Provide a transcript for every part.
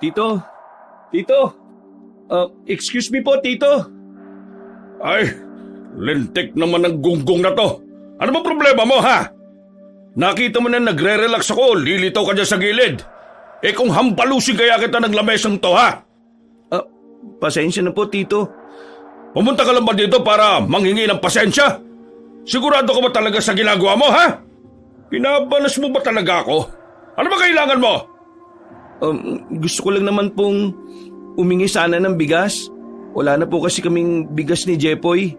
Tito, Tito, excuse me po, Tito. Ay, lintik naman ang gunggong na to. Ano ba problema mo, ha? Nakita mo na nagre-relax ako, lilitaw ka dyan sa gilid. Eh kung hampalusin kaya kita ng lamesang to, ha? Pasensya na po, Tito. Pumunta ka lang ba dito para manghingi ng pasensya? Sigurado ka ba talaga sa ginagawa mo, ha? Pinabanas mo ba talaga ako? Ano ba kailangan mo? Gusto ko lang naman pong umingi sana ng bigas. Wala na po kasi kaming bigas ni Jepoy.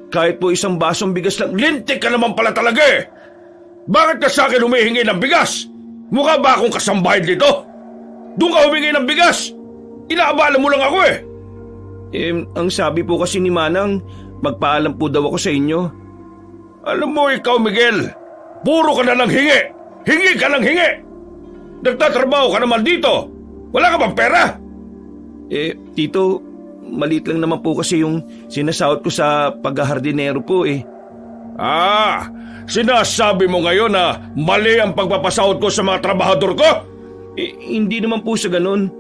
Kahit po isang basong bigas lang. Lintik ka naman pala talaga eh! Bakit ka sa akin humihingi ng bigas? Mukha ba akong kasambahay dito? Doon ka humingi ng bigas! Inaabala mo lang ako eh! Ang sabi po kasi ni Manang, magpaalam po daw ako sa inyo. Alam mo ikaw, Miguel, puro ka na lang hingi! Hingi ka lang hingi! Nagtatrabaho ka naman dito! Wala ka bang pera? Tito, maliit lang naman po kasi yung sinasahod ko sa paghahardinero po eh. Sinasabi mo ngayon na mali ang pagpapasahod ko sa mga trabahador ko? Hindi naman po sa ganun.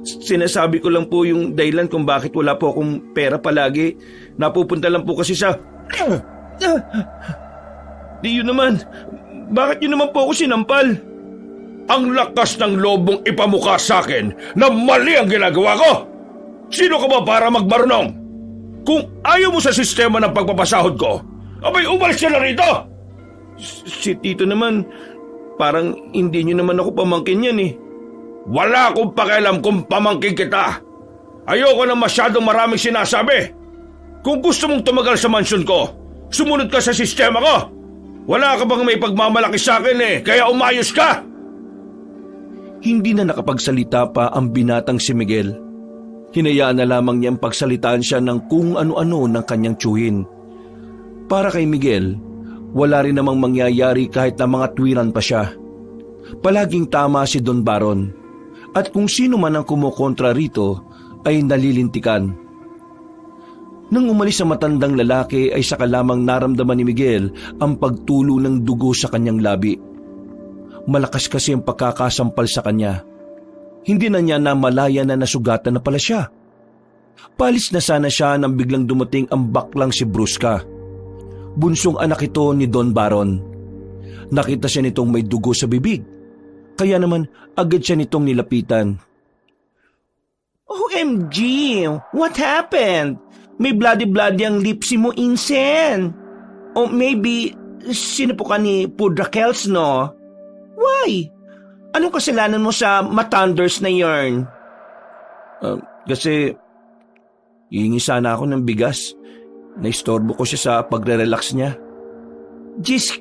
Sinasabi ko lang po yung dahilan kung bakit wala po akong pera palagi. Napupunta lang po kasi sa... Di yun naman. Bakit yun naman po ako sinampal? Ang lakas ng lobong ipamukha sa akin na mali ang ginagawa ko! Sino ka ba para magmarunong? Kung ayaw mo sa sistema ng pagpapasahod ko, abay umalis ka na rito! Si Tito naman, parang hindi nyo naman ako pamangkin yan eh. Wala akong pakialam kung pamangkin kita. Ayoko na masyadong maraming sinasabi. Kung gusto mong tumagal sa mansyon ko, sumunod ka sa sistema ko. Wala ka bang may pagmamalaki sa akin eh, kaya umayos ka? Hindi na nakapagsalita pa ang binatang si Miguel. Hinayaan na lamang niyang pagsalitaan siya ng kung ano-ano ng kanyang tiyuhin. Para kay Miguel, wala rin namang mangyayari kahit na mga tuwiran pa siya. Palaging tama si Don Baron. At kung sino man ang kumukontra rito ay nalilintikan. Nang umalis ang matandang lalaki ay saka lamang naramdaman ni Miguel ang pagtulo ng dugo sa kanyang labi. Malakas kasi ang pagkakasampal sa kanya. Hindi na niya namalaya na nasugatan na pala siya. Palis na sana siya nang biglang dumating ang baklang si Brusca. Bunsong anak ito ni Don Baron. Nakita siya nitong may dugo sa bibig. Kaya naman agad siya nitong nilapitan. OMG! What happened? May bloody-bloody ang lipsi mo, Insen. O maybe, sinupukan ni Pudrakels, no? Why? Anong kasalanan mo sa matanders na yarn? Kasi, hihingi sana ako ng bigas. Naistorbo ko siya sa pagre-relax niya. Just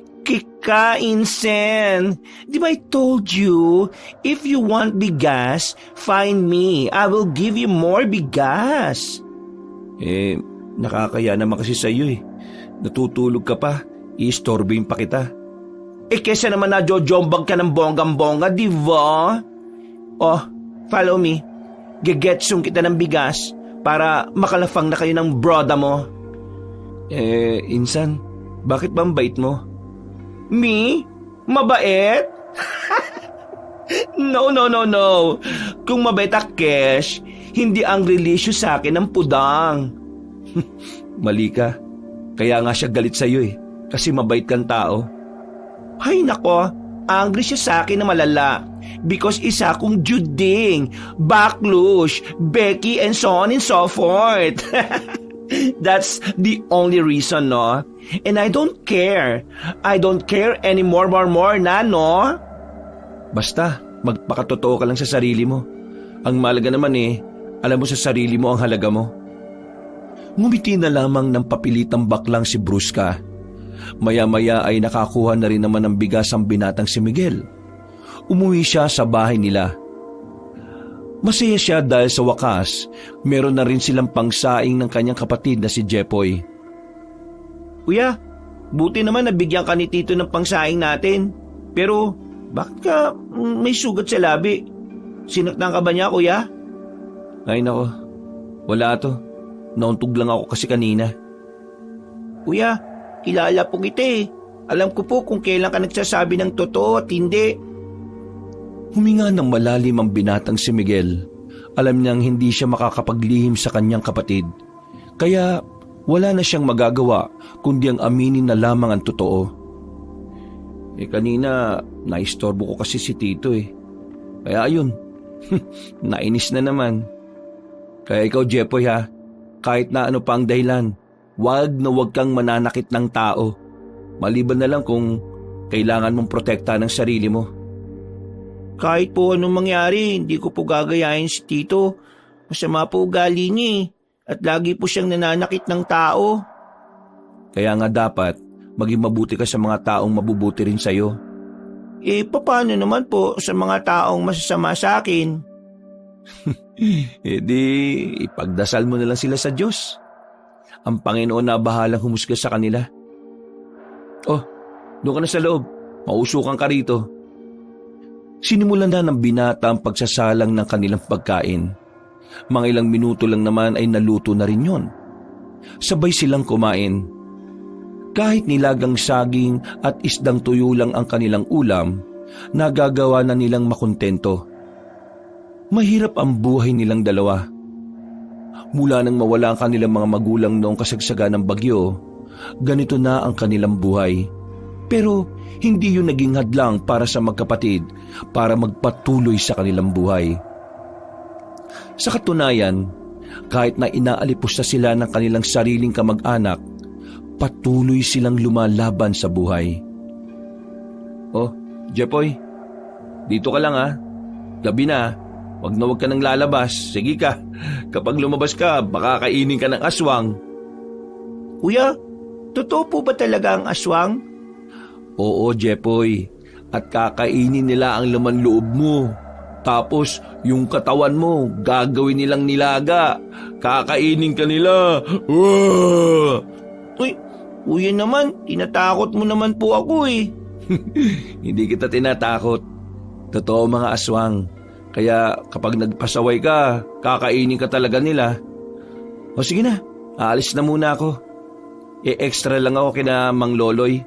ka, Insen. Di ba I told you, if you want bigas, find me. I will give you more bigas. Nakakaya naman kasi sa iyo eh. Natutulog ka pa, i-storbing pa kita. Kesa naman na jojombag ka ng bonggang-bonga, di ba? Oh, follow me. Gegetsong kita ng bigas para makalafang na kayo ng broda mo. Insan, bakit ba ang bait mo? Me? Mabait? No. Kung mabait ang cash, hindi ang relisyo sa akin ang pudang. Mali ka. Kaya nga siya galit sa'yo eh. Kasi mabait kang tao. Ay nako, angry siya sa akin na malala. Because isa akong Juding, Baklush, Becky, and so on and so forth. That's the only reason, no? And I don't care. I don't care anymore, more na, no? Basta, magpakatotoo ka lang sa sarili mo. Ang mahalaga naman eh, alam mo sa sarili mo ang halaga mo. Ngumiti na lamang ng papilitang baklang si Brusca. Maya-maya ay nakakuha na rin naman ng bigas ang binatang si Miguel. Umuwi siya sa bahay nila. Masaya siya dahil sa wakas, meron na rin silang pangsaing ng kanyang kapatid na si Jepoy. Kuya, buti naman nabigyan ka ni Tito ng pangsaing natin. Pero, bakit ka may sugat sa labi? Sinaktan ka ba niya, kuya? Ay nako, wala to. Nauntog lang ako kasi kanina. Kuya, kilala po kita eh. Alam ko po kung kailan ka nagsasabi ng totoo at hindi. Huminga ng malalim ang binatang si Miguel. Alam niyang hindi siya makakapaglihim sa kanyang kapatid. Kaya wala na siyang magagawa kundi ang aminin na lamang ang totoo. Kanina, naistorbo ko kasi si Tito Kaya ayun, nainis na naman. Kaya ikaw, Jepoy ha, kahit na ano pa ang dahilan, wag kang mananakit ng tao. Maliban na lang kung kailangan mong protektahan ng sarili mo. Kahit po anong mangyari, hindi ko po gagayahin si Tito. Masama po ugali niya at lagi po siyang nananakit ng tao. Kaya nga dapat maging mabuti ka sa mga taong mabubuti rin sa'yo. Paano naman po sa mga taong masasama sa akin? Di, ipagdasal mo na lang sila sa Diyos. Ang Panginoon na bahalang humusga sa kanila. Oh, doon ka na sa loob. Mausukan ka rito. Sinimulan na ng binata ang pagsasalang ng kanilang pagkain. Mga ilang minuto lang naman ay naluto na rin yon. Sabay silang kumain. Kahit nilagang saging at isdang tuyo lang ang kanilang ulam, nagagawa na nilang makontento. Mahirap ang buhay nilang dalawa. Mula nang mawala ang kanilang mga magulang noong kasagsagan ng bagyo, ganito na ang kanilang buhay. Pero hindi yun naging hadlang para sa magkapatid para magpatuloy sa kanilang buhay. Sa katunayan, kahit na inaalipos na sila ng kanilang sariling kamag-anak, patuloy silang lumalaban sa buhay. Oh, Jepoy, dito ka lang ha. Gabi na, wag ka nang lalabas. Sige ka, kapag lumabas ka, baka kainin ka ng aswang. Kuya, totoo po ba talaga ang aswang? Oo, Jepoy, at kakainin nila ang laman loob mo. Tapos, yung katawan mo, gagawin nilang nilaga. Kakainin ka nila. Uy, kuya naman, tinatakot mo naman po ako Hindi kita tinatakot. Totoo mga aswang. Kaya kapag nagpasaway ka, kakainin ka talaga nila. O sige na, aalis na muna ako. Extra lang ako kina Mang Loloy.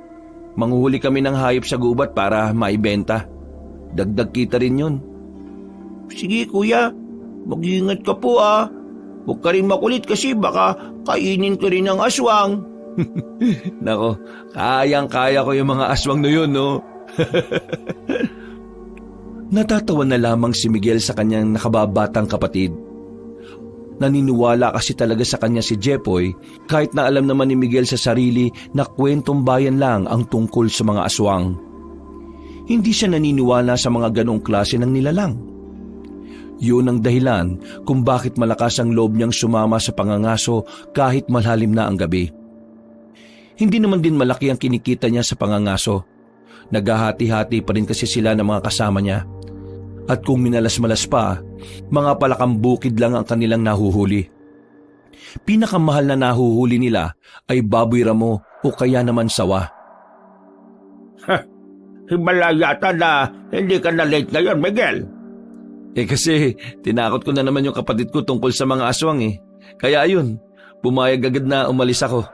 Manghuhuli kami ng hayop sa gubat para maibenta. Dagdag kita rin yun. Sige kuya, mag-iingat ka po Huwag ka rin makulit kasi baka kainin ko rin ng aswang. Nako, kayang-kaya ko yung mga aswang na yun, no? Natatawa na lamang si Miguel sa kanyang nakababatang kapatid. Naniniwala kasi talaga sa kanya si Jepoy kahit na alam naman ni Miguel sa sarili na kwentong bayan lang ang tungkol sa mga aswang. Hindi siya naniniwala sa mga ganong klase ng nilalang. Yun ang dahilan kung bakit malakas ang loob niyang sumama sa pangangaso kahit malalim na ang gabi. Hindi naman din malaki ang kinikita niya sa pangangaso. Naghahati-hati pa rin kasi sila ng mga kasama niya. At kung minalas-malas pa, mga palakang bukid lang ang kanilang nahuhuli. Pinakamahal na nahuhuli nila ay baboy ramo o kaya naman sawa. Himala yata na hindi ka na late ngayon, Miguel. Kasi tinakot ko na naman yung kapatid ko tungkol sa mga aswang Kaya ayun, pumayag agad na umalis ako.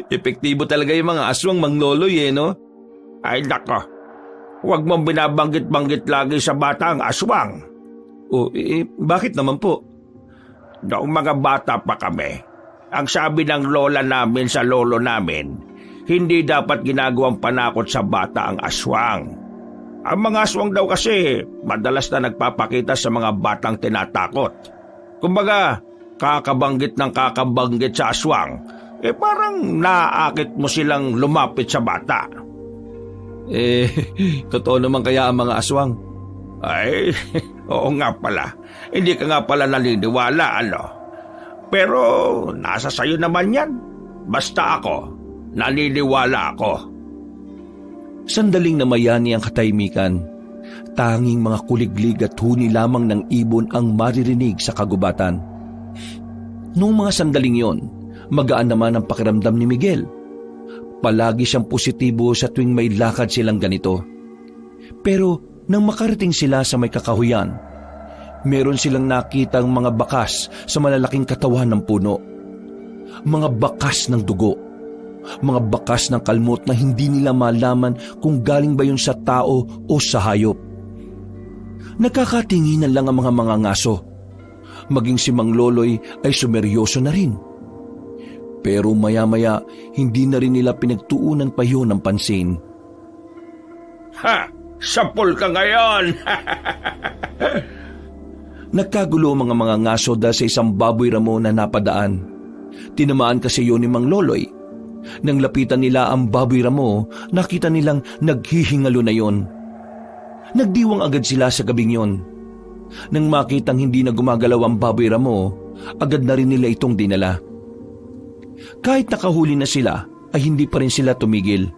Epektibo talaga yung mga aswang, Mang Loloy no? Ay nako. Huwag mong binabanggit-banggit lagi sa bata ang aswang. Bakit naman po? Noong mga bata pa kami, ang sabi ng lola namin sa lolo namin, hindi dapat ginagawang panakot sa bata ang aswang. Ang mga aswang daw kasi madalas na nagpapakita sa mga batang tinatakot. Kumbaga, kakabanggit ng kakabanggit sa aswang, parang naaakit mo silang lumapit sa bata. Totoo naman kaya ang mga aswang? Ay, oo nga pala. Hindi ka nga pala naniniwala, Pero nasa sayo naman yan. Basta ako, naniniwala ako. Sandaling namayani ang katahimikan. Tanging mga kuliglig at huni lamang ng ibon ang maririnig sa kagubatan. Noong mga sandaling yon, magaan naman ang pakiramdam ni Miguel. Palagi siyang positibo sa tuwing may lakad silang ganito. Pero nang makarating sila sa may kakahuyan, meron silang nakitang mga bakas sa malalaking katawan ng puno. Mga bakas ng dugo. Mga bakas ng kalmot na hindi nila malaman kung galing ba yun sa tao o sa hayop. Nagkakatinginan lang ang mga ngaso. Maging si Mang Loloy ay sumeryoso na rin. Pero maya-maya, hindi na rin nila pinagtuunan pa yun ng pansin. Ha! Sapol ka ngayon! Nagkagulo ang mga ngaso dahil sa isang baboy ramo na napadaan. Tinamaan kasi yun ni Mang Loloy. Nang lapitan nila ang baboy ramo, nakita nilang naghihingalo na yon. Nagdiwang agad sila sa gabing yon. Nang makitang hindi na gumagalaw ang baboy ramo, agad na rin nila itong dinala. Kahit nakahuli na sila, ay hindi pa rin sila tumigil.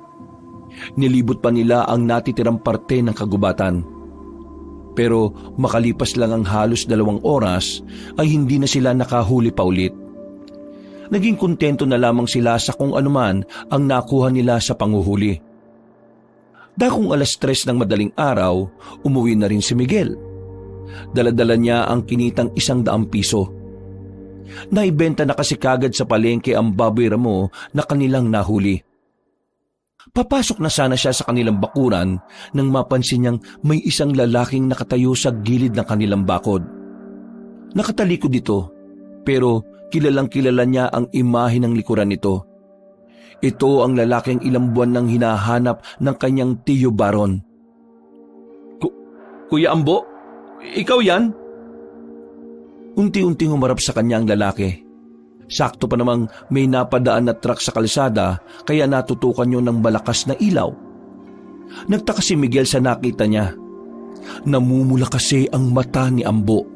Nilibot pa nila ang natitirang parte ng kagubatan. Pero makalipas lang ang halos 2 oras, ay hindi na sila nakahuli pa ulit. Naging kontento na lamang sila sa kung anuman ang nakuha nila sa panguhuli. Dakong 3:00 ng madaling araw, umuwi na rin si Miguel. Daladala niya ang kinitang 100 piso. Naibenta na kasi kagad sa palengke ang baboy ramo na kanilang nahuli. Papasok na sana siya sa kanilang bakuran nang mapansin niyang may isang lalaking nakatayo sa gilid ng kanilang bakod. Nakatalikod ito, pero kilalang kilala niya ang imahe ng likuran nito. Ito ang lalaking ilang buwan nang hinahanap ng kanyang tiyo Baron. Kuya Ambo, ikaw yan? Unti-unting humarap sa kanya ang lalaki. Sakto pa namang may napadaan na truck sa kalsada kaya natutukan niyo ng malakas na ilaw. Nagtaka si Miguel sa nakita niya. Namumula kasi ang mata ni Ambo.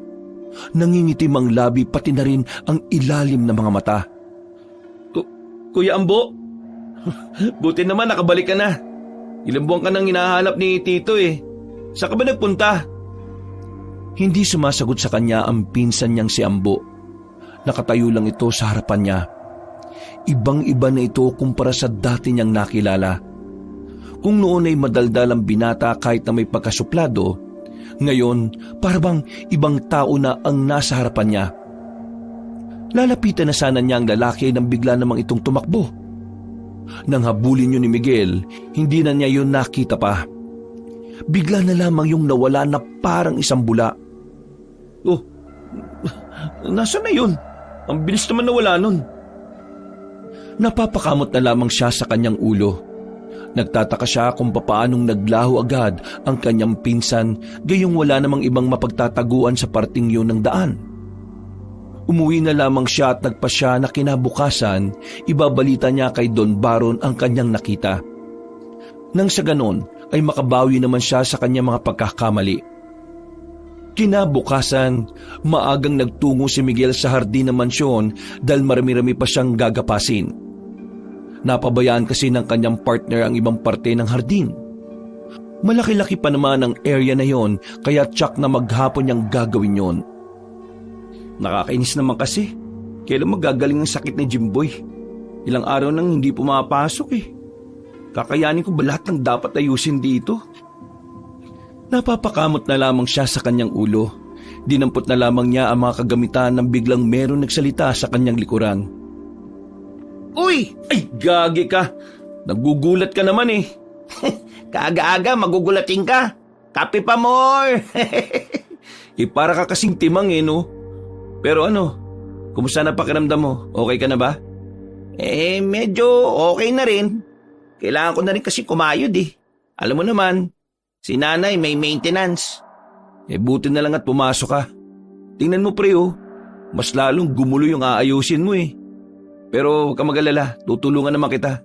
Nangingitim ang labi pati na rin ang ilalim ng mga mata. Kuya Ambo, buti naman nakabalik ka na. Ilang buwan ka nang hinahanap ni Tito eh. Saan ka ba nagpunta? Hindi sumasagot sa kanya ang pinsan niyang si Ambo. Nakatayo lang ito sa harapan niya. Ibang-iba na ito kumpara sa dati niyang nakilala. Kung noon ay madaldal ang binata kahit na may pagkasuplado, ngayon parang ibang tao na ang nasa harapan niya. Lalapitan na sana niya ang lalaki nang bigla namang itong tumakbo. Nang habulin yun ni Miguel, hindi na niya yun nakita pa. Bigla na lamang yung nawala na parang isang bula. Oh, nasaan na yun? Ang bilis naman nawala nun. Napapakamot na lamang siya sa kanyang ulo. Nagtataka siya kung papaanong naglaho agad ang kanyang pinsan gayong wala namang ibang mapagtataguan sa parting yun ng daan. Umuwi na lamang siya at nagpasya na kinabukasan, ibabalita niya kay Don Baron ang kanyang nakita. Nang sa ganon ay makabawi naman siya sa kanyang mga pagkakamali. Kinabukasan, maagang nagtungo si Miguel sa hardin ng mansyon dahil marami-rami pa siyang gagapasin. Napabayaan kasi ng kanyang partner ang ibang parte ng hardin. Malaki-laki pa naman ang area na yon kaya tsak na maghapon niyang gagawin yon. Nakakainis naman kasi. Kailan magagaling ang sakit ni Jimboy? Ilang araw nang hindi pumapasok eh. Kakayanin ko ba lahat ng dapat ayusin dito? Napapakamot na lamang siya sa kanyang ulo. Dinampot na lamang niya ang mga kagamitan nang biglang meron nagsalita sa kanyang likuran. Uy! Ay, gagi ka! Nagugulat ka naman eh. Kaaga-aga, magugulating ka. Kape pa more. Para ka kasing timang eh, no? Pero ano, kumusta na pakiramdam mo? Okay ka na ba? Medyo okay na rin. Kailangan ko na rin kasi kumayod eh. Alam mo naman, si nanay may maintenance. Buti na lang at pumasok ka. Tingnan mo pre oh, mas lalong gumulo yung aayusin mo eh. Pero huwag ka mag-alala, tutulungan naman kita.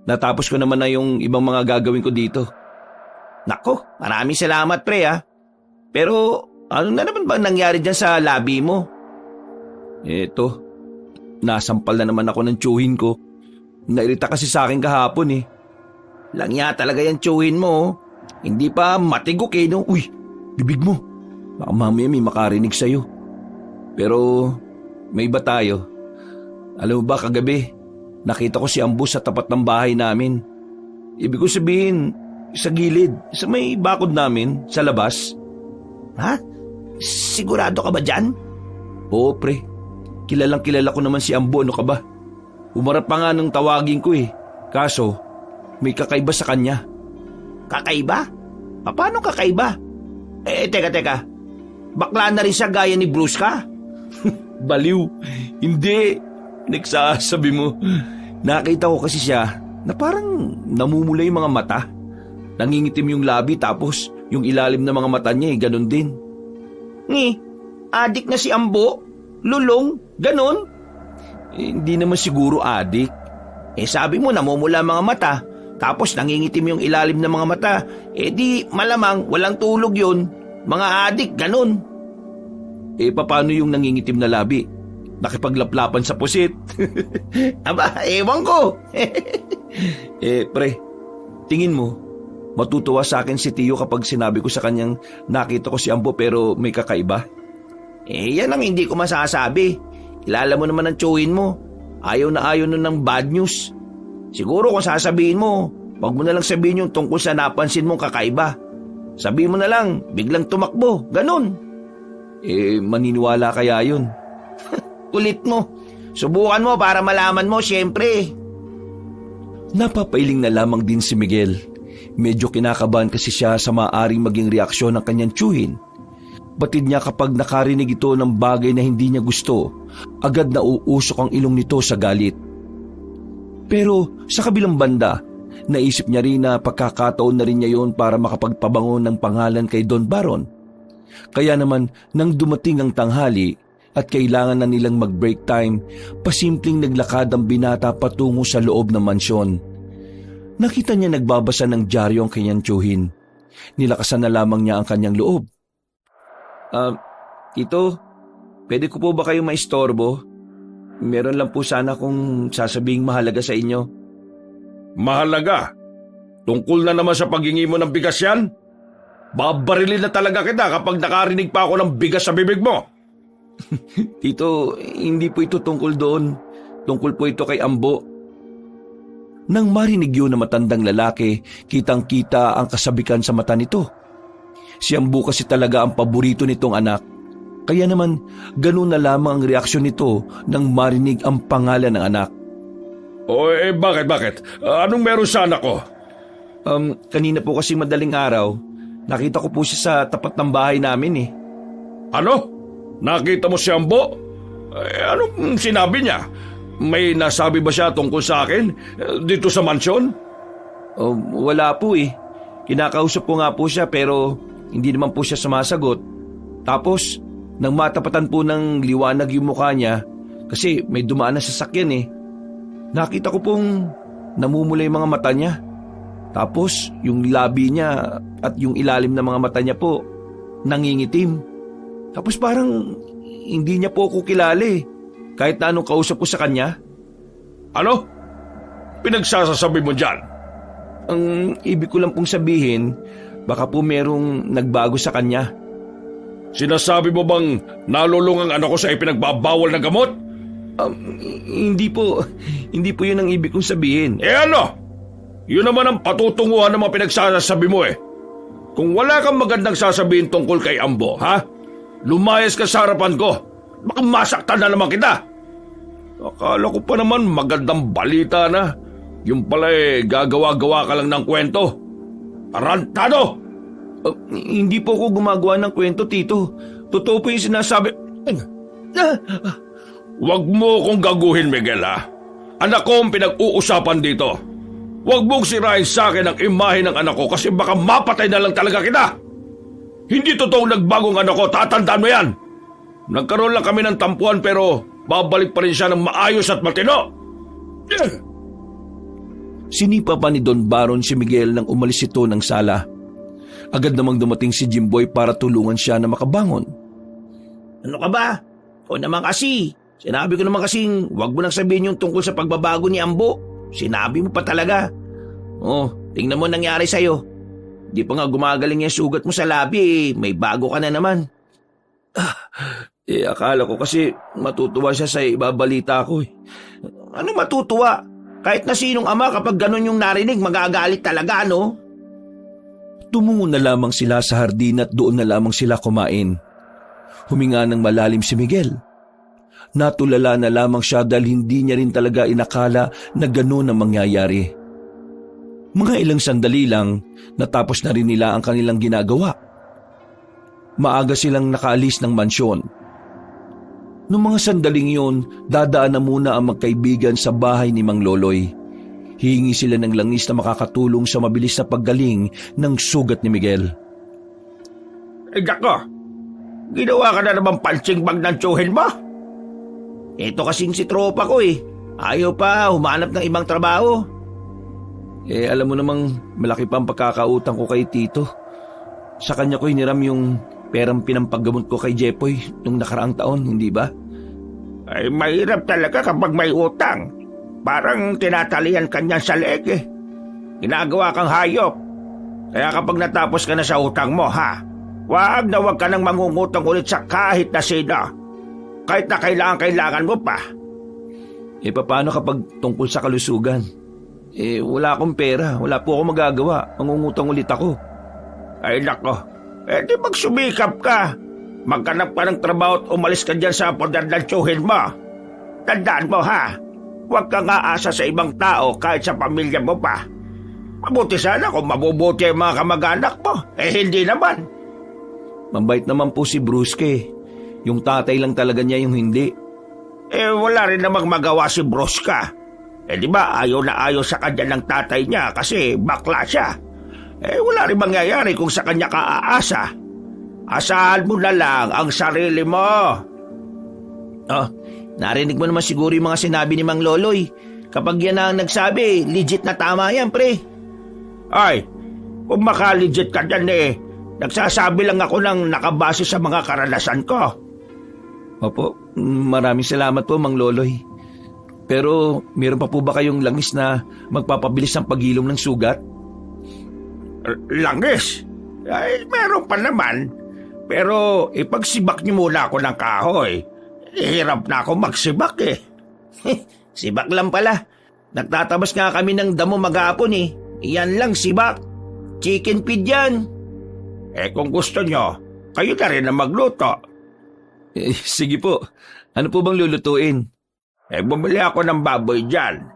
Natapos ko naman na yung ibang mga gagawin ko dito. Nako, maraming salamat pre ah. Pero ano na naman ba nangyari dyan sa labi mo? Eto, nasampal na naman ako ng tsuhin ko. Nairita kasi sa akin kahapon eh. Langya talaga yung tsuhin mo oh. Hindi pa matigok eh no. Uy, bibig mo. Baka mamaya may makarinig sa'yo. Pero may iba tayo. Alam mo ba kagabi, nakita ko si Ambo sa tapat ng bahay namin. Ibig ko sabihin, sa gilid, sa may bakod namin, sa labas. Ha? Sigurado ka ba dyan? Oo pre, kilalang kilala ko naman si Ambo, ano ka ba? Umarap pa nga nung tawagin ko eh. Kaso, may kakaiba sa kanya. Kakaiba? Paano kakaiba? Teka. Bakla na rin siya gaya ni Bruce ka? Baliw. Hindi. Nagsasabi mo. Nakita ko kasi siya na parang namumula yung mga mata. Nangingitim yung labi tapos yung ilalim ng mga mata niya ganun din. Adik na si Ambo? Lulong? Ganon? Hindi naman siguro adik. Sabi mo namumula mga mata, tapos nangingitim yung ilalim ng mga mata. Di malamang walang tulog yun. Mga adik, ganon. Paano yung nangingitim na labi? Nakipaglaplapan sa pusit. Aba, ewan ko. Pre, tingin mo, matutuwa sa akin si Tio kapag sinabi ko sa kanyang nakita ko si Ambo pero may kakaiba? Yan ang hindi ko masasabi. Kilala mo naman ang tsuhin mo. Ayaw na ayaw nun ng bad news. Siguro kung sasabihin mo, wag mo na lang sabihin yung tungkol sa napansin mong kakaiba. Sabihin mo na lang, biglang tumakbo. Ganon. Maniniwala kaya yun? Kulit mo. Subukan mo para malaman mo, syempre. Napapailing na lamang din si Miguel. Medyo kinakabahan kasi siya sa maaaring maging reaksyon ng kanyang tsuhin. Batid niya kapag nakarinig ito ng bagay na hindi niya gusto, agad na uusok ang ilong nito sa galit. Pero sa kabilang banda, naisip niya rin na pagkakataon na rin niya yun para makapagpabango ng pangalan kay Don Baron. Kaya naman nang dumating ang tanghali at kailangan na nilang mag-break time, pasimpleng naglakad ang binata patungo sa loob ng mansyon. Nakita niya nagbabasa ng dyaryo ang kanyang tsuhin. Nilakasan na lamang niya ang kanyang loob. Tito, pwede ko po ba kayo maistorbo? Meron lang po sana kung sasabing mahalaga sa inyo. Mahalaga? Tungkol na naman sa paghingi mo ng bigas yan? Babarilin na talaga kita kapag nakarinig pa ako ng bigas sa bibig mo. Tito, hindi po ito tungkol doon. Tungkol po ito kay Ambo. Nang marinig yun na matandang lalaki, kitang-kita ang kasabikan sa mata nito. Si Ambo kasi talaga ang paborito nitong anak. Kaya naman, ganun na lamang ang reaksyon nito nang marinig ang pangalan ng anak. Bakit? Anong meron sa anak ko? Kanina po kasi madaling araw, nakita ko po siya sa tapat ng bahay namin . Ano? Nakita mo si Ambo? Anong sinabi niya? May nasabi ba siya tungkol sa akin dito sa mansyon? Wala po . Kinakausap ko nga po siya pero hindi naman po siya sumasagot. Tapos, nang matapatan po ng liwanag yung mukha niya, kasi may dumaan na sasakyan . Nakita ko pong namumula yung mga mata niya. Tapos, yung labi niya at yung ilalim ng mga mata niya po, nangingitim. Tapos parang hindi niya po ako kilala . Kahit na anong kausap ko sa kanya. Ano? Pinagsasasabi mo dyan? Ang ibig ko lang pong sabihin, baka po merong nagbago sa kanya. Sinasabi mo bang nalulung ang anak ko sa ipinagbabawal na gamot? Hindi po yun ang ibig kong sabihin. Ano? Yun naman ang patutunguhan ng mga pinagsasabi mo . Kung wala kang magandang sasabihin tungkol kay Ambo, lumayas ka sa harapan ko. Baka masaktan na naman kita. Akala ko pa naman magandang balita na. Yung pala gagawa-gawa ka lang ng kwento. Tarantado! Hindi po ako gumagawa ng kwento, Tito. Totoo po yung sinasabi. Huwag mo kong gaguhin, Miguel, Anak ko ang pinag-uusapan dito. Huwag mong sirain sa akin ang imahe ng anak ko kasi baka mapatay na lang talaga kita. Hindi totoong nagbagong anak ko, tatandaan mo yan. Nagkaroon lang kami ng tampuan pero babalik pa rin siya ng maayos at matino. Sinipa pa ni Don Baron si Miguel nang umalis ito ng sala. Agad namang dumating si Jimboy para tulungan siya na makabangon. Ano ka ba? O naman kasi. Sinabi ko naman kasing wag mo nang sabihin yung tungkol sa pagbabago ni Ambo. Sinabi mo pa talaga. Tingnan mo nangyari sa'yo. Di pa nga gumagaling yung sugat mo sa labi may bago ka na naman. Akala ko kasi matutuwa siya sa ibabalita ko . Ano matutuwa? Kahit na sinong ama kapag ganun yung narinig magagalit talaga, no? Tumungo na lamang sila sa hardin at doon na lamang sila kumain. Huminga ng malalim si Miguel. Natulala na lamang siya dahil hindi niya rin talaga inakala na gano'n ang mangyayari. Mga ilang sandali lang, natapos na rin nila ang kanilang ginagawa. maaga silang nakaalis ng mansyon. Noong mga sandaling yun, dadaan na muna ang magkaibigan sa bahay ni Mang Loloy. Hihingi sila ng langis na makakatulong sa mabilis na paggaling ng sugat ni Miguel. Dako, ginawa ka na naman punching bag ng tsuhin mo? Ito kasing si tropa ko eh. Ayaw pa humanap ng ibang trabaho. Alam mo namang malaki pa ang pagkakautang ko kay Tito. Sa kanya ko hiniram yung perang pinampaggamot ko kay Jepoy nung nakaraang taon, hindi ba? Ay, mahirap talaga kapag may utang. Parang tinatalian ka niyan sa leeg eh. Ginagawa kang hayop. Kaya kapag natapos ka na sa utang mo, wag ka nang mangungutang ulit sa kahit na sino. Kahit na kailangan mo pa. Paano kapag tungkol sa kalusugan? Wala akong pera. Wala po akong magagawa. Mangungutang ulit ako. Ay nako, di magsumikap ka. Maghanap ka ng trabaho at umalis ka dyan sa poder ng tsuhin mo. Tandaan mo huwag kang aasa sa ibang tao kahit sa pamilya mo pa. Mabuti sana kung mabubuti ang mga kamag-anak mo. Hindi naman. Mabait naman po si Brusque. Yung tatay lang talaga niya yung hindi. Wala rin namang magawa si Brusca. Di ba ayaw na ayaw sa kanya ng tatay niya kasi bakla siya. Wala rin mangyayari kung sa kanya ka aasa. Asahan mo na lang ang sarili mo. Narinig mo naman siguro yung mga sinabi ni Mang Loloy. Kapag yan ang nagsabi, legit na tama yan, pre. Ay, kung makalegit ka dyan nagsasabi lang ako ng nakabase sa mga karanasan ko. Opo, maraming salamat po, Mang Loloy. Pero meron pa po ba kayong langis na magpapabilis ng paghilom ng sugat? Langis? Ay, meron pa naman. Pero ipagsibak niyo muna ako ng kahoy. Hirap na ako magsibak eh. Sibak lang pala. Nagtatabas nga kami ng damo maghapon eh. Yan lang sibak. Chicken feed yan. Kung gusto nyo, kayo na rin na magluto. Sige po. Ano po bang lulutuin? Bumili ako ng baboy dyan.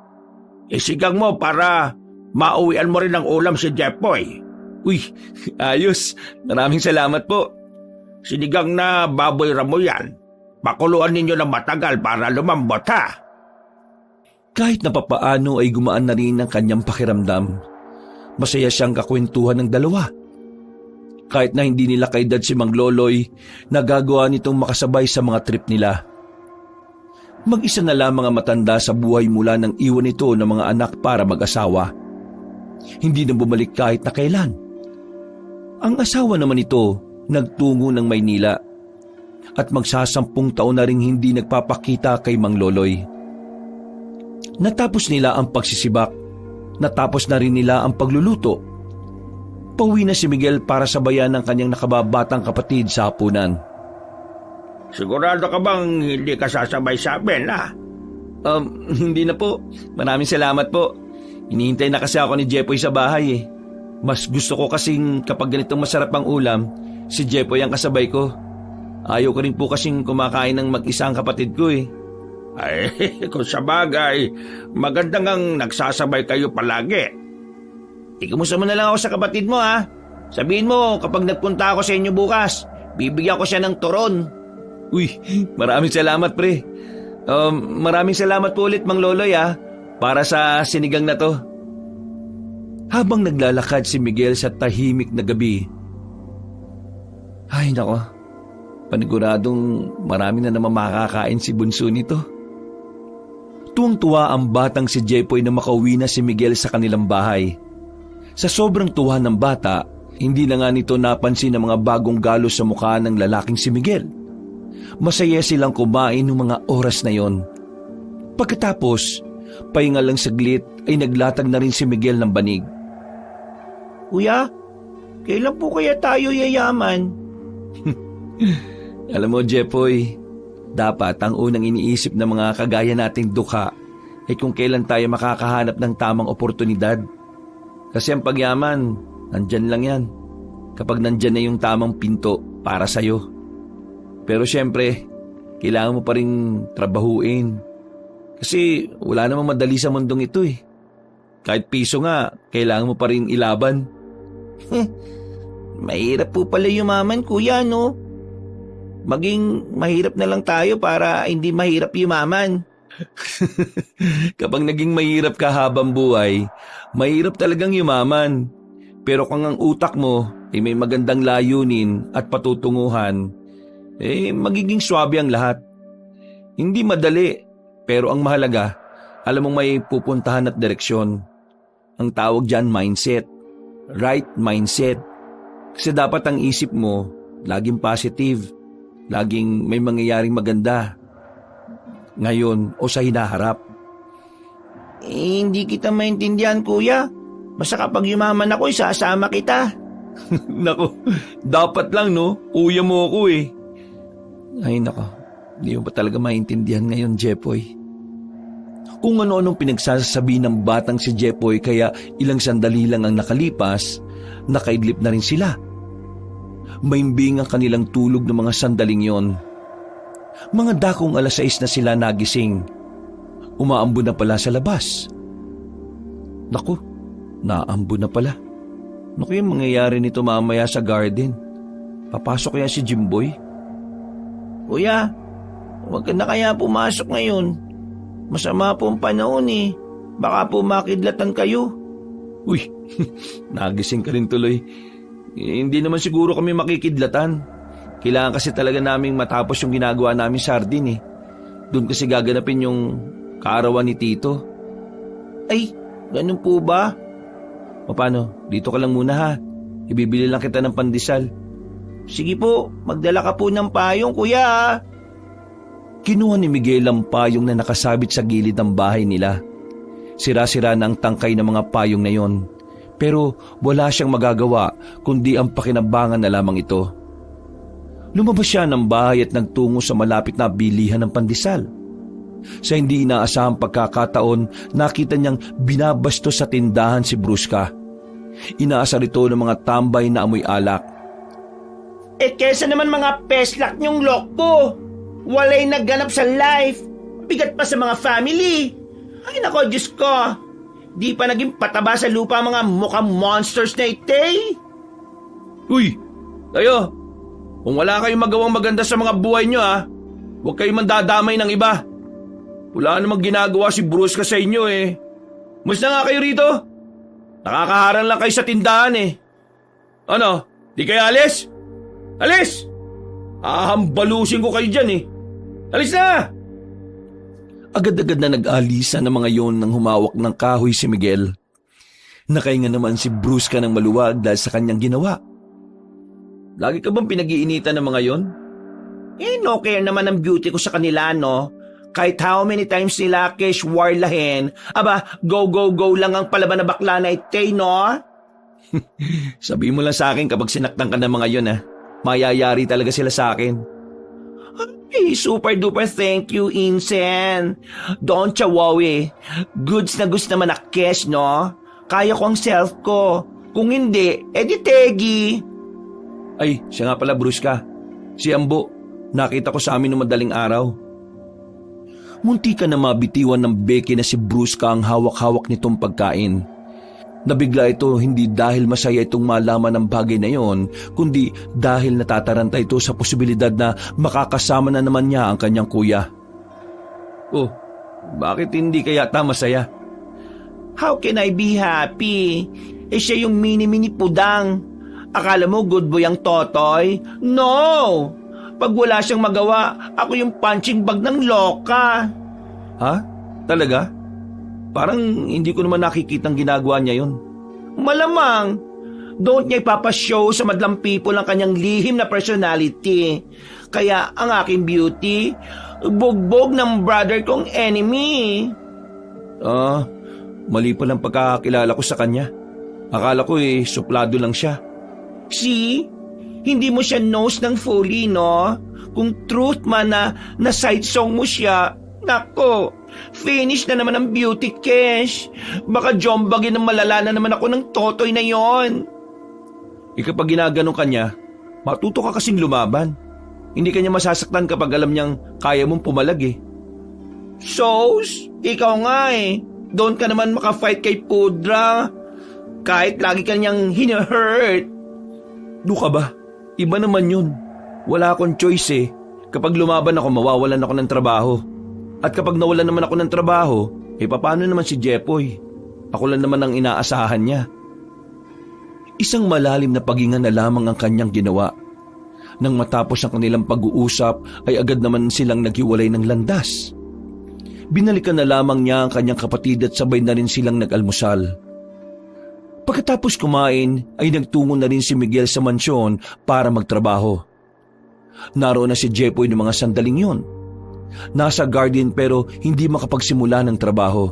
Isigang mo para mauwian mo rin ng ulam si Jepoy. Uy, ayos. Maraming salamat po. Sinigang na baboy ramo yan. Pakuluan ninyo ng matagal para lumambot Kahit na papaano ay gumaan na rin ang kanyang pakiramdam. Masaya siyang kakwentuhan ng dalawa. Kahit na hindi nila kaedad si Mang Loloy, nagagawa nitong makasabay sa mga trip nila. Mag-isa na lamang ang matanda sa buhay mula nang iwan ito ng mga anak para mag-asawa. Hindi na bumalik kahit na kailan. Ang asawa naman ito nagtungo ng Maynila at magsasampung taon na ring hindi nagpapakita kay Mang Loloy. Natapos nila ang pagsisibak, natapos na rin nila ang pagluluto. Pauwi na si Miguel para sabayan ng kanyang nakababatang kapatid sa hapunan. Sigurado ka bang hindi ka sasabay sa amin Hindi na po. Maraming salamat po. Hinihintay na kasi ako ni Jepoy sa bahay Mas gusto ko kasing kapag ganitong masarap ang ulam, si Jepoy ang kasabay ko. Ayaw ko rin po kasing kumakain ng mag-isa ang kapatid ko Ay, kung sa bagay, magandang ang nagsasabay kayo palagi. Kumusta mo na lang ako sa kapatid mo Sabihin mo kapag nagpunta ako sa inyo bukas, bibigyan ko siya ng turon. Uy, maraming salamat pre. Maraming salamat po ulit Mang Loloy para sa sinigang na to. Habang naglalakad si Miguel sa tahimik na gabi, ay nako, paniguradong marami na naman makakain si bunso nito. Tuwang-tuwa ang batang si Jepoy na makauwi na si Miguel sa kanilang bahay. Sa sobrang tuwa ng bata, hindi na nga nito napansin ang mga bagong galos sa mukha ng lalaking si Miguel. Masaya silang kumain ng mga oras na yon. Pagkatapos, pahinga lang saglit ay naglatag na rin si Miguel ng banig. Kuya, kailan po kaya tayo yayaman? Alam mo, Jepoy, dapat ang unang iniisip ng mga kagaya nating dukha ay kung kailan tayo makakahanap ng tamang oportunidad. Kasi ang pagyaman, nandyan lang yan. Kapag nandyan na yung tamang pinto para sa'yo. Pero syempre, kailangan mo pa rin trabahuin. Kasi wala namang madali sa mundong ito Kahit piso nga, kailangan mo pa rin ilaban. Mahirap po pala yumaman, kuya, no? Maging mahirap na lang tayo para hindi mahirap yumaman. Kapag naging mahirap ka habang buhay, mahirap talagang yumaman. Pero kung ang utak mo ay may magandang layunin at patutunguhan, magiging swabe ang lahat. Hindi madali, pero ang mahalaga, alam mong may pupuntahan at direksyon. Ang tawag dyan, mindset. Right mindset. Kasi dapat ang isip mo, laging positive. Laging may mangyayaring maganda. Ngayon o sa hinaharap. Hindi kita maintindihan, kuya. Basta kapag yumaman ako, isasama kita. Nako, dapat lang no, kuya mo ako eh. Ay nako, hindi mo pa talaga maintindihan ngayon, Jepoy. Kung ano-anong pinagsasabi ng batang si Jepoy kaya ilang sandali lang ang nakalipas, nakaidlip na rin sila. Maimbing ang kanilang tulog ng mga sandaling yon. Mga dakong 6:00 na sila nagising. Umaambon na pala sa labas. Naku, naambon na pala. Ano kayang mangyayari nito mamaya sa garden? Papasok kaya si Jimboy? Kuya, huwag ka na kaya pumasok ngayon. Masama po ang panahon eh. Baka po makidlatan kayo. Uy, nagising ka rin tuloy. Hindi naman siguro kami makikidlatan. Kailangan kasi talaga naming matapos yung ginagawa namin sa hardin eh. Doon kasi gaganapin yung kaarawan ni Tito. Ay, ganun po ba? O paano, dito ka lang muna ha. Ibibili lang kita ng pandesal. Sige po, magdala ka po ng payong, kuya. Kinuha ni Miguel ang payong na nakasabit sa gilid ng bahay nila. Sira-sira na ang tangkay ng mga payong na yon. Pero wala siyang magagawa kundi ang pakinabangan na lamang ito. Lumabas siya ng bahay at nagtungo sa malapit na bilihan ng pandesal. Sa hindi inaasahang pagkakataon, nakita niyang binabasto sa tindahan si Bruska. Inaasar ito ng mga tambay na amoy alak. Kesa naman mga peslak niyong lokpo. Walay nagganap sa life. Bigat pa sa mga family. Ay nako, Diyos ko. Di pa naging pataba sa lupa mga mukhang monsters na ite. Uy, kayo. Kung wala kayong magawang maganda sa mga buhay nyo ha, huwag kayong mandadamay ng iba. Wala namang ginagawa si Bruska sa inyo eh. Mas na nga kayo rito. Nakakaharang lang kayo sa tindahan eh. Ano, di kayo alis? Alis! Ahambalusin ko kayo dyan eh. Alis na! Agad-agad na nag-alisa ng mga yon nang humawak ng kahoy si Miguel. Nakahinga naman si Bruska ng maluwag dahil sa kanyang ginawa. Lagi ka bang pinag-iinitan ng mga yon? No care naman ang beauty ko sa kanila, no? Kahit how many times nila keshwarlahin, go lang ang palaban na bakla na ite, no? Sabi mo lang sa akin kapag sinaktan ka ng mga yon ha. Mayayari talaga sila sa akin. Super duper thank you, Insen. Don't chawawi. Goods na goods naman na cash, no? Kaya ko ang self ko. Kung hindi, edi tegi. Ay, siya nga pala, Bruska. Si Ambo. Nakita ko sa amin noong madaling araw. Munti ka na mabitiwan ng beke na si Bruska ang hawak-hawak nitong pagkain. Nabigla ito hindi dahil masaya itong malaman ng bagay na yon, kundi dahil natataranta ito sa posibilidad na makakasama na naman niya ang kanyang kuya. Oh, bakit hindi kaya masaya? How can I be happy? Siya yung mini-mini pudang. Akala mo good boy ang Totoy? No! Pag wala siyang magawa, ako yung punching bag ng loka. Ha? Talaga? Parang hindi ko naman nakikitang ginagawa niya yon. Malamang. Don't niya ipapashow sa madlang people ang kanyang lihim na personality. Kaya ang aking beauty, bugbog ng brother kong enemy. Mali pa lang pagkakakilala ko sa kanya. Akala ko suplado lang siya. See? Hindi mo siya knows ng fully, no? Kung truth man na side song mo siya, nako, finish na naman ang beauty cash. Baka jombagin ng malala na naman ako ng Totoy na yon. Kapag ginaganon ka niya, matuto ka kasing lumaban. Hindi ka niya masasaktan kapag alam niyang kaya mong pumalag eh. Sos, ikaw nga eh. Doon ka naman makafight kay Pudra. Kahit lagi ka niyang hina-hurt. Do ka ba? Iba naman yun. Wala akong choice eh. Kapag lumaban ako, mawawalan ako ng trabaho. At kapag nawalan naman ako ng trabaho, paano naman si Jepoy? Ako lang naman ang inaasahan niya. Isang malalim na paghinga na lamang ang kanyang ginawa. Nang matapos ang kanilang pag-uusap ay agad naman silang naghiwalay ng landas. Binalikan na lamang niya ang kanyang kapatid at sabay na rin silang nag-almusal. Pagkatapos kumain ay nagtungo na rin si Miguel sa mansyon para magtrabaho. Naroon na si Jepoy ng mga sandaling yon. Nasa garden pero hindi makapagsimula ng trabaho.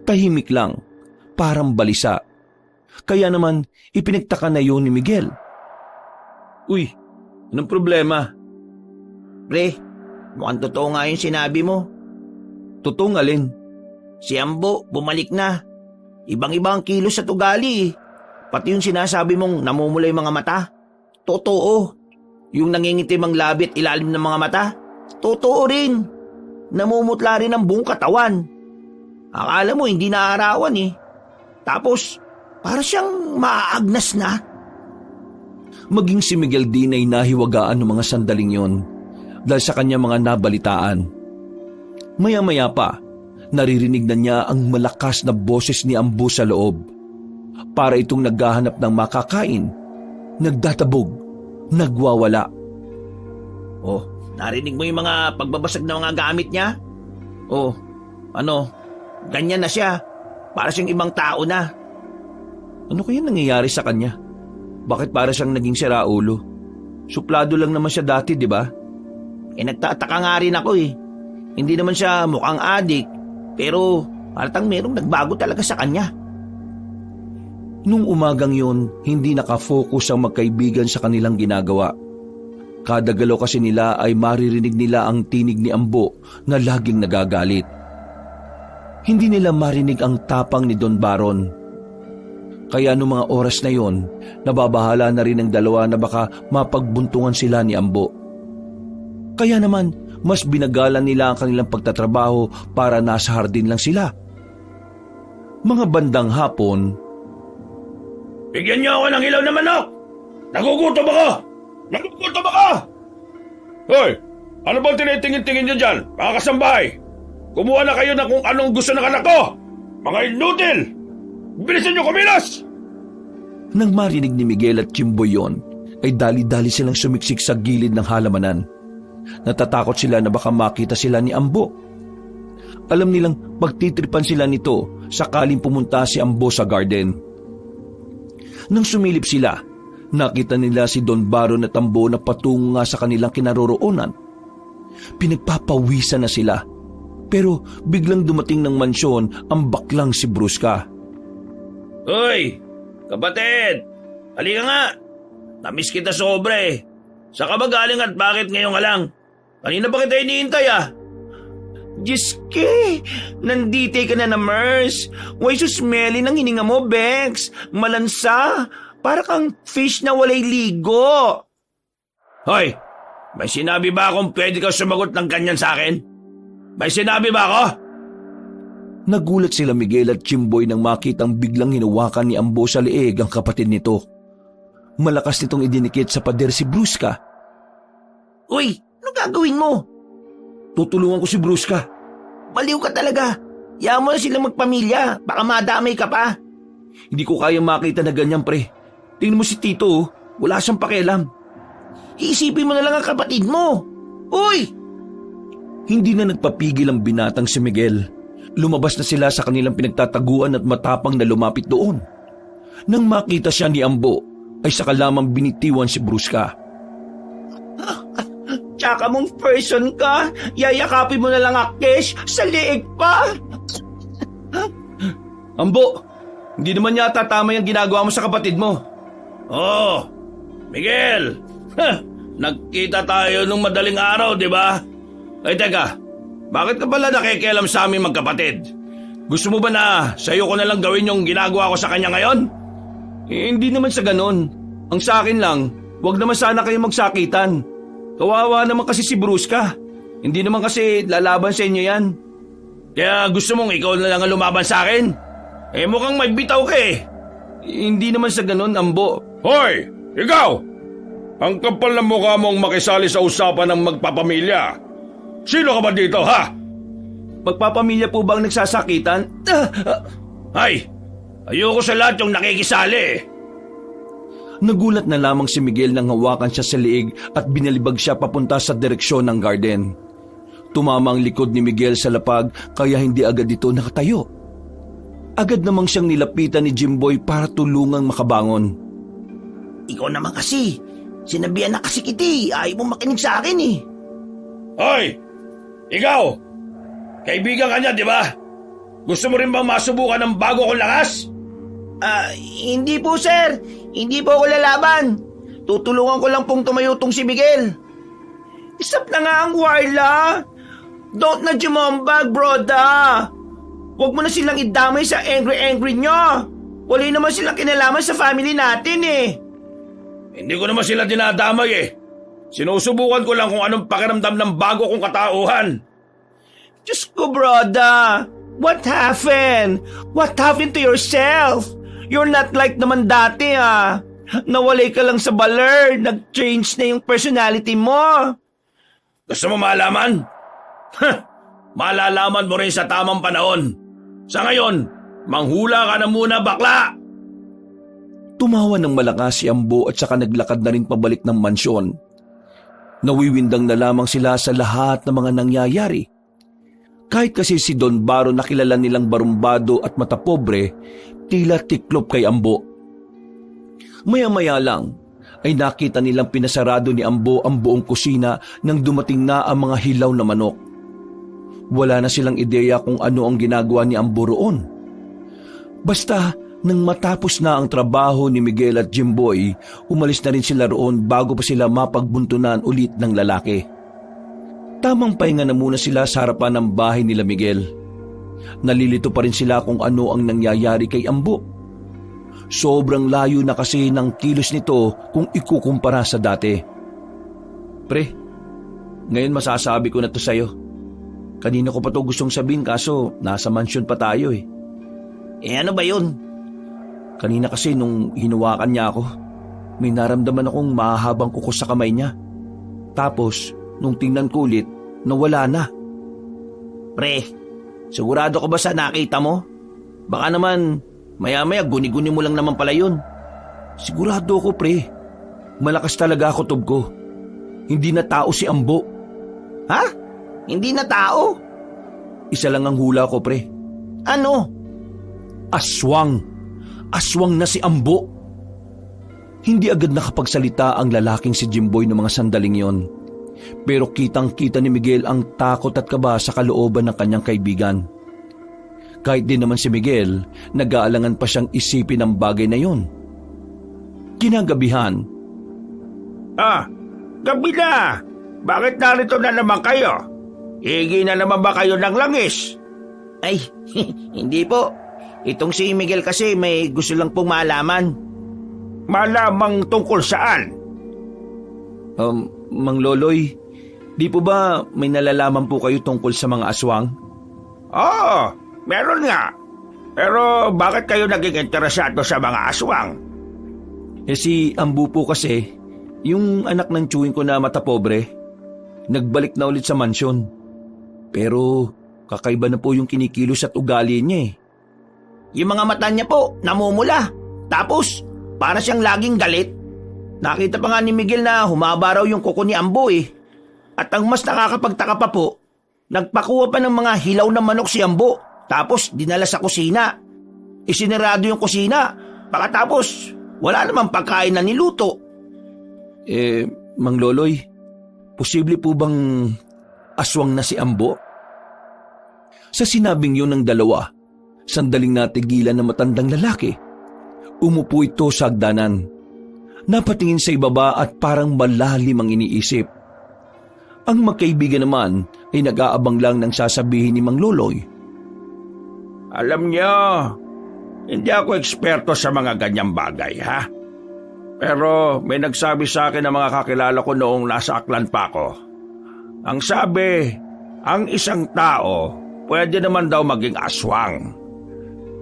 Tahimik lang, parang balisa. Kaya naman ipinagtaka na yun ni Miguel. Uy, anong problema? Pre, mukhang totoo nga yung sinabi mo. Totoo alin? Si Ambo, bumalik na. Ibang-ibang kilos at ugali. Pati yung sinasabi mong namumula yung mga mata. Totoo. Yung nangingitim ang labit ilalim ng mga mata. Totoo rin. Namumutla rin ang buong katawan. Akala mo hindi naaarawan eh. Tapos, para siyang maaagnas na. Maging si Miguel din ay nahiwagaan ng mga sandaling yon dahil sa kanyang mga nabalitaan. Maya-maya pa, naririnig na niya ang malakas na boses ni Ambo sa loob. Para itong naghahanap ng makakain, nagdatabog, nagwawala. Oh, narinig mo yung mga pagbabasag ng mga gamit niya? Oh, ganyan na siya. Para siyang ibang tao na. Ano kaya nangyayari sa kanya? Bakit para siyang naging siraulo? Suplado lang naman siya dati, di ba? Nagtataka nga rin ako eh. Hindi naman siya mukhang adik, pero halatang merong nagbago talaga sa kanya. Nung umagang yon, hindi nakafocus ang magkaibigan sa kanilang ginagawa. Kada galaw kasi nila ay maririnig nila ang tinig ni Ambo na laging nagagalit. Hindi nila marinig ang tapang ni Don Baron. Kaya noong mga oras na yon, nababahala na rin ang dalawa na baka mapagbuntungan sila ni Ambo. Kaya naman, mas binagalan nila ang kanilang pagtatrabaho para nasa hardin lang sila. Mga bandang hapon, Bigyan niyo ako ng ilaw na manok! Nagugutom ako! Nagugutom ako! Hoy! Ano bang tinitingin-tingin niyo dyan? Mga kasambahay! Kumuha na kayo ng kung anong gusto ng anak ko! Mga inutil! Bilisan niyo kumilos! nang marinig ni Miguel at Jimbo yon, ay dali-dali silang sumiksik sa gilid ng halamanan. Natatakot sila na baka makita sila ni Ambo. Alam nilang magtitripan sila nito sakaling pumunta si Ambo sa garden. Nang sumilip sila, nakita nila si Don Baron at Ambo na patungo nga sa kanilang kinaroroonan. Pinagpapawisan na sila, pero biglang dumating ng mansyon ang baklang si Brusca. Hoy, kapatid! Halika nga! Namiss kita sobra eh. Saan ka ba galing at bakit ngayon ka lang? Kanina ba kita iniintay ah? Diyos ke, nandito ka na Mers. Way so smelly ng hininga mo, Bex. Malansa, para kang fish na walay ligo. Hoy, may sinabi ba akong pwede ka sumagot ng ganyan sa akin? May sinabi ba ako? Nagulat sila Miguel at Jimboy nang makitang biglang hinawakan ni Ambo sa leeg ang kapatid nito. Malakas nitong idinikit sa pader si Brusca. Uy, ano gagawin mo? Tutulungan ko si Brusca. Baliw ka talaga. Hayaan mo na silang magpamilya. Baka madamay ka pa. Hindi ko kayang makita na ganyan, pre. Tingnan mo si Tito, oh. Wala siyang pakialam. Iisipin mo na lang ang kapatid mo. Uy! Hindi na nagpapigil ang binatang si Miguel. Lumabas na sila sa kanilang pinagtataguan at matapang na lumapit doon. Nang makita siya ni Ambo, ay saka lamang binitiwan si Brusca. Tsaka mong person ka, yayakapin mo na lang Kesh sa liig pa. Ambo, hindi naman yata tama yung ginagawa mo sa kapatid mo. Oh, Miguel! Nagkita tayo nung madaling araw, di ba? Ay teka, bakit ka pala nakikialam sa aming magkapatid? Gusto mo ba na sa'yo ko na lang gawin yung ginagawa ko sa kanya ngayon? Hindi naman sa ganon. Ang sa akin lang, wag naman sana kayo magsakitan. Kawawa naman kasi si Brusca. Hindi naman kasi lalaban sa inyo yan. Kaya gusto mong ikaw na lang ang lumaban sa akin? Mukhang may bitaw ka eh. Hindi naman sa ganon, Ambo. Hoy! Ikaw! Ang kapal ng mukha mong makisali sa usapan ng magpapamilya. Sino ka ba dito, ha? Magpapamilya po bang nagsasakitan? Ay! Ayoko sa lahat yung nakikisali. Nagulat na lamang si Miguel nang hawakan siya sa liig at binalibag siya papunta sa direksyon ng garden. Tumama ang likod ni Miguel sa lapag kaya hindi agad ito nakatayo. Agad namang siyang nilapitan ni Jimboy para tulungang makabangon. Ikaw naman kasi. Sinabihan na kasi kita. Ayaw mo makinig sa akin eh. Hoy! Ikaw! Kaibigan ka niya, di ba? Gusto mo rin bang masubukan ng bago kong lakas? Hindi po sir. Hindi po ako lalaban. Tutulungan ko lang pong tumayo tong si Miguel. Stop na nga ang Warla. Don't na jumambag, broda. Huwag mo na silang idamay sa angry nyo. Wala naman silang kinalaman sa family natin eh. Hindi ko naman sila dinadamay eh. Sinusubukan ko lang kung anong pakiramdam ng bago kong katauhan. Diyos ko, broda. What happened? What happened to yourself? You're not like naman dati ah. Nawalay ka lang sa baler. Nag-change na yung personality mo. Gusto mo malaman? Malalaman mo rin sa tamang panahon. Sa ngayon, manghula ka na muna, bakla! Tumawa ng malakas si Ambo at saka naglakad na rin pabalik ng mansyon. Nawiwindang na lamang sila sa lahat ng mga nangyayari. Kahit kasi si Don Baro na kilala nilang barumbado at matapobre, tila tiklop kay Ambo. Maya-maya lang ay nakita nilang pinasarado ni Ambo ang buong kusina nang dumating na ang mga hilaw na manok. Wala na silang ideya kung ano ang ginagawa ni Ambo roon. Basta nang matapos na ang trabaho ni Miguel at Jimboy, umalis na rin sila roon bago pa sila mapagbuntunan ulit ng lalaki. Tamang pahinga na muna sila sa harapan ng bahay nila Miguel. Nalilito pa rin sila kung ano ang nangyayari kay Ambo. Sobrang layo na kasi ng kilos nito kung ikukumpara sa dati. Pre, ngayon masasabi ko na to sa'yo. Kanina ko pa to gustong sabihin kaso nasa mansyon pa tayo eh. Ano ba yun? Kanina kasi nung hinawakan niya ako, may naramdaman akong mahahabang kuko sa kamay niya. Tapos, nung tingnan ko ulit, nawala na. Pre, sigurado ka ba sa nakita mo? Baka naman, maya-maya guni-guni mo lang naman pala yun. Sigurado ako pre, malakas talaga ako kutob ko. Hindi na tao si Ambo. Ha? Hindi na tao? Isa lang ang hula ko pre. Ano? Aswang. Aswang na si Ambo. Hindi agad nakapagsalita ang lalaking si Jimboy ng mga sandaling yon. Pero kitang-kita ni Miguel ang takot at kaba sa kalooban ng kanyang kaibigan. Kahit din naman si Miguel, nag-aalangan pa siyang isipin ang bagay na yon. Kinagabihan. Gabi na! Bakit narito na naman kayo? Higi na naman ba kayo ng langis? Ay, hindi po. Itong si Miguel kasi may gusto lang pong malaman. Malamang tungkol saan? Mang Loloy, di po ba may nalalaman po kayo tungkol sa mga aswang? Oo, meron nga. Pero bakit kayo naging interesado sa mga aswang? Si Ambu po kasi, yung anak ng tiyuhin ko na matapobre, nagbalik na ulit sa mansyon. Pero kakaiba na po yung kinikilos at ugali niya eh. Yung mga mata niya po, namumula. Tapos, para siyang laging galit. Nakita pa nga ni Miguel na humaba raw yung kuko ni Ambo eh. At ang mas nakakapagtaka pa po, nagpakuha pa ng mga hilaw na manok si Ambo. Tapos, dinala sa kusina. Isinarado yung kusina. Pagkatapos, wala namang pagkain na niluto. Mang Loloy, posible po bang aswang na si Ambo? Sa sinabing yun ng dalawa, sandaling natigilan ng matandang lalaki. Umupo ito sa hagdanan. Napatingin sa ibaba at parang malalim ang iniisip. Ang magkaibigan naman ay nag-aabang lang ng sasabihin ni Mang Loloy. Alam niyo, hindi ako eksperto sa mga ganyang bagay, ha? Pero may nagsabi sa akin ng mga kakilala ko noong nasa Aklan pa ako. Ang sabi, ang isang tao pwede naman daw maging aswang.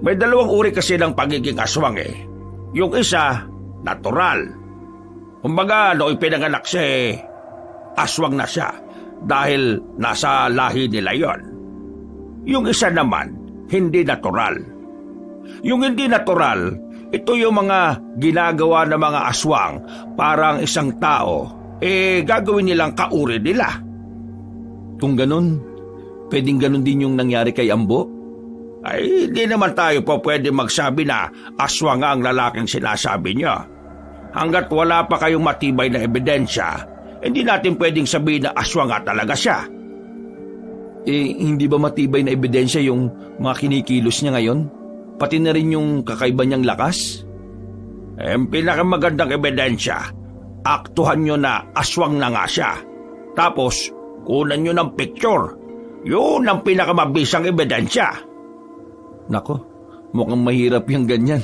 May dalawang uri kasi ng pagiging aswang eh. Yung isa, natural. Kumbaga, noong ipinanganak siya, aswang na siya dahil nasa lahi nila yon. Yung isa naman, hindi natural. Yung hindi natural, ito yung mga ginagawa ng mga aswang parang isang tao, gagawin nilang kauri nila. Kung ganun, pwedeng ganun din yung nangyari kay Ambo? Ay, hindi naman tayo po pwede magsabi na aswang nga ang lalaking sinasabi niya. Hanggat wala pa kayong matibay na ebidensya, hindi natin pwedeng sabihin na aswang nga talaga siya. Hindi ba matibay na ebidensya yung mga kinikilos niya ngayon? Pati na rin yung kakaiba niyang lakas? Ang pinakamagandang ebidensya, aktuhan nyo na aswang na nga siya. Tapos, kunan nyo ng picture. Yun ang pinakamabisang ebidensya. Nako, mukhang mahirap yung ganyan.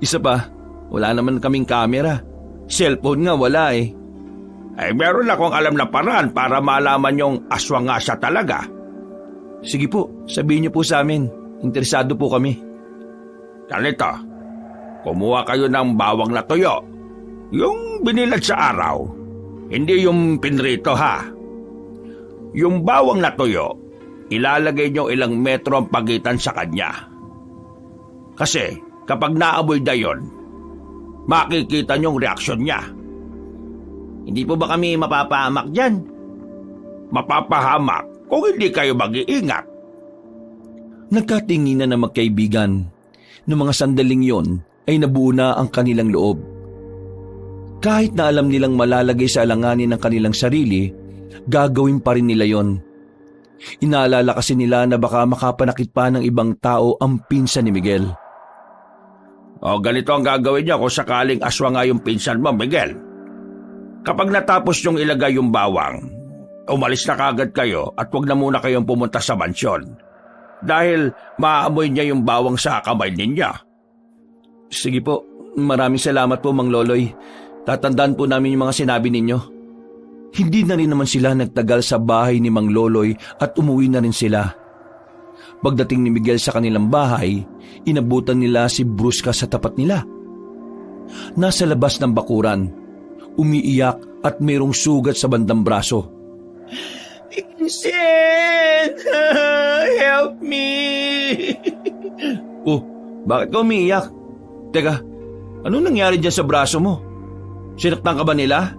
Isa pa, wala naman kaming camera. Cellphone nga wala eh. Meron akong alam na paraan para malaman yung aswang nga siya talaga. Sige po, sabihin niyo po sa amin. Interesado po kami. Ganito, kumuha kayo ng bawang na tuyo. Yung binilad sa araw, hindi yung pinrito ha. Yung bawang na tuyo, ilalagay nyo ilang metro ang pagitan sa kanya. Kasi kapag naamoy na yun, makikita nyong reaksyon niya. Hindi po ba kami mapapahamak dyan? Mapapahamak kung hindi kayo mag-iingat. Nagkatinginan na magkaibigan. Noong mga sandaling yon ay nabuo na ang kanilang loob. Kahit na alam nilang malalagay sa alanganin ng kanilang sarili, gagawin pa rin nila yon. Inaalala kasi nila na baka makapanakit pa ng ibang tao ang pinsan ni Miguel. O ganito ang gagawin niya kung sakaling aswang nga yung pinsan mo, Miguel. Kapag natapos yung ilagay yung bawang, umalis na kagad kayo at huwag na muna kayong pumunta sa mansyon. Dahil maaamoy niya yung bawang sa kamay ninyo. Sige po, maraming salamat po Mang Loloy. Tatandaan po namin yung mga sinabi ninyo. Hindi na rin naman sila nagtagal sa bahay ni Mang Loloy at umuwi na rin sila. Pagdating ni Miguel sa kanilang bahay, inabutan nila si Brusca sa tapat nila. Nasa labas ng bakuran, umiiyak at mayroong sugat sa bandang braso. Vincent! Help me! Oh, bakit ka umiiyak? Teka, anong nangyari dyan sa braso mo? Sinaktan ka ba nila?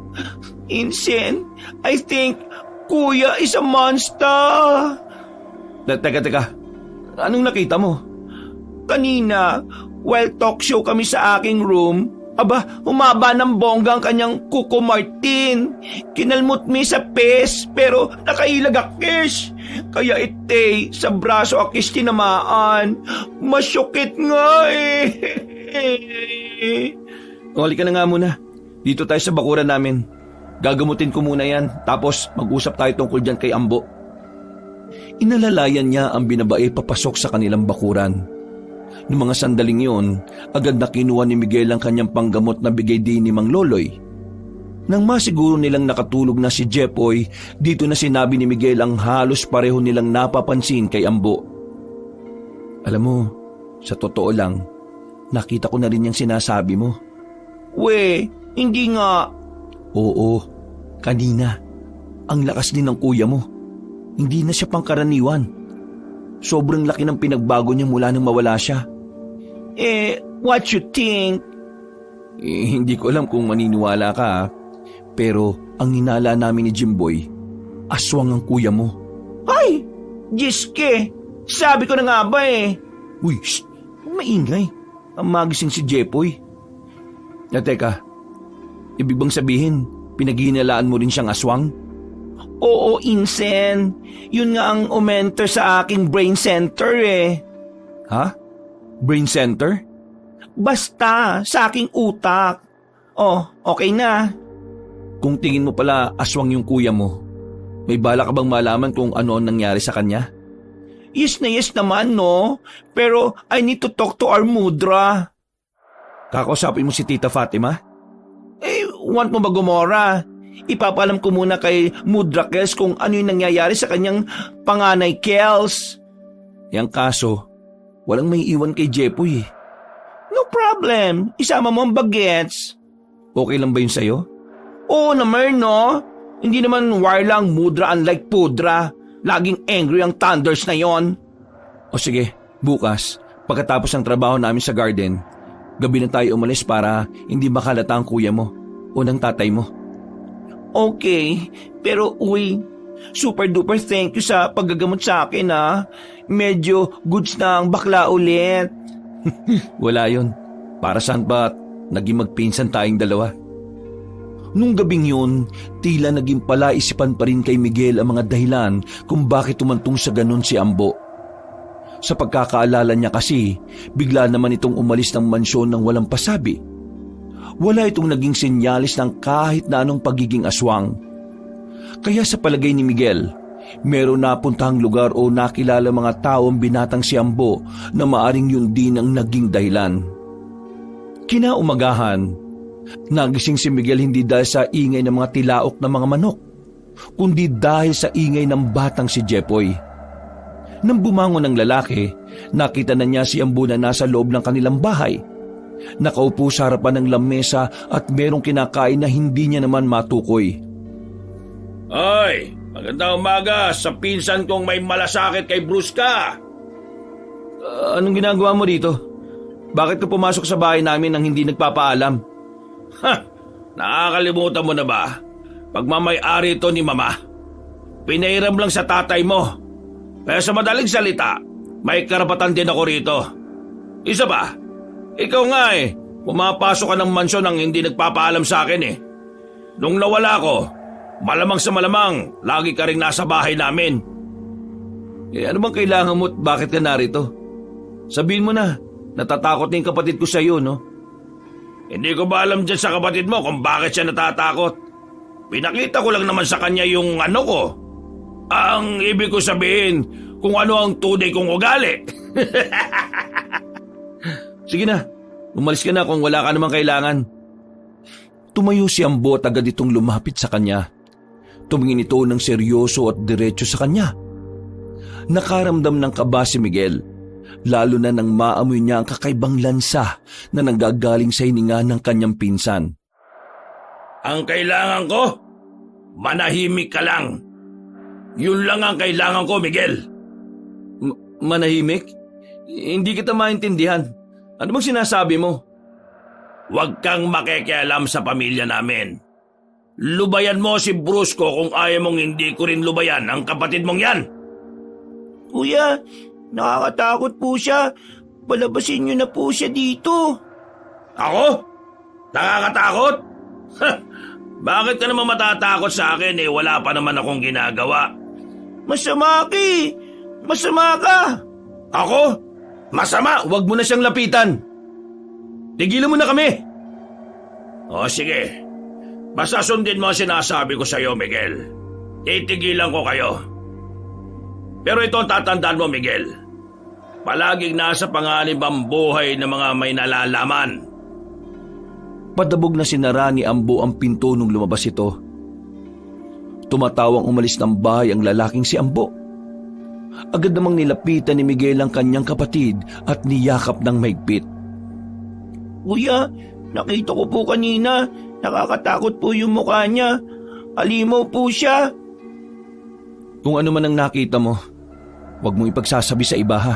Vincent, I think Kuya is a monster. Teka, anong nakita mo? Kanina, while talk show kami sa aking room, humaba ng bongga ang kanyang Kuko Martin. Kinalmot mi sa pes, pero nakailag akis. Kaya ite, sa braso akis tinamaan. Masyukit nga eh. Huli ka na nga muna. Dito tayo sa bakuran namin. Gagamutin ko muna yan, tapos mag-usap tayo tungkol dyan kay Ambo. Inalalayan niya ang binabae papasok sa kanilang bakuran. Noong mga sandaling yun, agad na kinuha ni Miguel ang kanyang panggamot na bigay din ni Mang Loloy. Nang masiguro nilang nakatulog na si Jepoy, dito na sinabi ni Miguel ang halos pareho nilang napapansin kay Ambo. Alam mo, sa totoo lang, nakita ko na rin yung sinasabi mo. We, hindi nga. Oo, kanina. Ang lakas din ng kuya mo. Hindi na siya pangkaraniwan. Sobrang laki ng pinagbago niya mula nang mawala siya. What you think? Hindi ko alam kung maniniwala ka, pero ang hinala namin ni Jimboy, aswang ang kuya mo. Ay, Jiske, sabi ko na nga ba eh. Uy, shh, maingay. Ang magising si Jepoy. Teka, ibig bang sabihin, pinaghihinalaan mo rin siyang aswang? Oo, Insen. Yun nga ang umenter sa aking brain center eh. Ha? Brain center? Basta, sa aking utak. Oh, okay na. Kung tingin mo pala aswang yung kuya mo, may bala ka bang malaman kung ano ang nangyari sa kanya? Yes na yes naman, no? Pero I need to talk to our mudra. Kakausapin mo si Tita Fatima? Want mo ba Gomora? Ipapalam ko muna kay Mudra Kels kung ano yung nangyayari sa kanyang panganay Kels. Yang kaso, walang may iwan kay Jepoy eh. No problem. Isama mo ang bagets. Okay lang ba yun sa'yo? Oo naman, no? Hindi naman wire lang mudra unlike pudra. Laging angry ang thunders na yon. O sige, bukas, pagkatapos ng trabaho namin sa garden, gabi na tayo umalis para hindi makalata ang kuya mo o ng tatay mo. Okay, pero uy, super duper thank you sa paggagamot sa akin ha. Medyo goods na ang bakla ulit. Wala yun. Para saan ba naging magpinsan tayong dalawa? Nung gabing yun, tila naging palaisipan pa rin kay Miguel ang mga dahilan kung bakit tumantong sa ganun si Ambo. Sa pagkakaalala niya kasi, bigla naman itong umalis ng mansyon ng walang pasabi. Wala itong naging senyalis ng kahit na anong pagiging aswang. Kaya sa palagay ni Miguel, meron napuntahang lugar o nakilala mga taong binatang si Ambo na maaring yun din ang naging dahilan. Kinaumagahan, nagising si Miguel hindi dahil sa ingay ng mga tilaok na mga manok, kundi dahil sa ingay ng batang si Jepoy. Nang bumangon ang lalaki, nakita na niya si Ambo na nasa loob ng kanilang bahay. Nakaupo sa harapan ng lamesa at merong kinakain na hindi niya naman matukoy. Ay, magandang umaga sa pinsan kong may malasakit kay Bruce ka. Anong ginagawa mo dito? Bakit ka pumasok sa bahay namin nang hindi nagpapaalam? Ha! Nakakalimutan mo na ba? Pagmamay-ari ito ni Mama. Pinahiram lang sa tatay mo. Kaya sa madaling salita, may karapatan din ako rito. Isa ba? Ikaw nga pumapasok ka ng mansyon nang hindi nagpapaalam sa akin eh. Nung nawala ko, malamang sa malamang, lagi ka rin nasa bahay namin. Ano bang kailangan mo at bakit ka narito? Sabihin mo na, natatakot na yung kapatid ko sa iyo, no? Hindi ko ba alam dyan sa kapatid mo kung bakit siya natatakot? Pinakita ko lang naman sa kanya yung ano ko. Ang ibig ko sabihin kung ano ang tunay kong ugali. Sige na, umalis ka na kung wala ka namang kailangan. Tumayo si Ambo at agad itong lumapit sa kanya. Tumingin ito ng seryoso at diretso sa kanya. Nakaramdam ng kaba si Miguel, lalo na nang maamoy niya ang kakaibang lansa na nanggagaling sa hininga ng kanyang pinsan. Ang kailangan ko, manahimik ka lang. Yun lang ang kailangan ko, Miguel. Manahimik? Hindi kita maintindihan. Ano bang sinasabi mo? Huwag kang makikialam sa pamilya namin. Lubayan mo si Bruce ko kung ayaw mong hindi ko rin lubayan ang kapatid mong yan. Kuya, nakakatakot po siya. Palabasin niyo na po siya dito. Ako? Nakakatakot? Bakit ka naman matatakot sa akin wala pa naman akong ginagawa? Masama ka eh. Masama ka. Ako? Masama? Huwag mo na siyang lapitan. Tigilan mo na kami. O sige. Basta sundin mo ang sinasabi ko sa iyo, Miguel. Titigilan ko kayo. Pero ito ang tatandaan mo, Miguel. Palaging nasa panganib ang buhay ng mga may nalalaman. Padabog na sinara ni Ambo ang pinto nung lumabas ito. Tumatawang umalis ng bahay ang lalaking si Ambo. Agad namang nilapitan ni Miguel ang kanyang kapatid at niyakap ng mahigpit. Kuya, nakita ko po kanina. Nakakatakot po yung mukha niya. Alimaw po siya. Kung ano man ang nakita mo, huwag mong ipagsasabi sa iba ha.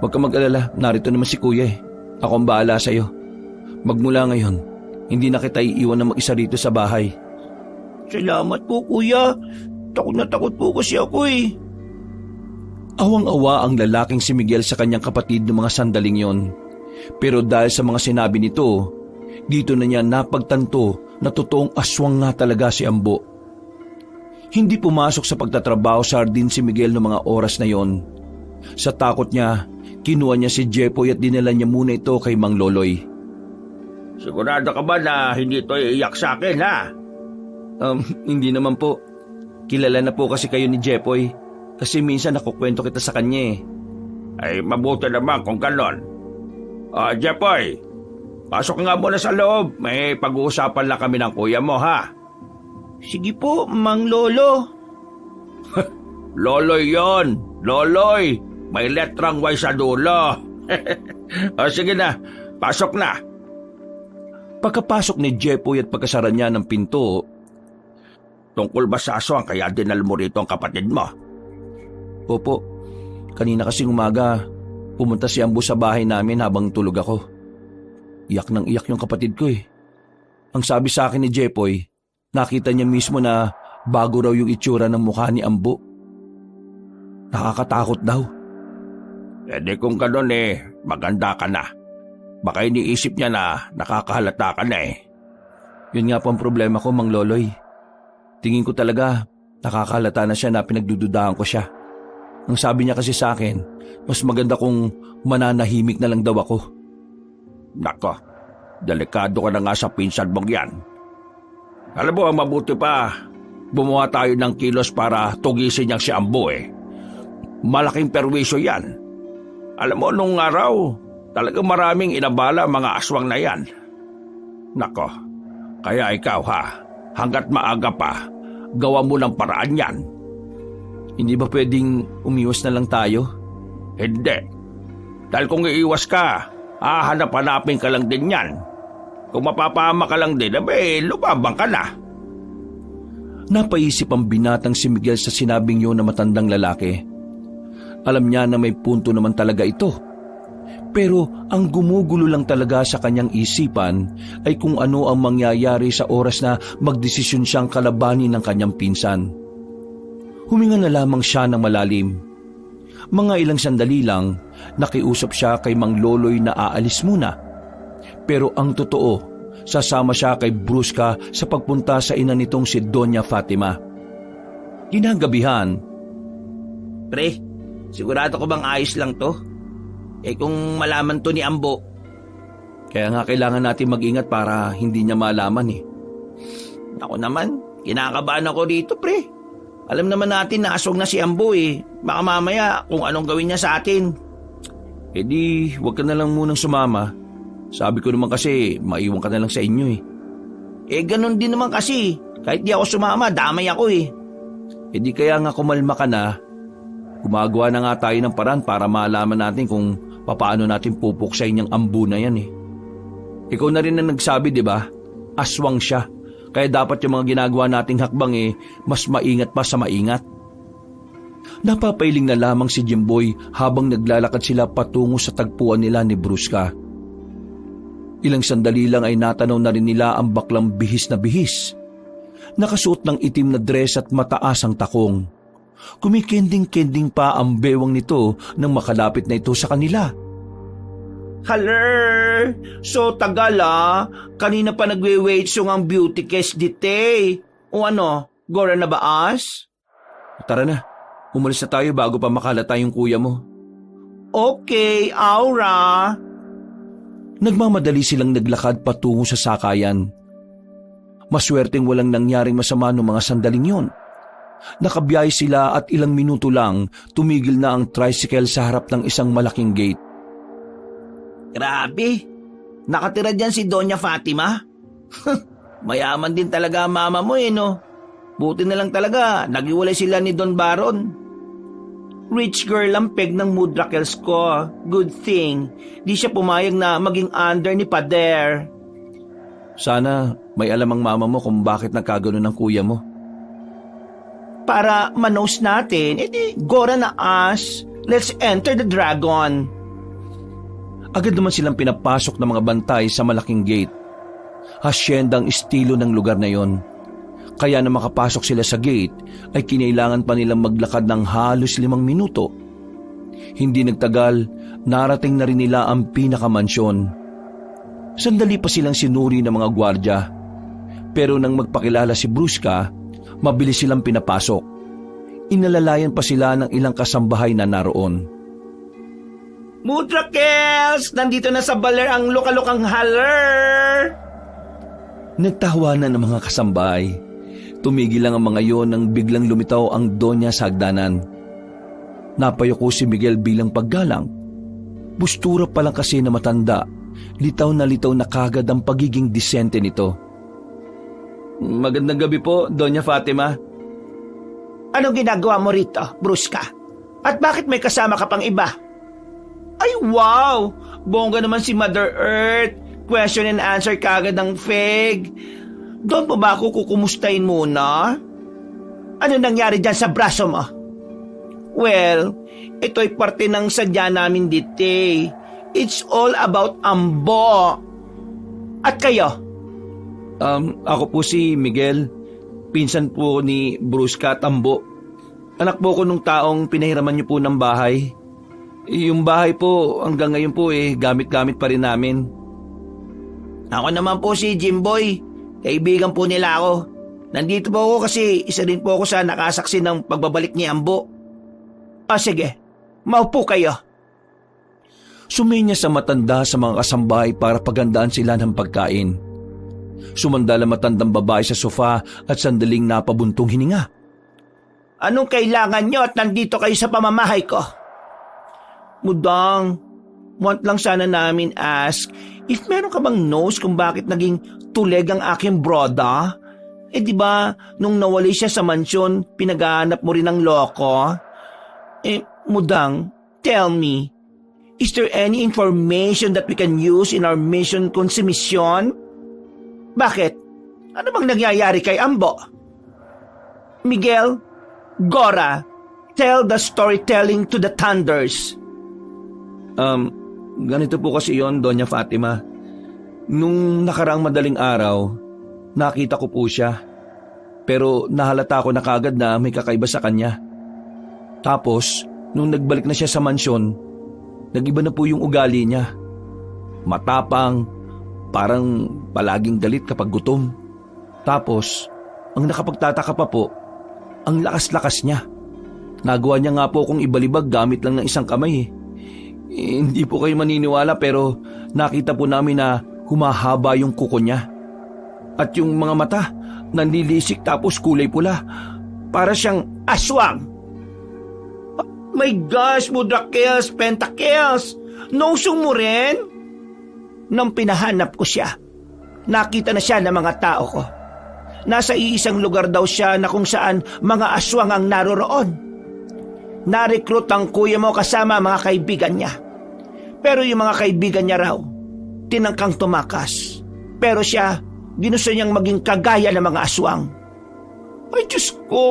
Huwag ka mag-alala, narito naman si kuya eh. Ako ang bahala sa'yo. Magmula ngayon, hindi na kita iiwan na mag-isa rito sa bahay. Salamat po kuya. Takot na takot po kasi ako eh. Awang-awa ang lalaking si Miguel sa kanyang kapatid ng mga sandaling yon. Pero dahil sa mga sinabi nito, dito na niya napagtanto na totoong aswang nga talaga si Ambo. Hindi pumasok sa pagtatrabaho sa hardin si Miguel noong mga oras na yon. Sa takot niya, kinuha niya si Jepoy at dinala niya muna ito kay Mang Loloy. Sigurado ka ba na hindi ito iiyak sa akin, ha? Hindi naman po. Kilala na po kasi kayo ni Jepoy. Kasi minsan nakukwento kita sa kanya eh. Ay, mabuti naman kung ganon. Jepoy, pasok nga muna sa loob. May pag-uusapan lang kami ng kuya mo, ha? Sige po, Mang Lolo. Loloy yon, Loloy. May letrang Y sa dulo. Sige na, pasok na. Pagkapasok ni Jepoy at pagkasara niya ng pinto, Tungkol ba sa aswang kaya dinala mo rito ang kapatid mo? opo, kanina kasing umaga, pumunta si Ambo sa bahay namin habang tulog ako. Iyak nang iyak yung kapatid ko eh. Ang sabi sa akin ni Jepoy, nakita niya mismo na bago raw yung itsura ng mukha ni Ambo. Nakakatakot daw. Kung ganun maganda ka na. Baka iniisip niya na nakakahalata ka na Yun nga po ang problema ko, Mang Loloy. Tingin ko talaga, nakakahalata na siya na pinagdududahan ko siya. Ang sabi niya kasi sa akin, mas maganda kung mananahimik na lang daw ako. Nako, delikado ka na nga sa pinsan mong yan. Alam mo, mabuti pa, gumawa tayo ng kilos para tugisin niyang si Ambo Malaking perwisyo yan. Alam mo, nung araw, talagang maraming inabala ang mga aswang na yan. Nako, kaya ikaw hanggat maaga pa, gawa mo ng paraan yan. Hindi ba pwedeng umiwas na lang tayo? Hindi. Dahil kung iiwas ka, hahanap-hanapin ka lang din yan. Kung mapapahama ka lang din, lumabang ka na. Napaisip ang binatang si Miguel sa sinabing yun na matandang lalaki. Alam niya na may punto naman talaga ito. Pero ang gumugulo lang talaga sa kanyang isipan ay kung ano ang mangyayari sa oras na magdesisyon siyang kalabanin ng kanyang pinsan. Huminga na lamang siya ng malalim. Mga ilang sandali lang, nakiusap siya kay Mang Loloy na aalis muna. Pero ang totoo, sasama siya kay Brusca sa pagpunta sa ina nitong si Doña Fatima. Ginagabihan. Pre, sigurado ko bang ayos lang to? Kung malaman to ni Ambo. Kaya nga kailangan natin mag-ingat para hindi niya malaman Ako naman, kinakabahan ako dito, pre. Alam naman natin na aswang na si Ambo Baka mamaya kung anong gawin niya sa atin. Di, huwag ka na lang munang sumama. Sabi ko naman kasi, maiwan ka na lang sa inyo Ganun din naman kasi. Kahit di ako sumama, damay ako Di kaya nga kumalma ka na. Gumagawa na nga tayo ng paraan para malaman natin kung paano natin pupuksain yung Ambo na yan Ikaw na rin ang nagsabi, di ba? Aswang siya. Kaya dapat yung mga ginagawa nating hakbang mas maingat pa sa maingat. Napapailing na lamang si Jimboy habang naglalakad sila patungo sa tagpuan nila ni Brusca. Ilang sandali lang ay natanaw na rin nila ang baklang bihis na bihis. Nakasuot ng itim na dress at mataas ang takong. Kumikending-kending pa ang bewang nito nang makalapit na ito sa kanila. Haler! So tagal Kanina pa nagwe-wait sung ang beauty case dite. O ano, gora na ba as? Tara na, umalis na tayo bago pa makalata yung kuya mo. Okay, Aura. Nagmamadali silang naglakad patungo sa sakayan. Maswerteng walang nangyaring masama noong mga sandaling yon. Nakabiyahe sila at ilang minuto lang tumigil na ang tricycle sa harap ng isang malaking gate. Grabe, nakatira dyan si Doña Fatima. Mayaman din talaga ang mama mo no? Buti na lang talaga, naghiwalay sila ni Don Baron. Rich girl ang peg ng Mudrakels ko. Good thing, di siya pumayag na maging under ni Pader. Sana may alam ang mama mo kung bakit nagkaganon ng kuya mo. Para manos natin, gora na as. Let's enter the dragon. Agad naman silang pinapasok ng mga bantay sa malaking gate. Hasyenda ang estilo ng lugar na yon. Kaya na makapasok sila sa gate ay kinailangan pa nilang maglakad ng halos 5 minuto. Hindi nagtagal, narating na rin nila ang pinakamansyon. Sandali pa silang sinuri ng mga gwardya. Pero nang magpakilala si Brusca, mabilis silang pinapasok. Inalalayan pa sila ng ilang kasambahay na naroon. Mudrakels! Nandito na sa baler ang lukalukang haler! Nagtawanan ng mga kasambahay. Tumigil lang ang mga yon nang biglang lumitaw ang Donya sa hagdanan. Napayuko si Miguel bilang paggalang. Bustura pa lang kasi na matanda. Litaw na kagad ang pagiging disente nito. Magandang gabi po, Doña Fatima. Anong ginagawa mo rito, Brusca? At bakit may kasama ka pang iba? Ay wow! Bongga naman si Mother Earth. question and answer kagad ng Feg. Doon po ba ako kukumustahin muna? Ano nangyari dyan sa braso mo? Well, ito'y parte ng sadya namin dito eh. It's all about Ambo. At kayo? Ako po si Miguel. Pinsan po ni Brusca at Ambo. Anak po ko nung taong pinahiraman niyo po ng bahay. Yung bahay po hanggang ngayon po gamit-gamit pa rin namin. Ako naman po si Jimboy. Kaibigan po nila ako. Nandito po ako kasi isa rin po ako sa nakasaksi ng pagbabalik ni Ambo. Sige, maupo kayo. Suminya sa matanda sa mga kasambahay para pagandaan sila ng pagkain. Sumandala matandang babae sa sofa at sandaling napabuntong hininga. Anong kailangan nyo at nandito kayo sa pamamahay ko? Mudang, want lang sana namin ask if meron ka bang knows kung bakit naging tuleg ang aking broda? Di ba nung nawali siya sa mansyon, pinaghahanap mo rin ng loko? Mudang, tell me, is there any information that we can use in our mission consummation? Bakit? Ano bang nangyayari kay Ambo? Miguel, Gora, tell the storytelling to the thunders. Ganito po kasi yon, Doña Fatima. Nung nakaraang madaling araw, nakita ko po siya. Pero nahalata ko na kagad na may kakaiba sa kanya. Tapos, nung nagbalik na siya sa mansyon, nag-iba na po yung ugali niya. Matapang, parang palaging galit kapag gutom. Tapos, ang nakapagtataka pa po, ang lakas-lakas niya. Nagawa niya nga po kung ibalibag gamit lang ng isang kamay. Hindi po kayo maniniwala pero nakita po namin na humahaba yung kuko niya. At yung mga mata, nanlilisik tapos kulay pula. Para siyang aswang. My gosh, Mudrakels, Pentakels, nosong mo rin? Nang pinahanap ko siya, nakita na siya ng mga tao ko. Nasa iisang lugar daw siya na kung saan mga aswang ang naroroon. Na-recruit ang kuya mo kasama mga kaibigan niya. Pero yung mga kaibigan niya raw, tinangkang tumakas. Pero siya, ginusto niyang maging kagaya ng mga aswang. Ay Diyos ko,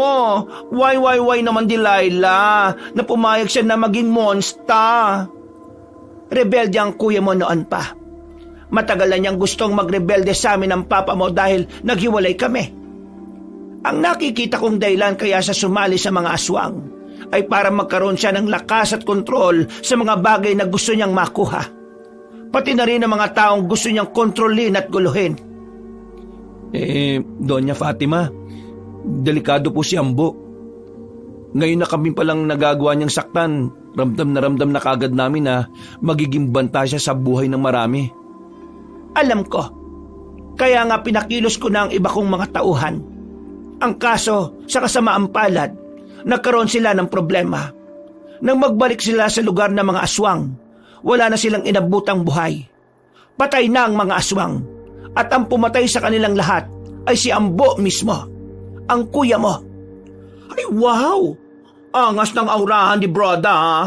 why naman Delilah na pumayag siya na maging monster? Rebelde ang kuya mo noon pa. Matagal na niyang gustong magrebelde sa amin ng papa mo dahil naghiwalay kami. Ang nakikita kong dahilan kaya sa sumali sa mga aswang ay para magkaroon siya ng lakas at kontrol sa mga bagay na gusto niyang makuha. Pati na rin ang mga taong gusto niyang kontrolin at guluhin. Doña Fatima, delikado po si Ambo. Ngayon na kami palang nagagawa niyang saktan, ramdam na kagad namin na magiging banta siya sa buhay ng marami. Alam ko, kaya nga pinakilos ko na ang iba kong mga tauhan. Ang kaso, sa kasamaang palad, nagkaroon sila ng problema. Nang magbalik sila sa lugar ng mga aswang, wala na silang inabutang buhay. Patay na ang mga aswang, at ang pumatay sa kanilang lahat ay si Ambo mismo, ang kuya mo. Ay wow! Angas ng aurahan ni Broda ha?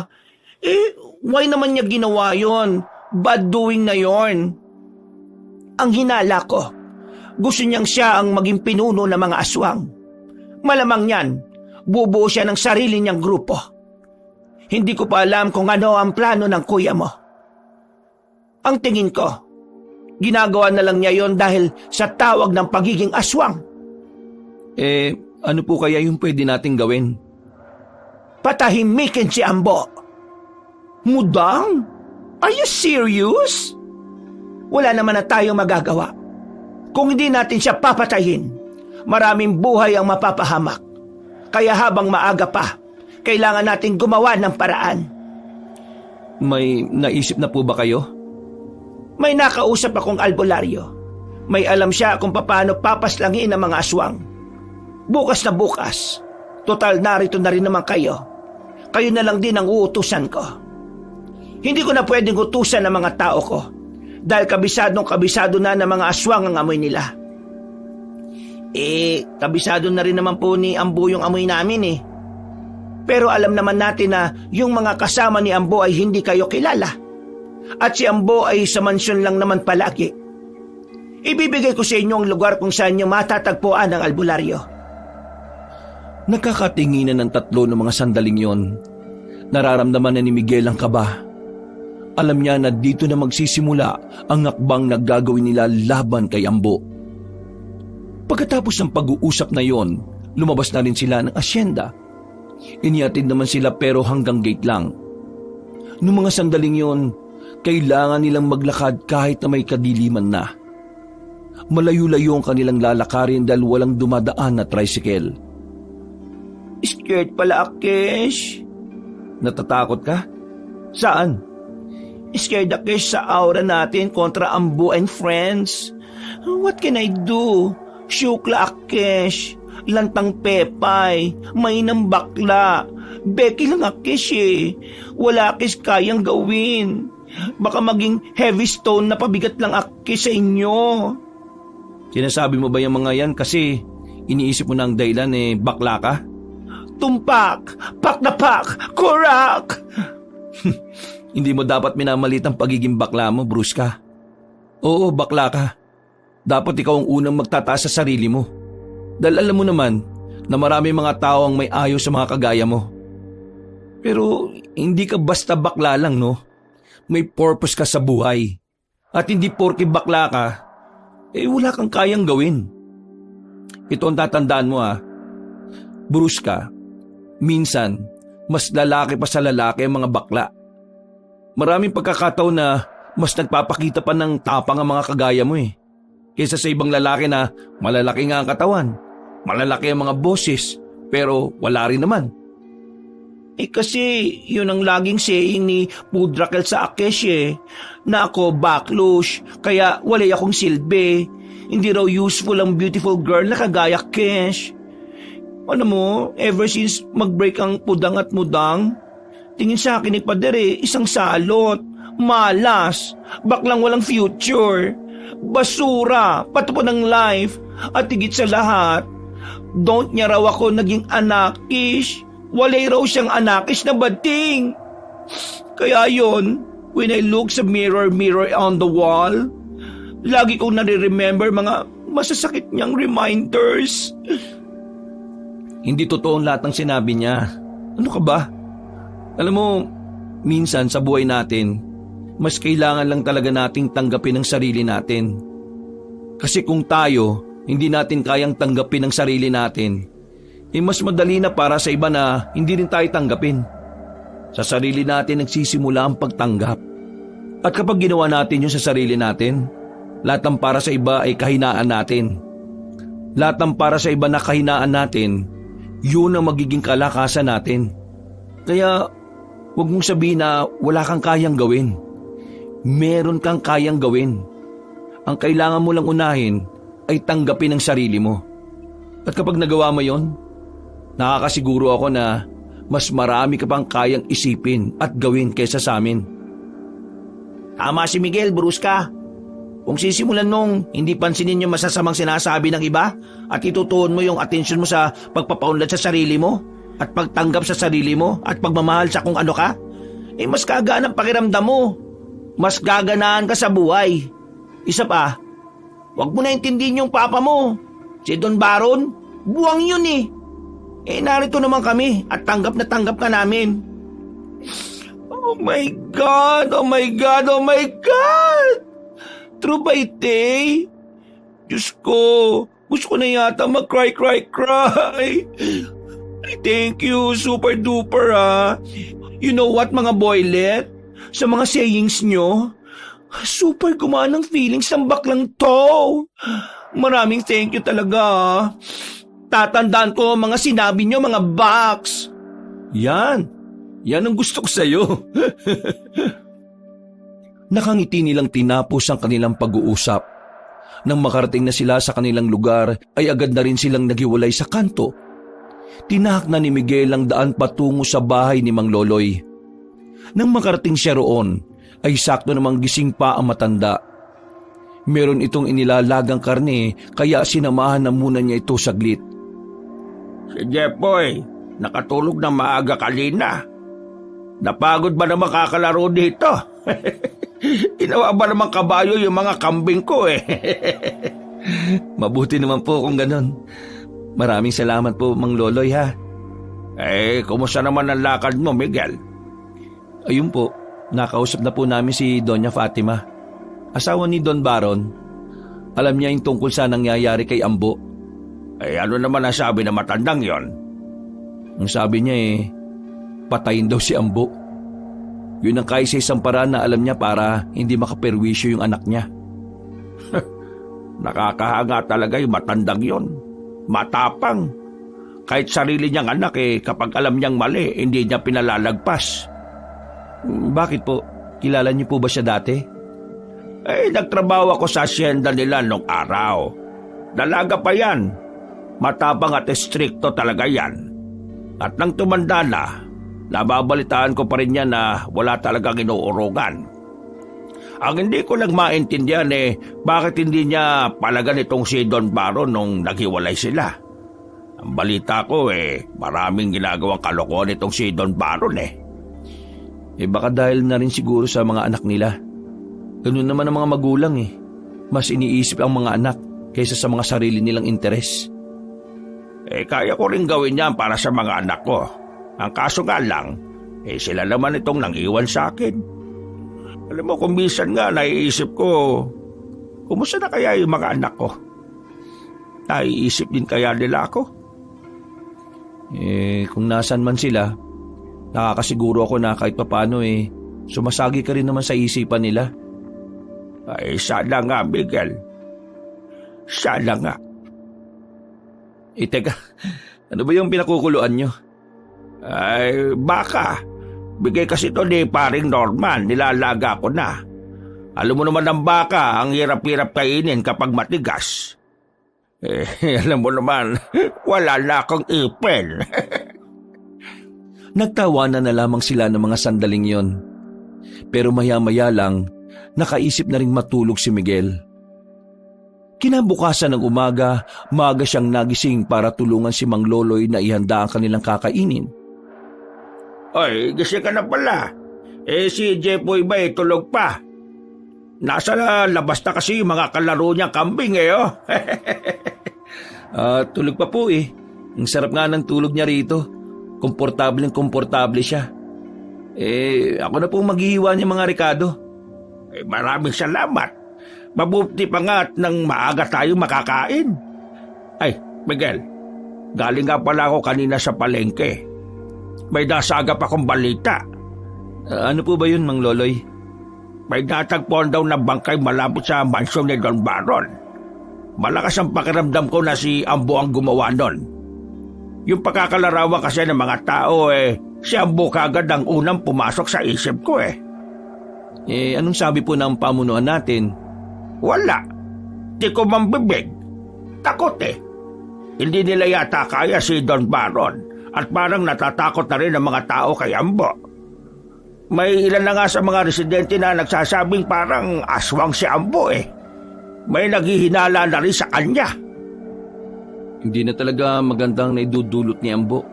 Why naman niya ginawa yon? Bad doing na yon. Ang hinala ko, gusto niyang siya ang maging pinuno ng mga aswang. Malamang yan, bubuo siya ng sarili niyang grupo. Hindi ko pa alam kung ano ang plano ng kuya mo. Ang tingin ko, ginagawa na lang niya yon dahil sa tawag ng pagiging aswang. Ano po kaya yung pwede nating gawin? Patahimikin si Ambo. Mudang? Are you serious? Wala naman na tayong magagawa. Kung hindi natin siya papatayin, maraming buhay ang mapapahamak. Kaya habang maaga pa, kailangan natin gumawa ng paraan. May naisip na po ba kayo? May nakausap akong albularyo. May alam siya kung paano papaslangin ang mga aswang. Bukas na bukas, total narito na rin naman kayo. Kayo na lang din ang uutusan ko. Hindi ko na pwedeng utusan ng mga tao ko dahil kabisado na ng mga aswang ang amoy nila. Kabisado na rin naman po ni Ambo yung amoy namin Pero alam naman natin na yung mga kasama ni Ambo ay hindi kayo kilala. At si Ambo ay sa mansyon lang naman palagi. Ibibigay ko sa inyo ang lugar kung saan niyo matatagpuan ang albularyo. Nakakatinginan ng tatlo ng mga sandaling yon. Nararamdaman na ni Miguel ang kaba. Alam niya na dito na magsisimula ang hakbang na gagawin nila laban kay Ambo. Pagkatapos ng pag-uusap na yon, lumabas na rin sila ng asyenda. Iniatid naman sila pero hanggang gate lang. Noong mga sandaling yon, kailangan nilang maglakad kahit na may kadiliman na. Malayo-layo ang kanilang lalakarin dahil walang dumadaan na tricycle. Scared pala, Akesh. Natatakot ka? Saan? Scared, Akesh, sa aura natin kontra Ambo and friends. What can I do? Syukla, Akesh. Lantang Pepay. Mainang bakla. Becky lang, Akesh eh. Wala, Akesh, kayang gawin. Baka maging heavy stone na pabigat lang, Akesh, sa inyo. Sinasabi mo ba yung mga yan kasi iniisip mo na ang dahilan bakla ka? Tumpak! Pak na pak! Kurak! Hindi mo dapat minamalit ang pagiging bakla mo, Bruska. Oo, bakla ka. Dapat ikaw ang unang magtataas sa sarili mo. Dahil alam mo naman na marami mga tao ang may ayaw sa mga kagaya mo. Pero hindi ka basta bakla lang, no? May purpose ka sa buhay. At hindi porke bakla ka, wala kang kayang gawin. Ito ang tatandaan mo Bruska, minsan, mas lalaki pa sa lalaki ang mga bakla. Maraming pagkakataon na mas nagpapakita pa ng tapang ang mga kagaya mo kaysa sa ibang lalaki na malalaki nga ang katawan, malalaki ang mga boses, pero wala rin naman. Kasi yun ang laging saying ni Pudrakel sa Akesh na ako backlush, kaya walay akong silbi. Hindi raw useful ang beautiful girl na kagaya Kesh. Ano mo, ever since mag-break ang pudang at mudang, tingin sa akin ni Pader isang salot, malas, baklang walang future, basura, patupon ng life, at higit sa lahat, don't niya raw ako naging anakish. Walay raw siyang anakish na bading. Kaya yon, when I look sa mirror on the wall, lagi kong nare-remember mga masasakit niyang reminders. Hindi totoo lahat ng sinabi niya. Ano ka ba? Alam mo, minsan sa buhay natin, mas kailangan lang talaga nating tanggapin ang sarili natin. Kasi kung tayo, hindi natin kayang tanggapin ang sarili natin, mas madali na para sa iba na hindi rin tayo tanggapin. Sa sarili natin nagsisimula ang pagtanggap. At kapag ginawa natin yun sa sarili natin, lahat ng para sa iba ay kahinaan natin. Lahat ng para sa iba na kahinaan natin, yun ang magiging kalakasan natin. Kaya huwag mong sabihin na wala kang kayang gawin. Meron kang kayang gawin. Ang kailangan mo lang unahin ay tanggapin ang sarili mo. At kapag nagawa mo yon, nakakasiguro ako na mas marami ka pang kayang isipin at gawin kaysa sa amin. Tama si Miguel, Bruska. Kung sisimulan mong hindi pansinin yung masasamang sinasabi ng iba at itutuon mo yung atensyon mo sa pagpapaunlad sa sarili mo at pagtanggap sa sarili mo at pagmamahal sa kung ano ka, mas kagaan ang pakiramdam mo. Mas gaganaan ka sa buhay. Isa pa, huwag mo na intindihin yung papa mo. Si Don Baron, buwang yun narito naman kami at tanggap na tanggap ka namin. Oh my God! Oh my God! Oh my God! True ba ite? Diyos ko, gusto ko na yata mag-cry. Thank you, super duper You know what mga boylet? Sa mga sayings nyo, super gumaan ang feelings ng baklang to. Maraming thank you talaga. Tatandaan ko mga sinabi nyo, mga box. Yan ang gusto ko sa'yo. Nakangiti nilang tinapos ang kanilang pag-uusap. Nang makarating na sila sa kanilang lugar, ay agad na rin silang naghiwalay sa kanto. Tinahak na ni Miguel ang daan patungo sa bahay ni Mang Loloy. Nang makarating siya roon, ay sakto namang gising pa ang matanda. Meron itong inilalagang karne, kaya sinamahan na muna niya ito saglit. Si Jepoy, nakatulog na maaga kanina. Napagod ba na makakalaro dito? Inawa ba naman kabayo yung mga kambing ko eh? Mabuti naman po kung ganon. Maraming salamat po, Mang Loloy ha. Kumusta naman ang lakad mo, Miguel? Ayun po, nakausap na po namin si Doña Fatima. Asawa ni Don Baron. Alam niya yung tungkol sa nangyayari kay Ambo. Ano naman ang sabi ng matandang yon? Ang sabi niya patayin daw si Ambo. Yun ang kaisa-isang paraan na alam niya para hindi makaperwisyo yung anak niya. Nakakahanga talaga yung matandang yon. Matapang. Kahit sarili niyang anak kapag alam niyang mali, hindi niya pinalalagpas. Bakit po? Kilala niyo po ba siya dati? Nagtrabaho ako sa asyenda nila nung araw. Dalaga pa yan. Matapang at estrikto talaga yan. At nang tumanda na, nababalitaan ko pa rin niya na wala talagang inuurugan. Ang hindi ko lang maintindihan bakit hindi niya palagan itong si Don Baron nung naghiwalay sila. Ang balita ko maraming ginagawang kalokohan itong si Don Baron Baka dahil na rin siguro sa mga anak nila. Ganun naman ang mga magulang Mas iniisip ang mga anak kaysa sa mga sarili nilang interes. Kaya ko rin gawin yan para sa mga anak ko. Ang kaso nga lang, sila naman itong nangiwan sa akin. Alam mo, kung minsan nga naiisip ko, kumusta na kaya yung mga anak ko? Naiisip din kaya nila ako? Kung nasan man sila, nakakasiguro ako na kahit papaano sumasagi ka rin naman sa isipan nila. Sana nga, Miguel. Sana nga. Teka, ano ba yung pinakukuluan nyo? Baka. Bigay kasi ito ni paring Norman, nilalaga ko na. Alam mo naman ang baka, ang hirap-hirap kainin kapag matigas. Alam mo naman, wala na akong ipin. Nagtawanan na lamang sila ng mga sandaling yon. Pero maya-maya lang, nakaisip na ring matulog si Miguel. Kinabukasan ng umaga, maaga siyang nagising para tulungan si Mang Loloy na ihanda ang kanilang kakainin. Gising ka na pala. Si Jepoy ba tulog pa? Nasa labas na kasi yung mga kalaro niya kambing Tulog pa po Ang sarap nga ng tulog niya rito. Komportable siya. Ako na po maghihiwa niya mga Ricardo. Maraming salamat. Mabuti pa nga at nang maaga tayo makakain. Miguel, galing nga pala ako kanina sa palengke. May nasagap akong balita. Ano po ba yun, Mang Loloy? May natagpuan daw na bangkay malapit sa mansyon ni Don Baron. Malakas ang pakiramdam ko na si Ambo ang gumawa nun. Yung pagkakalarawan kasi ng mga tao si Ambo kagad ang unang pumasok sa isip ko Anong sabi po ng pamunuan natin? Wala. Di ko mambibig. Takot Hindi nila yata kaya si Don Baron at parang natatakot na rin ang mga tao kay Ambo. May ilan na nga sa mga residente na nagsasabing parang aswang si Ambo May naghihinala na rin sa kanya. Hindi na talaga magandang naidudulot ni Ambo.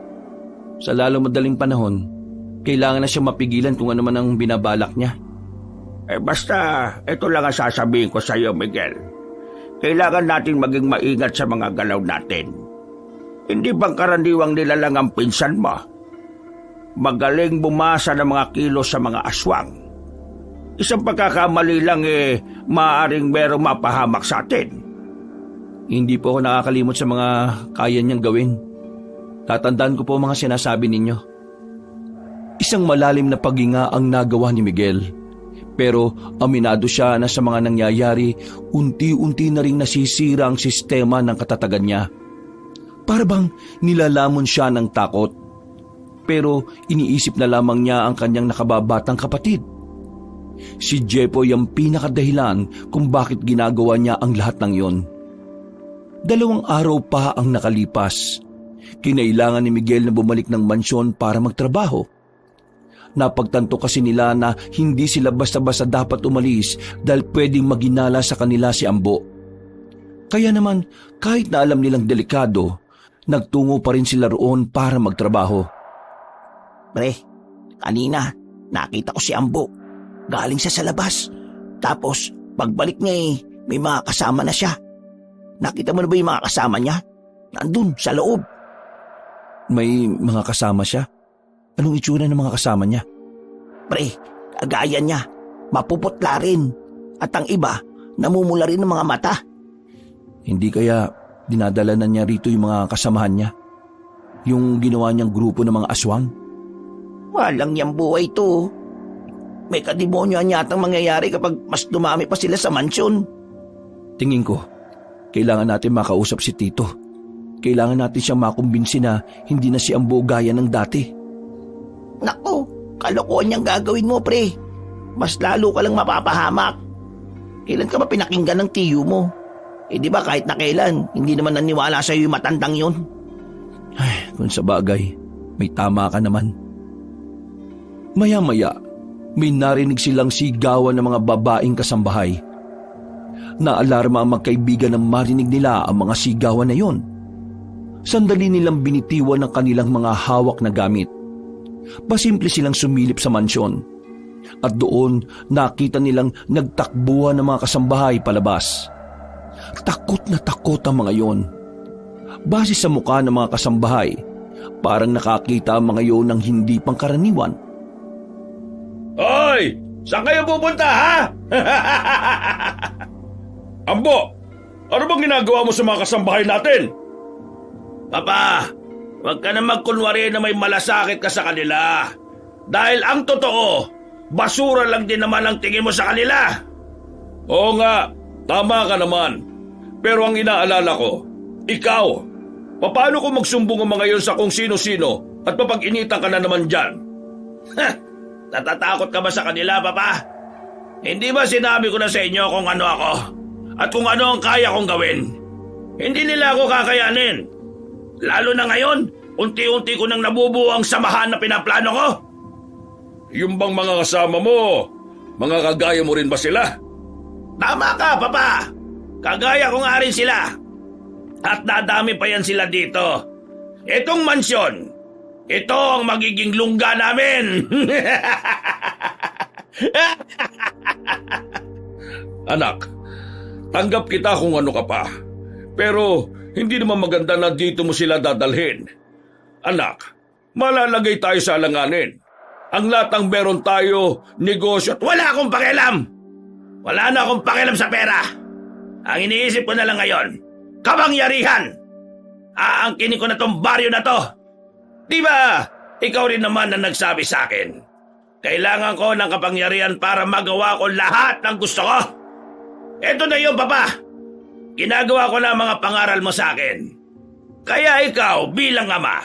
Sa lalo madaling panahon, kailangan na siya mapigilan kung ano man ang binabalak niya. Basta, ito lang ang sasabihin ko sa iyo, Miguel. Kailangan natin maging maingat sa mga galaw natin. Hindi bang karaniwang nilalang ang pinsan mo? Magaling bumasa ng mga kilos sa mga aswang. Isang pagkakamali lang maaaring merong mapahamak sa atin. Hindi po ako nakakalimot sa mga kaya niyang gawin. Tatandaan ko po mga sinasabi ninyo. Isang malalim na paghinga ang nagawa ni Miguel. Pero aminado siya na sa mga nangyayari, unti-unti na ring nasisira ang sistema ng katatagan niya. Para bang nilalamon siya ng takot. Pero iniisip na lamang niya ang kanyang nakababatang kapatid. Si Jepoy ang pinakadahilan kung bakit ginagawa niya ang lahat ng yon. 2 araw pa ang nakalipas. Kinailangan ni Miguel na bumalik ng mansyon para magtrabaho. Napagtanto kasi nila na hindi sila basta-basta dapat umalis dahil pwedeng maginala sa kanila si Ambo. Kaya naman, kahit na alam nilang delikado, nagtungo pa rin sila roon para magtrabaho. Pre, kanina, nakita ko si Ambo. Galing siya sa labas. Tapos, pagbalik niya may mga kasama na siya. Nakita mo na ba yung mga kasama niya? Nandun, sa loob. May mga kasama siya? Anong itsura ng mga kasama niya? Pre, kagaya niya. Mapuputla rin. At ang iba, namumula rin ng mga mata. Hindi kaya dinadala na niya rito yung mga kasamahan niya? Yung ginawa niyang grupo ng mga aswang? Walang niyang buhay to. May kademonyoan yatang mangyayari kapag mas dumami pa sila sa mansyon. Tingin ko, kailangan natin makausap si Tito. Kailangan natin siyang makumbinsi na hindi na si Ambo gaya ng dati. Naku, kalokohan niyang gagawin mo, pre. Mas lalo ka lang mapapahamak. Kailan ka ba pinakinggan ng tiyo mo? Di ba kahit na kailan, hindi naman naniwala sa'yo yung matandang yun? Ay, kung sa bagay, may tama ka naman. Maya-maya, may narinig silang sigawan ng mga babaeng kasambahay. Naalarma ang magkaibigan na marinig nila ang mga sigawan na yon. Sandali nilang binitiwan ng kanilang mga hawak na gamit. Pasimple silang sumilip sa mansyon. At doon nakita nilang nagtakbuhan ng mga kasambahay palabas. Takot na takot ang mga yon. Base sa mukha ng mga kasambahay, parang nakakita ang mga yon ng hindi pangkaraniwan. Hoy! Saan kayo pupunta, ha? Ambo, ano bang ginagawa mo sa mga kasambahay natin? Papa, huwag ka na magkunwari na may malasakit ka sa kanila. Dahil ang totoo, basura lang din naman ang tingin mo sa kanila. Oo nga, tama ka naman. Pero ang inaalala ko, ikaw, paano ko magsumbong ang mga yon sa kung sino-sino at papag-initan ka na naman dyan? Natatakot ka ba sa kanila, Papa? Hindi ba sinabi ko na sa inyo kung ano ako? At kung ano ang kaya kong gawin? Hindi nila ako kakayanin. Lalo na ngayon, unti-unti ko nang nabubuo ang samahan na pinaplano ko. Yung bang mga kasama mo, mga kagaya mo rin ba sila? Tama ka, Papa. Kagaya ko nga rin sila. At dadami pa yan sila dito. Itong mansyon, ito ang magiging lungga namin. Anak, tanggap kita kung ano ka pa. Pero hindi naman maganda na dito mo sila dadalhin. Anak, malalagay tayo sa alanganin. Ang latang meron tayo, negosyo at Wala akong pakialam. Wala na akong pakialam sa pera. Ang iniisip ko na lang ngayon, kapangyarihan. Aangkinin ko na tong baryo na to. Di ba, ikaw rin naman ang nagsabi sa akin. Kailangan ko ng kapangyarihan para magawa ko lahat ng gusto ko. Eto na yun, Papa. Ginagawa ko na ang mga pangaral mo sa akin. Kaya ikaw bilang ama,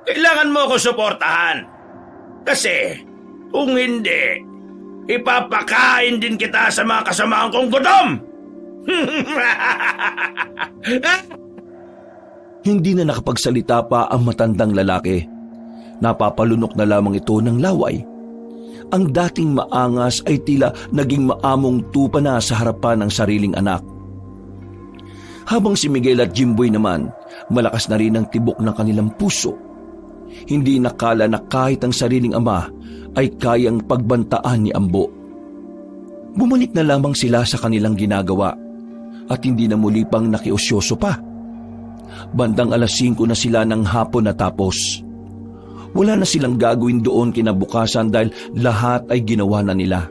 kailangan mo ko suportahan. Kasi kung hindi, ipapakain din kita sa mga kasamahan kong gutom. Hindi na nakapagsalita pa ang matandang lalaki. Napapalunok na lamang ito ng laway. Ang dating maangas ay tila naging maamong tupa na sa harapan ng sariling anak. Habang si Miguel at Jimboy naman, malakas na rin ang tibok ng kanilang puso. Hindi nakala na kahit ang sariling ama ay kayang pagbantaan ni Ambo. Bumalik na lamang sila sa kanilang ginagawa at hindi na muli pang nakiusyoso pa. Bandang 5:00 na sila ng hapon natapos. Wala na silang gagawin doon kinabukasan dahil lahat ay ginawa na nila.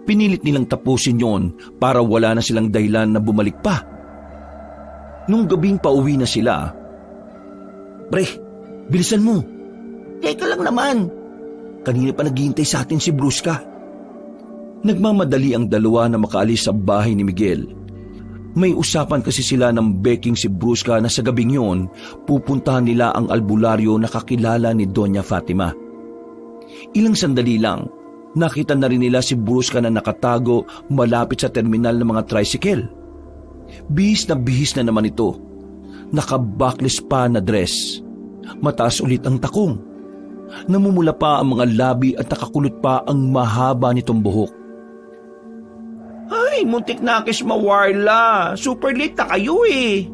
Pinilit nilang tapusin yon para wala na silang dahilan na bumalik pa. Nung gabing pauwi na sila, "Pre, bilisan mo." Teka lang naman. Kanina pa naghihintay sa atin si Brusca. Nagmamadali ang dalawa na makaalis sa bahay ni Miguel. May usapan kasi sila ng beking si Brusca na sa gabing yun, pupuntahan nila ang albularyo na kakilala ni Doña Fatima. Ilang sandali lang, nakita na rin nila si Brusca na nakatago malapit sa terminal ng mga tricycle. Bihis na naman ito. Naka-backless pa na dress. Mataas ulit ang takong. Namumula pa ang mga labi at nakakulot pa ang mahaba nitong buhok. Ay, muntik na kis mawarla. Super late na kayo eh.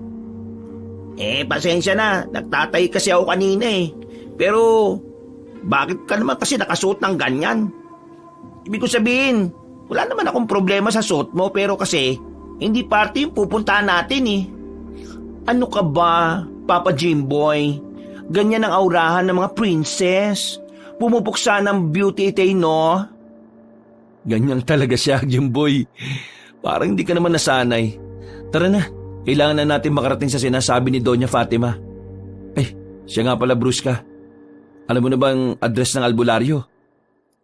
Pasensya na. Nagtatay kasi ako kanina eh. Pero, bakit ka naman kasi nakasuot ng ganyan? Ibig ko sabihin, Wala naman akong problema sa suot mo pero kasi hindi party yung pupuntahan natin eh. Ano ka ba, Papa Jimboy? Ganyan ang aurahan ng mga princess. Pumupuksa ng beauty ite, no? Ganyan talaga siya, Jimboy. Parang hindi ka naman nasanay. Tara na, kailangan na natin makarating sa sinasabi ni Doña Fatima. Ay, siya nga pala, Brusca. Alam mo na ba ang address ng albularyo?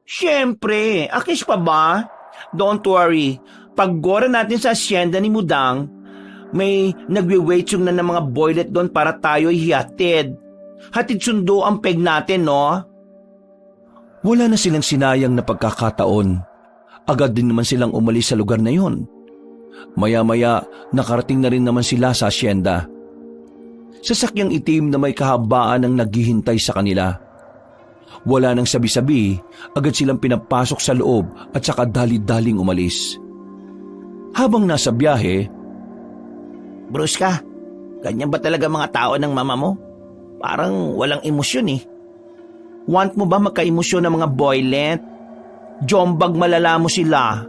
Siyempre, akis pa ba? Don't worry, paggora natin sa asyenda ni Mudang, may nagwe-waiting na ng mga boylet doon para tayo ihatid. Hatid sundo ang peg natin, no? Wala na silang sinayang na pagkakataon. Agad din naman silang umalis sa lugar na yon. Maya-maya, nakarating na rin naman sila sa asyenda. Sasakyang itim na may kahabaan ang naghihintay sa kanila. Wala nang sabi-sabi, agad silang pinapasok sa loob at saka dali-daling umalis. Habang nasa biyahe, Brusca, ganyan ba talaga mga tao ng mama mo? Parang walang emosyon eh. Want mo ba magka-emosyon ng mga boylet? Jombag malala mo sila.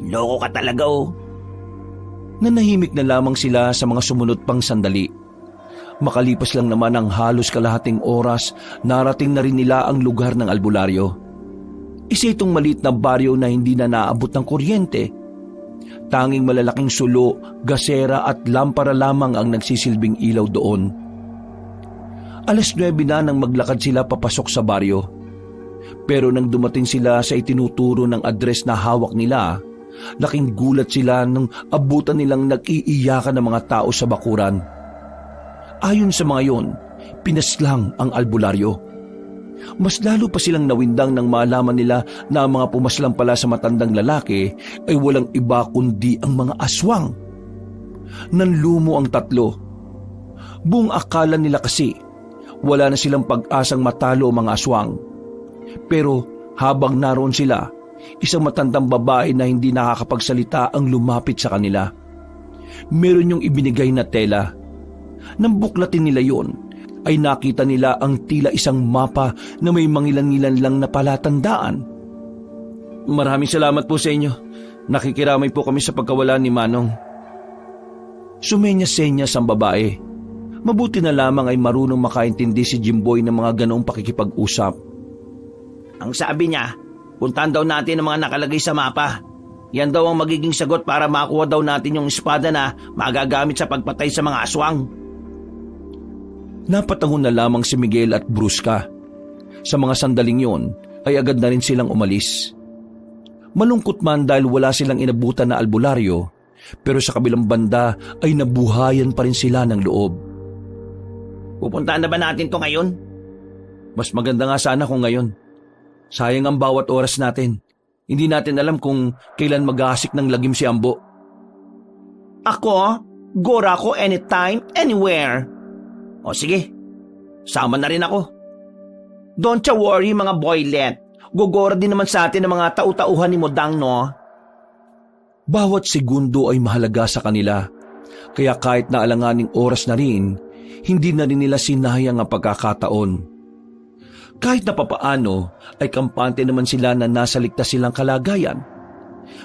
Loko ka talaga oh. nanahimik na lamang sila sa mga sumunod pang sandali. Makalipas lang naman ang halos kalahating oras, narating na rin nila ang lugar ng albularyo. Isa itong maliit na baryo na hindi na naabot ng kuryente. Tanging malalaking sulo, gasera at lampara lamang ang nagsisilbing ilaw doon. 9:00 na nang maglakad sila papasok sa baryo. Pero nang dumating sila sa itinuturo ng address na hawak nila, laking gulat sila nang abutan nilang nag-iiyakan ng mga tao sa bakuran. Ayon sa mga yon, pinaslang ang albularyo. Mas lalo pa silang nawindang nang malaman nila na ang mga pumaslang pala sa matandang lalaki ay walang iba kundi ang mga aswang. Nanlumo ang tatlo. Buong akala nila kasi wala na silang pag-asang matalo ang mga aswang. Pero habang naroon sila, isang matandang babae na hindi nakakapagsalita ang lumapit sa kanila. Meron yung ibinigay na tela. Nang buklatin nila yon, ay nakita nila ang tila isang mapa na may mangilan-ngilan lang na palatandaan. Maraming salamat po sa inyo. Nakikiramay po kami sa pagkawala ni Manong. Sumenya-senyas ang babae. Mabuti na lamang ay marunong makaintindi si Jimboy ng mga ganoong pakikipag-usap. Ang sabi niya, puntahan daw natin ang mga nakalagay sa mapa. Yan daw ang magiging sagot para makuha daw natin yung espada na magagamit sa pagpatay sa mga aswang. Napatangon na lamang si Miguel at Brusca. Sa mga sandaling yon ay agad na rin silang umalis. Malungkot man dahil wala silang inabutan na albularyo, pero sa kabilang banda ay nabuhayan pa rin sila ng loob. Pupuntahan na ba natin to ngayon? Mas maganda nga sana kung ngayon. Sayang ang bawat oras natin. Hindi natin alam kung kailan mag-aasik ng lagim si Ambo. Ako? Gora ko anytime, anywhere. O sige, sama na rin ako. Don't you worry mga boylet. Gugora din naman sa atin ang mga tau-tauhan ni Modang, no? Bawat segundo ay mahalaga sa kanila. Kaya kahit na alanganing oras na rin, hindi na rin nila sinayang ang pagkakataon. Kahit na papaano ay kampante naman sila na nasa ligtas silang kalagayan.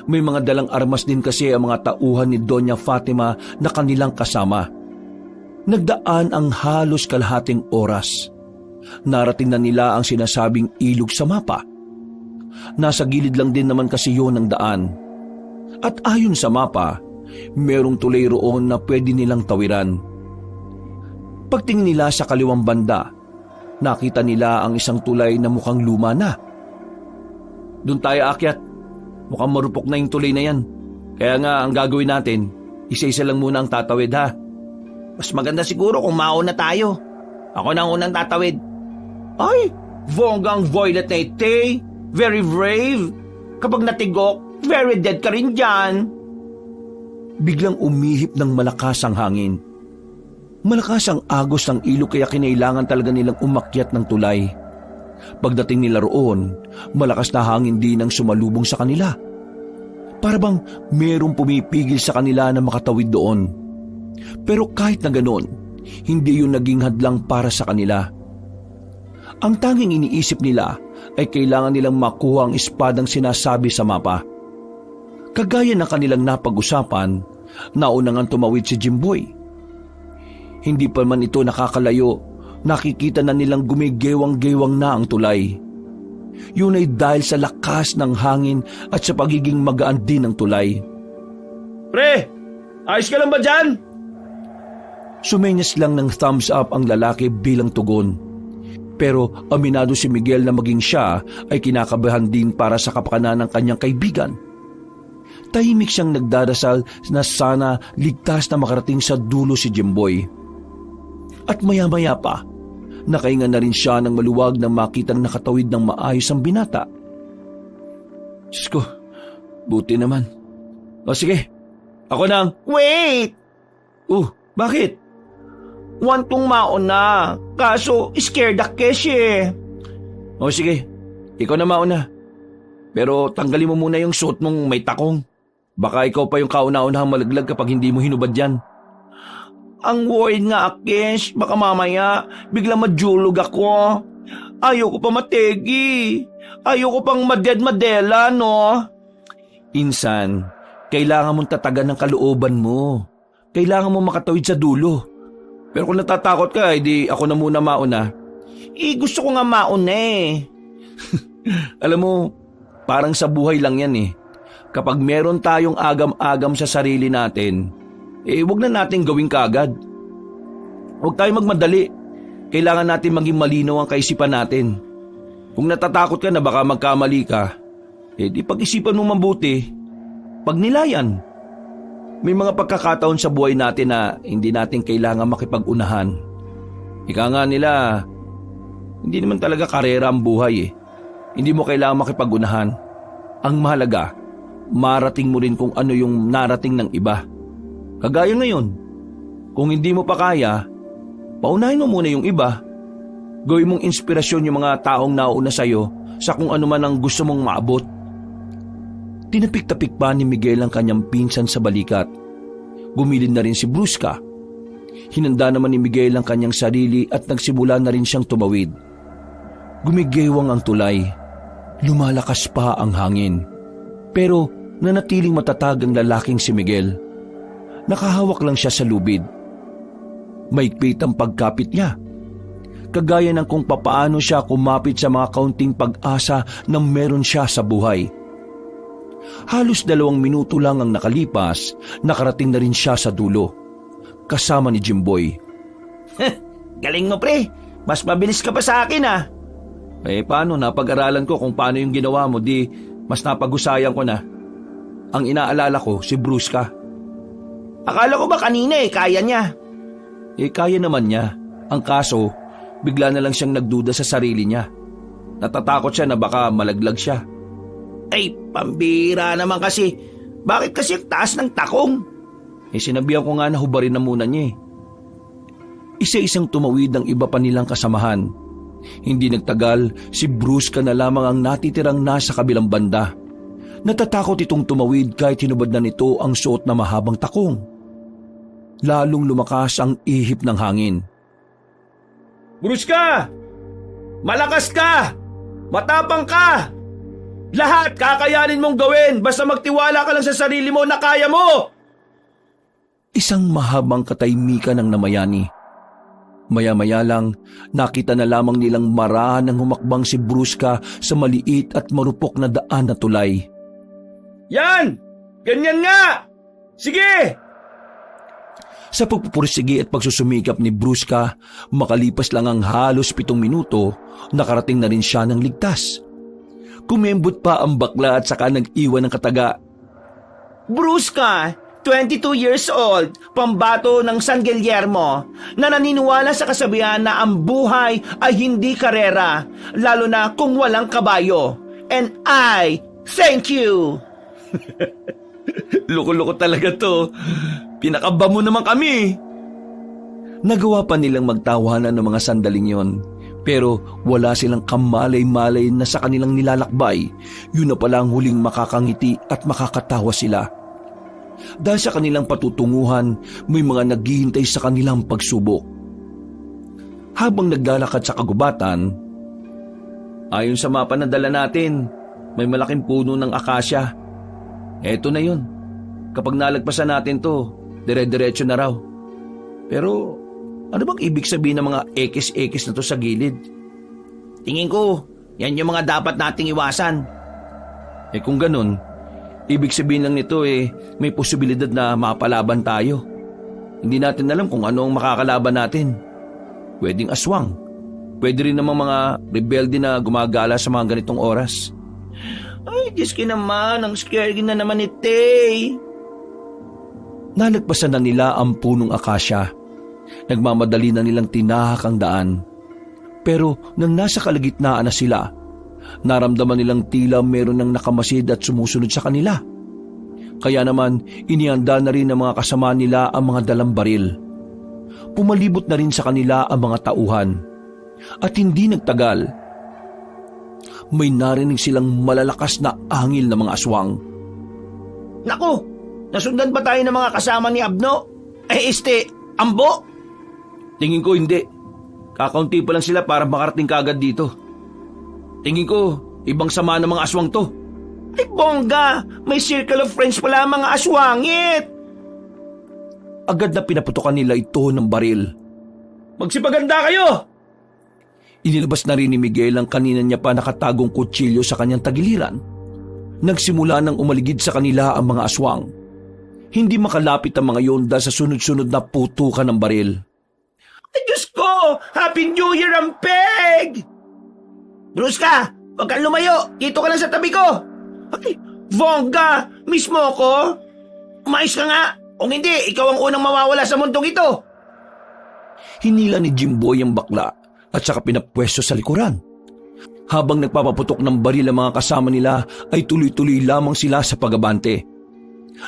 May mga dalang armas din kasi ang mga tauhan ni Doña Fatima na kanilang kasama. Nagdaan ang halos kalahating oras. Narating na nila ang sinasabing ilog sa mapa. Nasa gilid lang din naman kasi yun ang daan. At ayon sa mapa, merong tulay roon na pwede nilang tawiran. Pagtingin nila sa kaliwang banda, nakita nila ang isang tulay na mukhang luma na. Doon tayo akyat. Mukhang marupok na yung tulay na yan. Kaya nga ang gagawin natin, isa-isa lang muna ang tatawid ha. Mas maganda siguro kung mauna tayo. Ako na ang unang tatawid. Ay, bonggang Violet na ite. Very brave. Kapag natigok, very dead ka rin dyan. Biglang umihip ng malakas ang hangin. Malakas ang agos ng ilog kaya kinailangan talaga nilang umakyat ng tulay. Pagdating nila roon, malakas na hangin din ang sumalubong sa kanila. Para bang merong pumipigil sa kanila na makatawid doon. Pero kahit na ganon, hindi yun naging hadlang para sa kanila. Ang tanging iniisip nila ay kailangan nilang makuha ang espadang sinasabi sa mapa. Kagaya ng kanilang napag-usapan, nauna ngang tumawid si Jimboy. Hindi pa man ito nakakalayo, nakikita na nilang gumigewang-gewang na ang tulay. Yun ay dahil sa lakas ng hangin at sa pagiging magaan din ng tulay. Pre, ayos ka lang ba dyan? Sumenyas lang ng thumbs up ang lalaki bilang tugon. Pero aminado si Miguel na maging siya ay kinakabahan din para sa kapakanan ng kanyang kaibigan. Tahimik siyang nagdadasal na sana ligtas na makarating sa dulo si Jimboy. At maya-maya pa, nakahinga na rin siya ng maluwag na makitang nakatawid ng maayos ang binata. Diyos ko, buti naman. O sige, ako nang... Wait! Bakit? Want kong mauna, kaso scared ako eh. O sige, ikaw na mauna. Pero tanggalin mo muna yung suot mong may takong. Baka ikaw pa yung kauna-unahang malaglag kapag hindi mo hinubad yan. Ang worried nga, Akesh. Baka mamaya, bigla majulog ako. Ayoko pa mategi. Ayoko pang madela, no? Insan, kailangan mong tatagan ng kalooban mo. Kailangan mo makatawid sa dulo. Pero kung natatakot ka, edi ako na muna mauna. Gusto ko nga mauna eh. Alam mo, parang sa buhay lang yan eh. Kapag meron tayong agam-agam sa sarili natin, wag na natin gawing kaagad. Huwag tayong magmadali. Kailangan natin maging malinaw ang kaisipan natin. Kung natatakot ka na baka magkamali ka, di pag-isipan mo mabuti. Pagnilayan. May mga pagkakataon sa buhay natin na hindi natin kailangan makipag-unahan. Ika nga nila, hindi naman talaga karera ang buhay eh. Hindi mo kailangan makipag-unahan. Ang mahalaga, marating mo rin kung ano yung narating ng iba. Kagaya ngayon, kung hindi mo pa kaya, paunahin mo muna yung iba. Gawin mong inspirasyon yung mga taong nauna sa'yo sa kung ano man ang gusto mong maabot. Tinapik-tapik pa ni Miguel ang kanyang pinsan sa balikat. Gumilid na rin si Brusca. Hinanda naman ni Miguel ang kanyang sarili at nagsimula na rin siyang tumawid. Gumigewang ang tulay. Lumalakas pa ang hangin. Pero nanatiling matatag ang lalaking si Miguel. Nakahawak lang siya sa lubid. Maigpit ang pagkapit niya. Kagaya ng kung papaano siya kumapit sa mga kaunting pag-asa na meron siya sa buhay. Halos 2 minuto lang ang nakalipas, nakarating na rin siya sa dulo. Kasama ni Jimboy. Galing mo pre, mas mabilis ka pa sa akin ah. Paano, napag-aralan ko kung paano yung ginawa mo, di mas napag-usayan ko na. Ang inaalala ko, si Brusca. Akala ko ba kanina kaya niya? Kaya naman niya. Ang kaso, bigla na lang siyang nagduda sa sarili niya. Natatakot siya na baka malaglag siya. Ay, pambira naman kasi. Bakit kasi ang taas ng takong? Sinabihan ko nga na hubarin na muna niya. Isa-isang tumawid ang iba pa nilang kasamahan. Hindi nagtagal, si Brusca na lamang ang natitirang nasa kabilang banda. Natatakot itong tumawid kahit hinubad na nito ang suot na mahabang takong. Lalong lumakas ang ihip ng hangin. Brusca! Malakas ka! Matapang ka! Lahat kakayanin mong gawin basta magtiwala ka lang sa sarili mo na kaya mo! Isang mahabang katahimikan ang namayani. Maya-maya lang, nakita na lamang nilang marahan ng humakbang si Brusca sa maliit at marupok na daan na tulay. Yan! Ganyan nga! Sige! Sa pagpupursige at pagsusumikap ni Brusca, makalipas lang ang halos 7 minuto, nakarating na rin siya ng ligtas. Kumembot pa ang bakla at saka nag-iwan ng kataga. Brusca, 22 years old, pambato ng San Guillermo, na naniniwala sa kasabihan na ang buhay ay hindi karera, lalo na kung walang kabayo. And I thank you! Loko-loko talaga to. Pinakaba mo naman kami. Nagawa pa nilang magtawanan ng mga sandaling yon. Pero wala silang kamalay-malay na sa kanilang nilalakbay, yun na pala ang huling makakangiti at makakatawa sila. Dahil sa kanilang patutunguhan, may mga naghihintay sa kanilang pagsubok. Habang naglalakad sa kagubatan, Ayon sa mapa na dala natin, may malaking puno ng akasya. Eto na yun. Kapag nalagpasan natin to, dire-diretso na raw. Pero ano bang ibig sabihin ng mga ekis-ekis na to sa gilid? Tingin ko, yan yung mga dapat nating iwasan. Kung ganun, ibig sabihin lang nito may posibilidad na mapalaban tayo. Hindi natin alam kung ano ang makakalaban natin. Pwedeng aswang. Pwede rin namang mga rebelde na gumagala sa mga ganitong oras. Ay, Diyos ko naman, ang scary na naman ni Tay. Nalagpasan na nila ang punong akasya. Nagmamadali na nilang tinahak ang daan. Pero nang nasa kalagitnaan na sila, naramdaman nilang tila meron ng nakamasid at sumusunod sa kanila. Kaya naman, inihanda na rin ng mga kasama nila ang mga dalang baril. Pumalibot na rin sa kanila ang mga tauhan. At hindi nagtagal, may narinig silang malalakas na angil ng mga aswang. Naku, nasundan ba tayo ng mga kasama ni Abno? Ambo? Tingin ko hindi. Kakaunti pa lang sila para makarating kaagad dito. Tingin ko, ibang sama ng mga aswang to. Ay bongga, may circle of friends pala ang mga aswangit. Agad na pinaputokan nila ito ng baril. Magsipaganda kayo! Inilabas na rin ni Miguel ang kanina niya pa nakatagong kutsilyo sa kanyang tagiliran. Nagsimula nang umaligid sa kanila ang mga aswang. Hindi makalapit ang mga yon dahil sa sunod-sunod na putukan ng baril. Ay Diyos ko! Happy New Year ang peg! Bruce ka! Huwag kang lumayo! Dito ka lang sa tabi ko! Ay, Bongga! Miss mo ko? Umayos ka nga! Kung hindi, ikaw ang unang mawawala sa mundong ito! Hinila ni Jimboy ang bakla at saka pinapwesto sa likuran. Habang nagpapaputok ng baril ang mga kasama nila ay tuloy-tuloy lamang sila sa pagabante.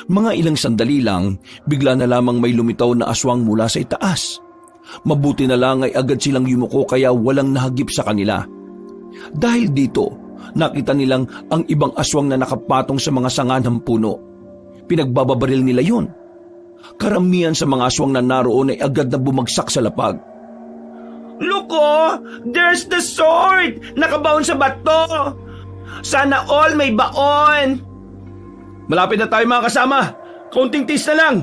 Mga ilang sandali lang, bigla na lamang may lumitaw na aswang mula sa itaas. Mabuti na lang ay agad silang yumuko kaya walang nahagip sa kanila. Dahil dito, nakita nilang ang ibang aswang na nakapatong sa mga sanga ng puno. Pinagbababaril nila yun. Karamihan sa mga aswang na naroon ay agad na bumagsak sa lapag. Look oh! There's the sword! Nakabaon sa bato! Sana all may baon! Malapit na tayo mga kasama. Kaunting tis na lang.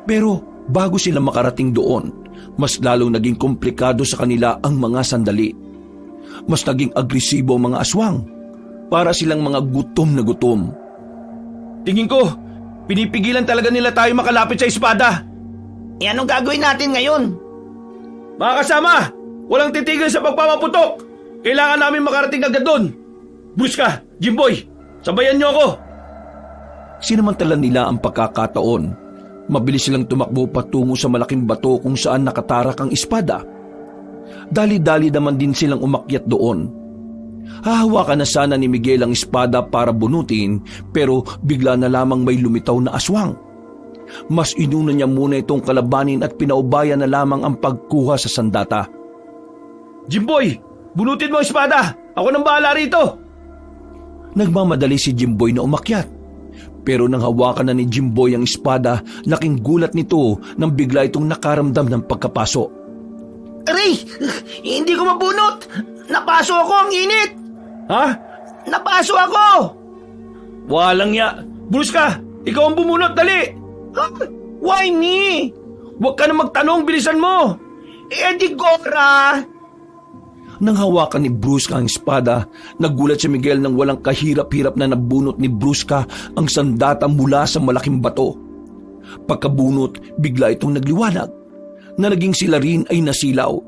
Pero bago sila makarating doon, mas lalong naging komplikado sa kanila ang mga sandali. Mas naging agresibo ang mga aswang. Para silang mga gutom na gutom. Tingin ko, pinipigilan talaga nila tayo makalapit sa espada. E anong gagawin natin ngayon? Mga kasama, walang titigil sa pagpapaputok. Kailangan namin makarating agad doon. Bruce ka, Jimboy, sabayan niyo ako. Sinamantala nila ang pagkakataon. Mabilis silang tumakbo patungo sa malaking bato kung saan nakatarak ang espada. Dali-dali naman din silang umakyat doon. Hahawakan na sana ni Miguel ang espada para bunutin pero bigla na lamang may lumitaw na aswang. Mas inuna niya muna itong kalabanin at pinaubayan na lamang ang pagkuha sa sandata. Jimboy, bunutin mo ang espada. Ako nang bahala rito. Nagmamadali si Jimboy na umakyat. Pero nang hawakan na ni Jimboy ang espada, laking gulat nito nang bigla itong nakaramdam ng pagkapaso. Aray! Hindi ko mabunot! Napaso ako, ang init! Ha? Napaso ako! Walang ya. Bruce ka, ikaw ang bumunot, dali. Huh? Why me? Huwag ka na magtanong, bilisan mo. Di Gora! Nang hawakan ni Brusca ang espada, nagulat si Miguel nang walang kahirap-hirap na nabunot ni Brusca ang sandata mula sa malaking bato. Pagkabunot, bigla itong nagliwanag na naging sila rin ay nasilaw.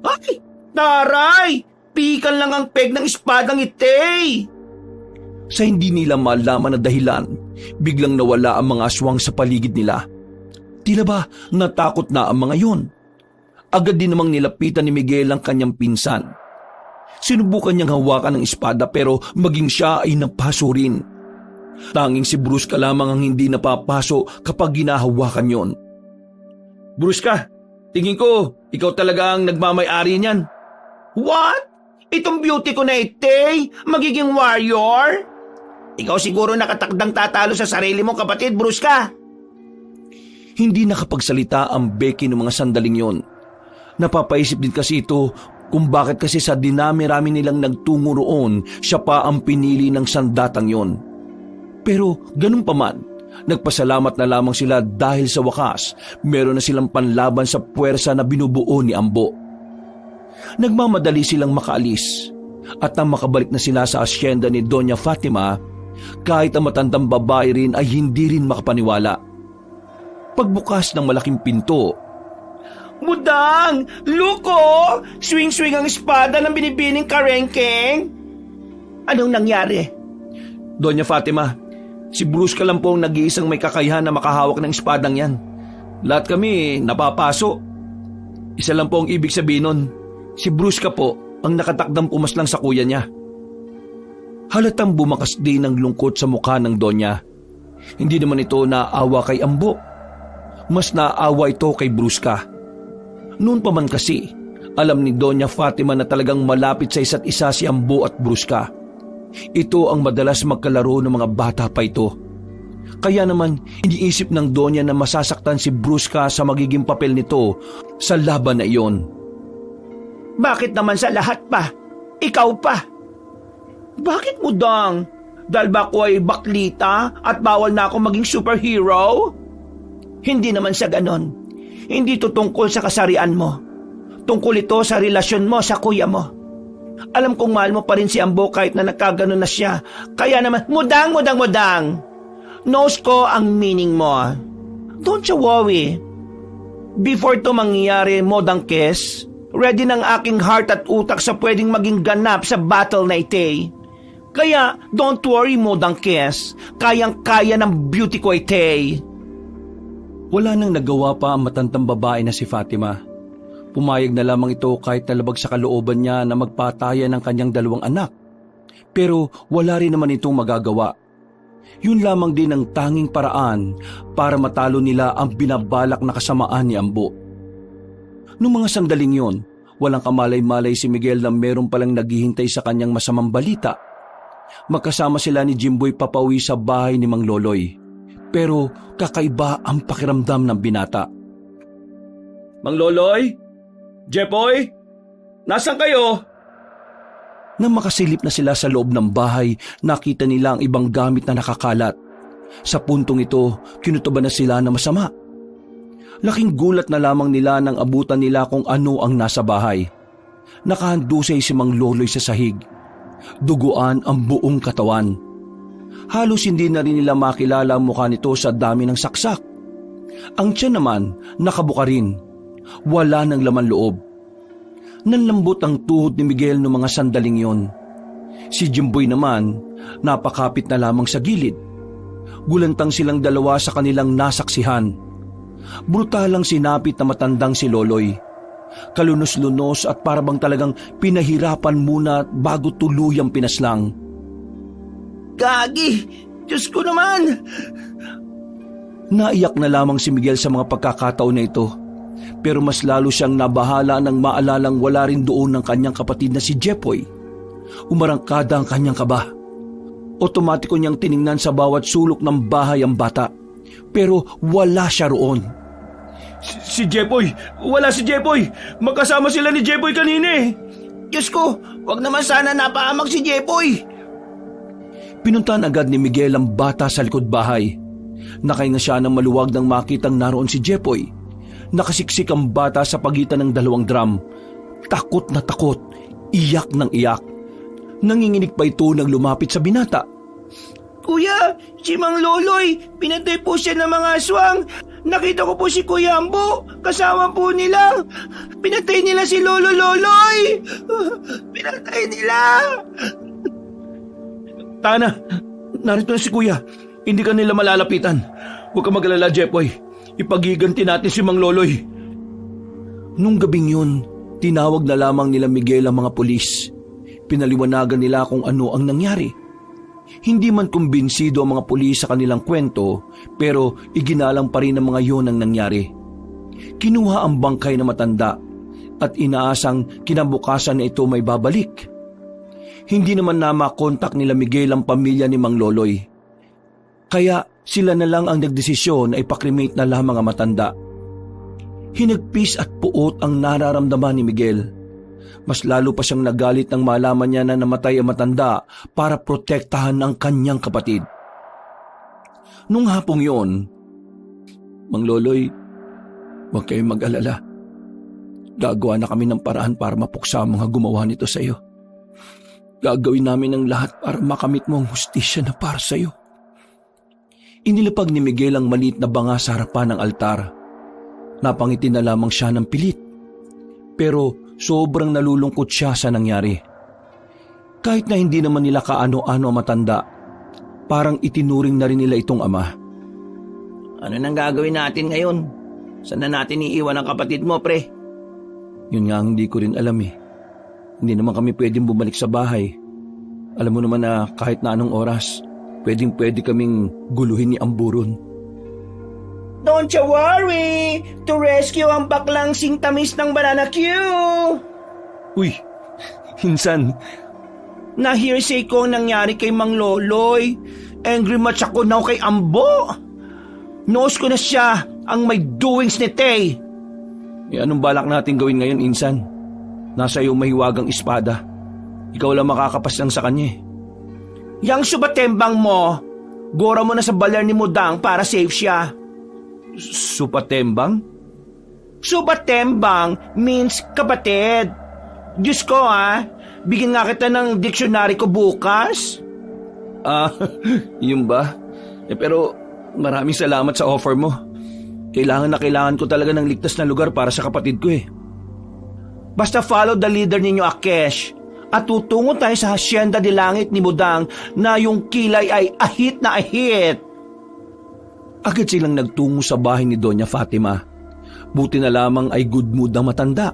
Ay! Taray! Pikan lang ang peg ng espadang itay! Sa hindi nila malaman na dahilan, biglang nawala ang mga aswang sa paligid nila. Tila ba natakot na ang mga yon? Agad din namang nilapitan ni Miguel ang kanyang pinsan. Sinubukan niyang hawakan ng espada pero maging siya ay napaso rin. Tanging si Brusca lamang ang hindi napapaso kapag ginahawakan yon. Brusca, tingin ko, ikaw talaga ang nagmamay-ari niyan. What? Itong beauty ko na itay? Magiging warrior? Ikaw siguro nakatakdang tatalo sa sarili mo, kapatid, Brusca. Hindi nakapagsalita ang Becky ng mga sandaling yon. Napapaisip din kasi ito kung bakit kasi sa dinami-rami nilang nagtungo roon, siya pa ang pinili ng sandatang yon. Pero ganun pa man, nagpasalamat na lamang sila dahil sa wakas, meron na silang panlaban sa puwersa na binubuo ni Ambo. Nagmamadali silang makaalis, at nang makabalik na sila sa asyenda ni Doña Fatima, kahit ang matandang babae rin ay hindi rin makapaniwala. Pagbukas ng malaking pinto, Mudang! Luko! Swing-swing ang espada ng binibining karengkeng! Anong nangyari? Doña Fatima, si Brusca lang po ang nag-iisang may kakayahan na makahawak ng espadang yan. Lahat kami napapaso. Isa lang po ang ibig sabihin nun. Si Brusca po ang nakatakdang pumaslang sa kuya niya. Halatang bumakas din ang lungkot sa mukha ng Donya. Hindi naman ito naawa kay Ambo. Mas naawa ito kay Brusca. Noon pa man kasi, alam ni Doña Fatima na talagang malapit sa isa't isa si Ambo at Brusca. Ito ang madalas magkalaro ng mga bata pa ito. Kaya naman, iniisip ng Donya na masasaktan si Brusca sa magiging papel nito sa laban na iyon. Bakit naman sa lahat pa? Ikaw pa? Bakit, Mudang? Dahil ba ako ay baklita at bawal na ako maging superhero? Hindi naman sa ganon. Hindi ito tungkol sa kasarian mo. Tungkol ito sa relasyon mo sa kuya mo. Alam kong mahal mo pa rin si Ambo kahit na nagkaganon na siya. Kaya naman, Mudang! Knows ko ang meaning mo. Don't you worry. Before to mangyayari, Modang Kes, ready ng aking heart at utak sa pwedeng maging ganap sa battle na ite. Kaya, don't worry, Modang Kes. Kayang-kaya ng beauty ko ite. Wala nang nagawa pa ang matandang babae na si Fatima. Pumayag na lamang ito kahit nalabag sa kalooban niya na magpatayan ng kanyang 2 anak. Pero wala rin naman itong magagawa. Yun lamang din ang tanging paraan para matalo nila ang binabalak na kasamaan ni Ambo. Noong mga sandaling yon, walang kamalay-malay si Miguel na meron palang naghihintay sa kanyang masamang balita. Magkasama sila ni Jimboy papauwi sa bahay ni Mang Loloy. Pero kakaiba ang pakiramdam ng binata. Mang Loloy? Jepoy? Nasaan kayo? Nang makasilip na sila sa loob ng bahay, nakita nila ang ibang gamit na nakakalat. Sa puntong ito, kinutuban na sila na masama. Laking gulat na lamang nila nang abutan nila kung ano ang nasa bahay. Nakahandusay si Mang Loloy sa sahig. Duguan ang buong katawan. Halos hindi na rin nila makilala ang mukha nito sa dami ng saksak. Ang tiyan naman, nakabuka rin. Wala ng laman loob. Nanlambot ang tuhod ni Miguel noong mga sandaling yon. Si Jimboy naman, napakapit na lamang sa gilid. Gulantang silang dalawa sa kanilang nasaksihan. Brutalang sinapit na matandang si Loloy. Kalunos-lunos at parabang talagang pinahirapan muna bago tuluyang pinaslang. Gagi! Diyos ko naman! Naiyak na lamang si Miguel sa mga pagkakataon na ito. Pero mas lalo siyang nabahala nang maalalang wala rin doon ng kanyang kapatid na si Jepoy. Umarangkada ang kanyang kaba. Otomatiko niyang tiningnan sa bawat sulok ng bahay ang bata. Pero wala siya roon. Si Jepoy! Wala si Jepoy! Magkasama sila ni Jepoy kanina eh! Diyos ko! Wag naman sana napaamag si Jepoy! Pinuntahan agad ni Miguel ang bata sa likod bahay. Nakahinga siya ng maluwag nang makitang naroon si Jepoy. Nakasiksik ang bata sa pagitan ng 2 drum. Takot na takot, iyak ng iyak. Nanginginig pa ito nang lumapit sa binata. Kuya, si Mang Loloy, pinatay po siya ng mga aswang. Nakita ko po si Kuya Ambo, kasama po nila. Pinatay nila si Lolo Loloy. Pinatay nila. Tana, narito na si Kuya. Hindi ka nila malalapitan. Huwag ka mag-alala, Jepoy. Ipagiganti natin si Mang Loloy. Nung gabing yun, tinawag na lamang nila Miguel ang mga pulis. Pinaliwanagan nila kung ano ang nangyari. Hindi man kumbinsido ang mga pulis sa kanilang kwento, pero iginalang pa rin ang mga yon ang nangyari. Kinuha ang bangkay na matanda at inaasang kinabukasan na ito may babalik. Hindi naman na makontak nila Miguel ang pamilya ni Mang Loloy. Kaya sila na lang ang nagdesisyon na ipakremate na lamang ang matanda. Hinagpis at puot ang nararamdaman ni Miguel. Mas lalo pa siyang nagalit nang malaman niya na namatay ang matanda para protektahan ang kanyang kapatid. Nung hapong yon, Mang Loloy, huwag kayong mag-alala. Gagawa na kami ng paraan para mapuksa ang mga gumawa nito sa iyo. Gagawin namin ang lahat para makamit mo ang hustisya na para sa iyo. Inilapag ni Miguel ang maliit na banga sa harapan ng altar. Napangiti na lamang siya ng pilit. Pero sobrang nalulungkot siya sa nangyari. Kahit na hindi naman nila kaano-ano ang matanda, parang itinuring na rin nila itong ama. Ano nang gagawin natin ngayon? Saan na natin iiwan ang kapatid mo, pre? Yun nga ang hindi ko rin alam eh. Hindi naman kami pwedeng bumalik sa bahay. Alam mo naman na kahit na anong oras, pwede kaming guluhin ni Amburon. Don't you worry! To rescue ang baklang singtamis ng Banana Q! Uy, Insan, Na-hearsay ko ang nangyari kay Mang Loloy. Angry match ako now kay Ambo. Knows ko na siya ang may doings ni Tay. anong balak natin gawin ngayon, Insan? Nasa iyo mahiwagang espada. Ikaw lang makakapaslang sa kanya eh. Yang subatembang mo, gora mo na sa baler ni Mudang para safe siya. Supatembang? Subatembang means kapatid. Diyos ko bigyan nga kita ng dictionary ko bukas. Yun ba? Pero maraming salamat sa offer mo. Kailangan ko talaga ng ligtas na lugar para sa kapatid ko eh. Basta follow the leader ninyo, Akesh. At tutungo tayo sa hasyenda di langit ni Mudang na yung kilay ay ahit na ahit. Agad silang nagtungo sa bahay ni Doña Fatima. Buti na lamang ay good mood ang matanda.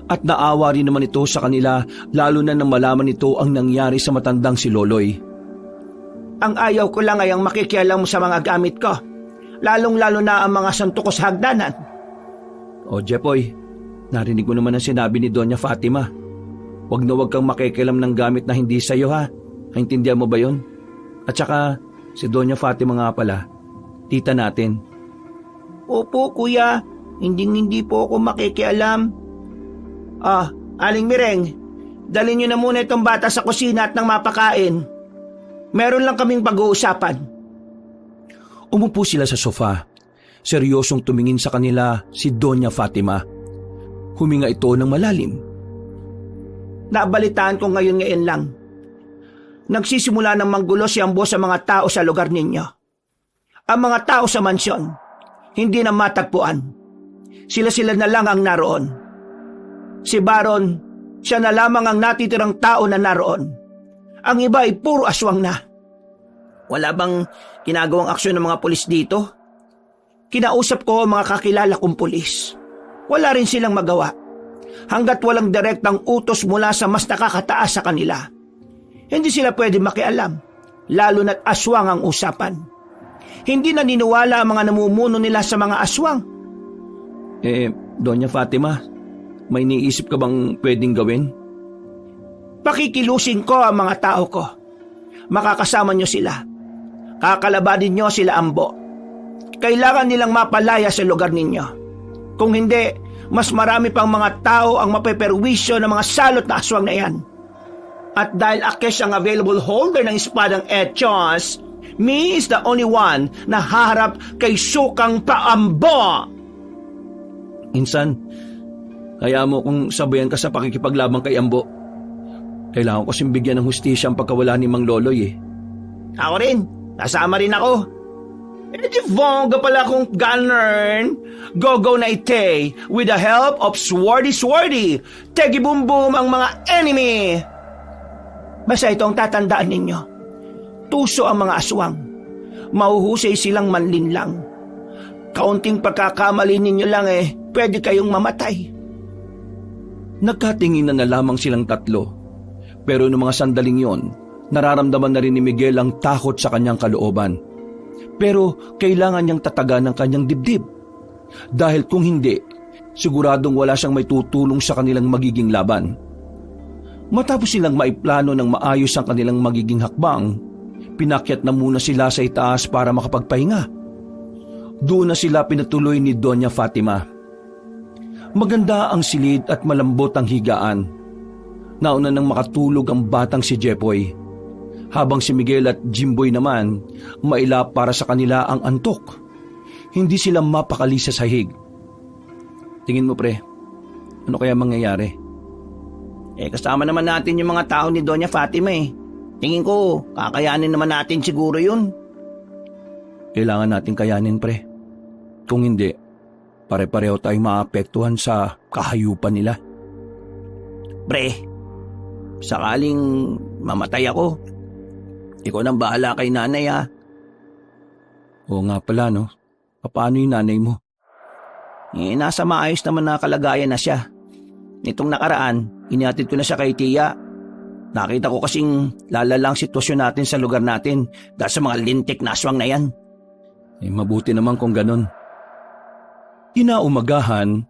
At naawa rin naman ito sa kanila lalo na nang malaman nito ang nangyari sa matandang si Loloy. Ang ayaw ko lang ay ang makikialam mo sa mga gamit ko. Lalong-lalo na ang mga santo ko sa hagdanan. O Jepoy, narinig mo naman ang sinabi ni Doña Fatima. Huwag kang makikialam ng gamit na hindi sa'yo ha. Naintindihan mo ba yon? At saka, si Doña Fatima nga pala, tita natin. Opo, kuya. Hindi po ako makikialam. Aling Mireng, dalhin niyo na muna itong bata sa kusina at nang mapakain. Meron lang kaming pag-uusapan. Umupo sila sa sofa. Seryosong tumingin sa kanila si Doña Fatima. Huminga ito ng malalim. Nabalitaan ko ngayon lang. Nagsisimula ng manggulo si Ambo sa mga tao sa lugar ninyo. Ang mga tao sa mansyon, hindi na matagpuan. Sila na lang ang naroon. Si Baron, siya na lamang ang natitirang tao na naroon. Ang iba ay puro aswang na. Wala bang ginagawang aksyon ng mga pulis dito? Kinausap ko ang mga kakilala kong pulis. Wala rin silang magawa. Hanggat walang direktang utos mula sa mas nakakataas sa kanila. Hindi sila pwede makialam, lalo na't aswang ang usapan. Hindi naniniwala ang mga namumuno nila sa mga aswang. Doña Fatima, may iniisip ka bang pwedeng gawin? Pakikilusin ko ang mga tao ko. Makakasama nyo sila. Kakalabanin nyo sila Ambo. Kailangan nilang mapalaya sa lugar ninyo. Kung hindi, mas marami pang mga tao ang mapeperwisyo ng mga salot na aswang na yan. At dahil Akesh ang available holder ng espadang Echos, me is the only one na haharap kay Sukang Paambo. Insan, kaya mo kung sabayan ka sa pakikipaglabang kay Ambo. Kailangan ko kasing bigyan ng hustisya ang pagkawala ni Mang Loloy eh. Ako rin, nasama rin ako. Di bongga pala akong gunner. Go na ite with the help of Swordy. Tegi boom boom ang mga enemy. Basta ito ang tatandaan ninyo. Tuso ang mga aswang. Mahuhusay silang manlinlang. Kaunting pagkakamali ninyo lang pwede kayong mamatay. Nagkatingin na lamang silang tatlo. Pero noong mga sandaling yon, nararamdaman na rin ni Miguel ang takot sa kanyang kalooban. Pero kailangan niyang tatagan ang kanyang dibdib. Dahil kung hindi, siguradong wala siyang may tutulong sa kanilang magiging laban. Matapos silang maiplano ng maayos ang kanilang magiging hakbang, pinakyat na muna sila sa itaas para makapagpahinga. Doon na sila pinatuloy ni Doña Fatima. Maganda ang silid at malambot ang higaan. Nauna nang makatulog ang batang si Jepoy, habang si Miguel at Jimboy naman mailap para sa kanila ang antok. Hindi sila mapakali sa sahig. Tingin mo pre, ano kaya mangyayari? Kasama naman natin yung mga tao ni Doña Fatima eh. Tingin ko, kakayanin naman natin siguro yun. Kailangan natin kayanin pre. Kung hindi, pare-pareho tayong maapektuhan sa kahayupan nila. Pre, sakaling mamatay ako, ikaw nang bahala kay nanay ha. Oo nga pala no, paano yung nanay mo? Nasa maayos naman na kalagayan na siya. Nitong nakaraan, inihatid ko na siya kay Tia. Nakita ko kasing lalalang sitwasyon natin sa lugar natin dahil sa mga lintik na aswang na yan. Mabuti naman kung ganon. Kinaumagahan,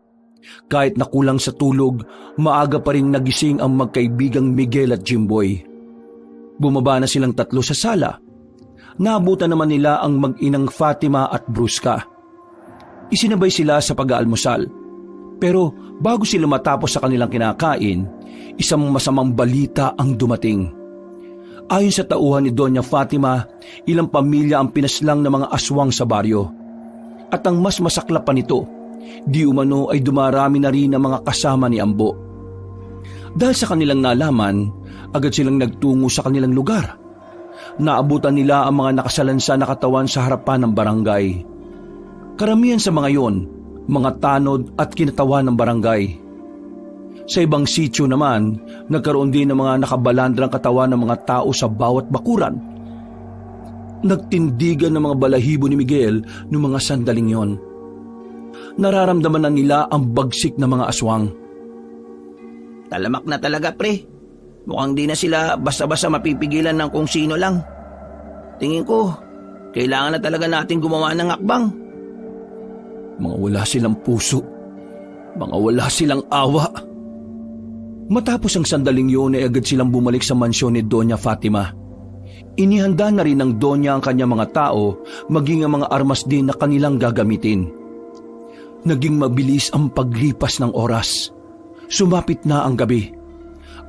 kahit nakulang sa tulog, maaga pa rin nagising ang magkaibigang Miguel at Jimboy. Bumaba na silang tatlo sa sala. Naabutan naman nila ang mag-inang Fatima at Brusca. Isinabay sila sa pag-aalmusal. Pero bago sila matapos sa kanilang kinakain, isang masamang balita ang dumating. Ayon sa tauhan ni Doña Fatima, ilang pamilya ang pinaslang ng mga aswang sa baryo. At ang mas masaklap pa nito, di umano ay dumarami na rin ang mga kasama ni Ambo. Dahil sa kanilang nalaman, agad silang nagtungo sa kanilang lugar. Naabutan nila ang mga nakasalansa na katawan sa harapan ng barangay. Karamihan sa mga yon, mga tanod at kinatawan ng barangay. Sa ibang sityo naman, nagkaroon din ng mga nakabalandrang katawan ng mga tao sa bawat bakuran. Nagtindigan ng mga balahibo ni Miguel noong mga sandaling yon. Nararamdaman na nila ang bagsik ng mga aswang. Talamak na talaga pre. Mukhang di na sila basta-basta mapipigilan ng kung sino lang. Tingin ko, kailangan na talaga natin gumawa ng akbang. Mga wala silang puso, mga wala silang awa. Matapos ang sandaling yun ay agad silang bumalik sa mansyon ni Doña Fatima. Inihanda na rin ng Doña ang kanyang mga tao, maging ang mga armas din na kanilang gagamitin. Naging mabilis ang paglipas ng oras. Sumapit na ang gabi.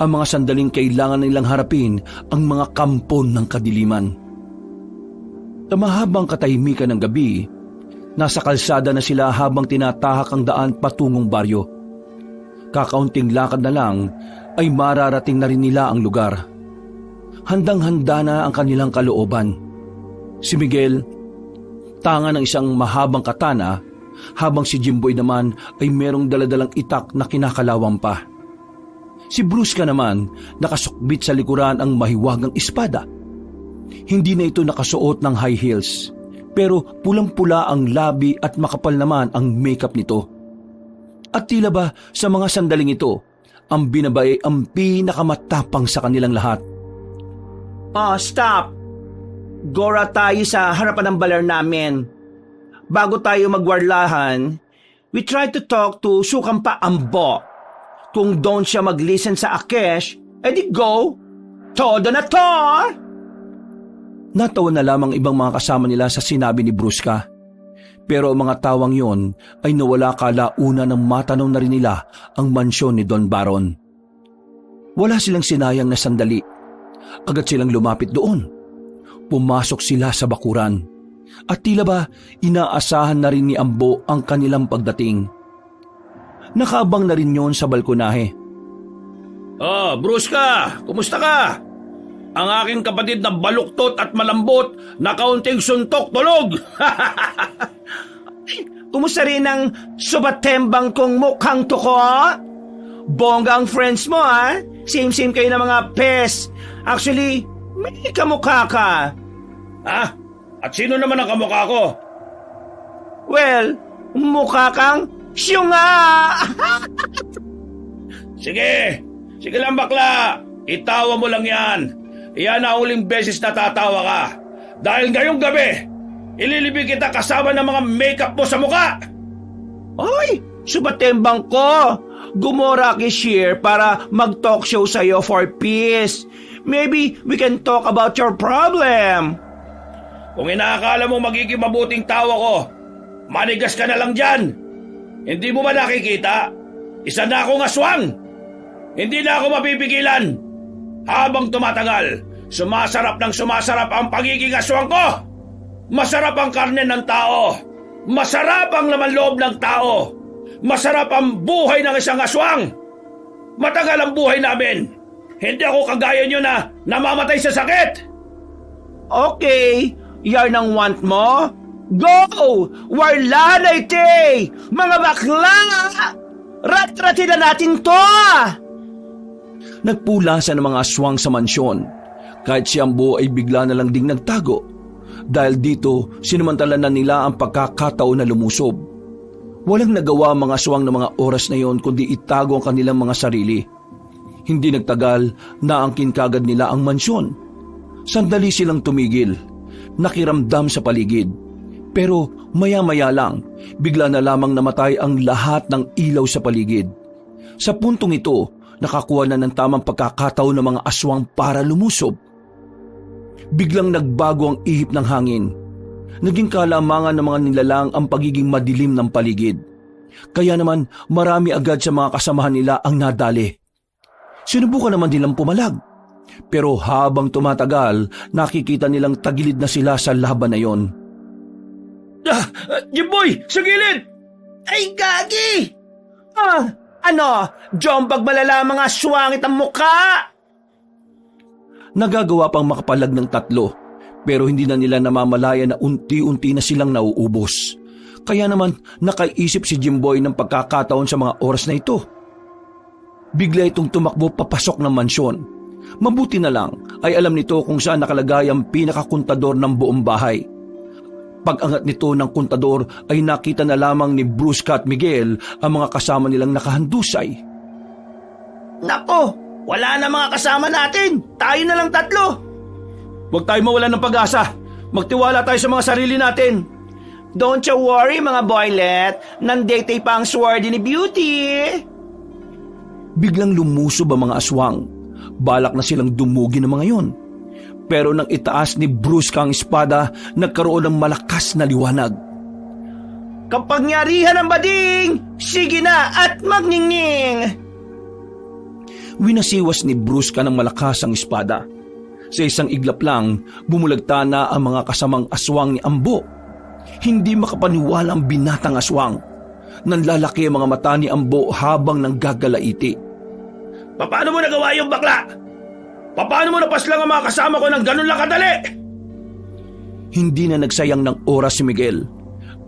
Ang mga sandaling kailangan nilang harapin ang mga kampon ng kadiliman. Sa mahabang katahimikan ng gabi, nasa kalsada na sila habang tinatahak ang daan patungong baryo. Kakaunting lakad na lang ay mararating na rin nila ang lugar. Handang-handa na ang kanilang kalooban. Si Miguel, tanga ng isang mahabang katana, habang si Jimboy naman ay merong daladalang itak na kinakalawang pa. Si Brusca naman, nakasukbit sa likuran ang mahiwagang espada. Hindi na ito nakasuot ng high heels, pero pulang-pula ang labi at makapal naman ang makeup nito. At tila ba sa mga sandaling ito, ang binabae ang pinakamatapang sa kanilang lahat. Stop! Gora tayo sa harapan ng baler namin. Bago tayo magwarlahan, we try to talk to Sukampa Ambo. Kung doon siya mag-listen sa Akesh, edi go! Todo na to! Natawa na lamang ibang mga kasama nila sa sinabi ni Brusca. Pero ang mga tawang yon ay nawala kalauna nang matanong na rin nila ang mansyon ni Don Baron. Wala silang sinayang na sandali. Agad silang lumapit doon. Pumasok sila sa bakuran. At tila ba inaasahan na rin ni Ambo ang kanilang pagdating. Nakaabang na rin yon sa balkonahe. Brusca, kumusta ka? Ang aking kapatid na baluktot at malambot na kaunting suntok tulog. Kumusta rin ang subatembang kong mukhang tuko? Bongga ang friends mo ha? Same-same kayo ng mga pes. Actually, may kamukha ka. At sino naman ang kamukha ko? Well, mukha kang siyunga. Sige lang bakla. Itawa mo lang yan. Iyan ang uling beses na tatawa ka. Dahil ngayong gabi, ililibig kita kasama ng mga makeup mo sa mukha. Ay, subatembang ko. Gumora ki Sheer para mag-talk show sa'yo for peace. Maybe we can talk about your problem. Kung inaakala mo magiging mabuting tao ko, manigas ka na lang dyan. Hindi mo ba nakikita? Isa na akong aswang. Hindi na ako mapipigilan. Habang tumatagal, sumasarap ang pagiging aswang ko. Masarap ang karne ng tao. Masarap ang laman loob ng tao. Masarap ang buhay ng isang aswang. Matagal ang buhay namin. Hindi ako kagaya nyo na namamatay sa sakit. Okay, yarn ang want mo? Go! Warla ite! Mga bakla! Rat-ratin na natin to! Nagpulasan ng mga aswang sa mansyon. Kahit si Ambo ay bigla na lang ding nagtago. Dahil dito, sinumantala na nila ang pagkakataon na lumusob. Walang nagawa ang mga aswang ng mga oras na yon kundi itago ang kanilang mga sarili. Hindi nagtagal, naangkin kagad nila ang mansyon. Sandali silang tumigil, nakiramdam sa paligid. Pero maya-maya lang, bigla na lamang namatay ang lahat ng ilaw sa paligid. Sa puntong ito, nakakuha na ng tamang pagkakataon ng mga aswang para lumusob. Biglang nagbago ang ihip ng hangin. Naging kalamangan ng mga nilalang ang pagiging madilim ng paligid. Kaya naman marami agad sa mga kasamahan nila ang nadali. Sinubukan naman nilang pumalag. Pero habang tumatagal, nakikita nilang tagilid na sila sa laban na yon. Jimboy, sa gilid! Ay, gagi! Ano? Jombag malala mga aswangit ang muka! Nagagawa pang makapalag ng 3, pero hindi na nila namamalaya na unti-unti na silang nauubos. Kaya naman nakaisip si Jimboy ng pagkakataon sa mga oras na ito. Bigla itong tumakbo papasok ng mansyon. Mabuti na lang ay alam nito kung saan nakalagay ang pinakakuntador ng buong bahay. Pag-angat nito ng kuntador ay nakita na lamang ni Brusca at Miguel ang mga kasama nilang nakahandusay. Nako, wala na mga kasama natin. Tayo na lang 3. Huwag tayo mawala ng pag-asa. Magtiwala tayo sa mga sarili natin. Don't you worry mga boylet. Nandete pa ang swordy ni Beauty. Biglang lumusob ang mga aswang. Balak na silang dumugi ng mga yon. Pero nang itaas ni Brusca ang espada, nagkaroon ng malakas na liwanag. Kapangyarihan ng bading! Sige na at magningning! Winasiwas ni Brusca ng malakas ang espada. Sa isang iglap lang, bumulagta na ang mga kasamang aswang ni Ambo. Hindi makapaniwala ang binatang aswang. Nanlalaki ang mga mata ni Ambo habang nanggagalaiti. Paano mo nagawa yung bakla? Paano mo napaslang ang mga kasama ko ng ganun lang kadali? Hindi na nagsayang ng oras si Miguel.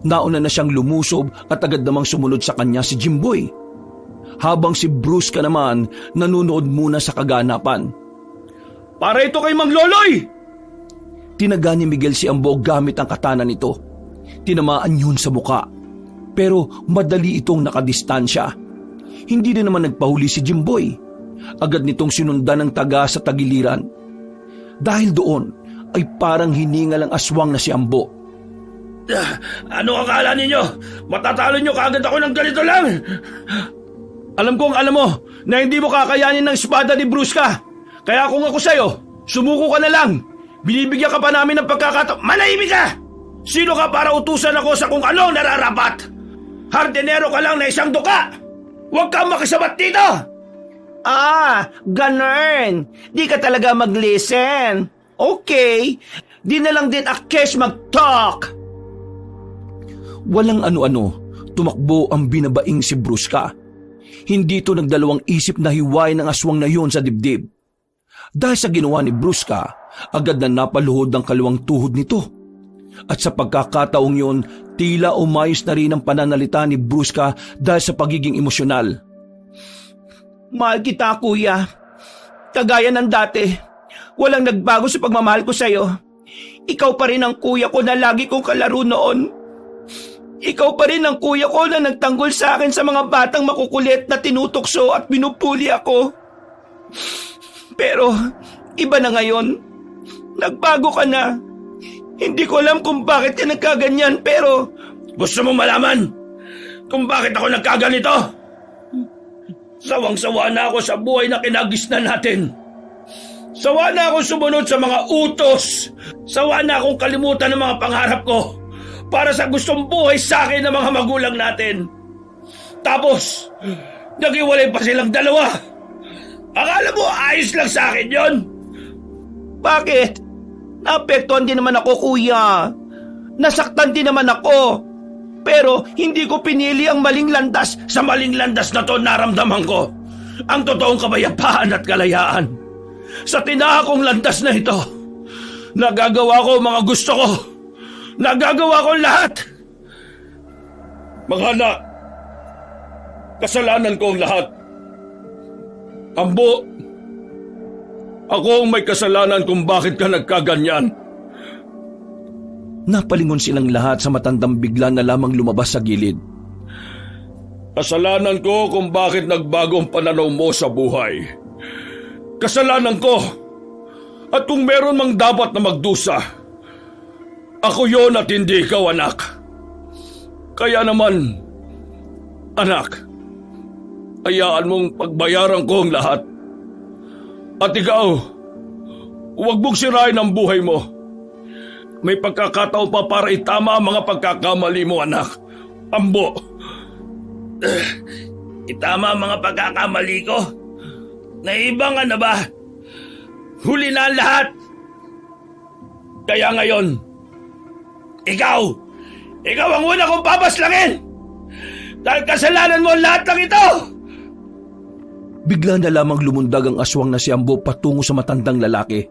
Nauna na siyang lumusob at agad namang sumunod sa kanya si Jimboy. Habang si Brusca naman nanonood muna sa kaganapan. Para ito kay Mang Loloy! Tinaga ni Miguel si Ambo gamit ang katana nito. Tinamaan yun sa muka. Pero madali itong nakadistansya. Hindi din naman nagpahuli si Jimboy. Agad nitong sinundan ng taga sa tagiliran. Dahil doon ay parang hiningal ang aswang na si Ambo. Ano akala ninyo? Matatalo nyo kaagad ako ng ganito lang? Alam mo na hindi mo kakayanin ng espada ni Brusca. Kaya kung ako sa'yo, sumuko ka na lang. Binibigyan ka pa namin ng pagkakataon. Manahimik ka! Sino ka para utusan ako sa kung ano nararapat? Hardinero ka lang na isang duka! Huwag kang makisabat dito! Ganun. Di ka talaga mag-listen. Okay, di na lang din Akesh mag-talk. Walang ano-ano, tumakbo ang binabaing si Brusca. Hindi ito nagdalawang isip na hiwain ng aswang na yun sa dibdib. Dahil sa ginawa ni Brusca, agad na napaluhod ang kaliwang tuhod nito. At sa pagkakataong yun, tila umayos na rin ang pananalita ni Brusca dahil sa pagiging emosyonal. Mahal kita, kuya. Kagaya ng dati, walang nagbago sa pagmamahal ko sa'yo. Ikaw pa rin ang kuya ko na lagi kong kalaro noon. Ikaw pa rin ang kuya ko na nagtanggol sa akin sa mga batang makukulit na tinutokso at pinupuli ako. Pero iba na ngayon. Nagbago ka na. Hindi ko alam kung bakit ka nagkaganyan pero... Gusto mong malaman kung bakit ako nagkaganito? Sawang-sawa na ako sa buhay na kinagisnan natin. Sawa na akong sumunod sa mga utos. Sawa na akong kalimutan ng mga pangarap ko para sa gustong buhay sa akin ng mga magulang natin. Tapos, nag-iwalay pa silang dalawa. Akala mo ayos lang sa akin yon? Bakit? Naapektuhan din naman ako, kuya. Nasaktan din naman ako. Pero hindi ko pinili ang maling landas. Sa maling landas na to naramdaman ko ang totoong kapayapaan at kalayaan. Sa tinahakong landas na ito, nagagawa ko mga gusto ko. Nagagawa ko lahat. Mga anak, kasalanan ko ang lahat. Ambo, ako ang may kasalanan kung bakit ka nagkaganyan. Napalingon silang lahat sa matandang bigla na lamang lumabas sa gilid. Kasalanan ko kung bakit nagbago ang pananaw mo sa buhay. Kasalanan ko. At kung meron mang dapat na magdusa, ako yon at hindi ikaw, anak. Kaya naman, anak, hayaan mong pagbayaran ko ang lahat. At ikaw, huwag mong sirain ang buhay mo. May pagkakataon pa para itama ang mga pagkakamali mo, anak. Ambo. Itama ang mga pagkakamali ko? Naibangan na ba? Huli na ang lahat. Kaya ngayon, ikaw ang una kong papaslangin! Dahil kasalanan mo lahat ng ito! Bigla na lamang lumundag ang aswang na si Ambo patungo sa matandang lalaki.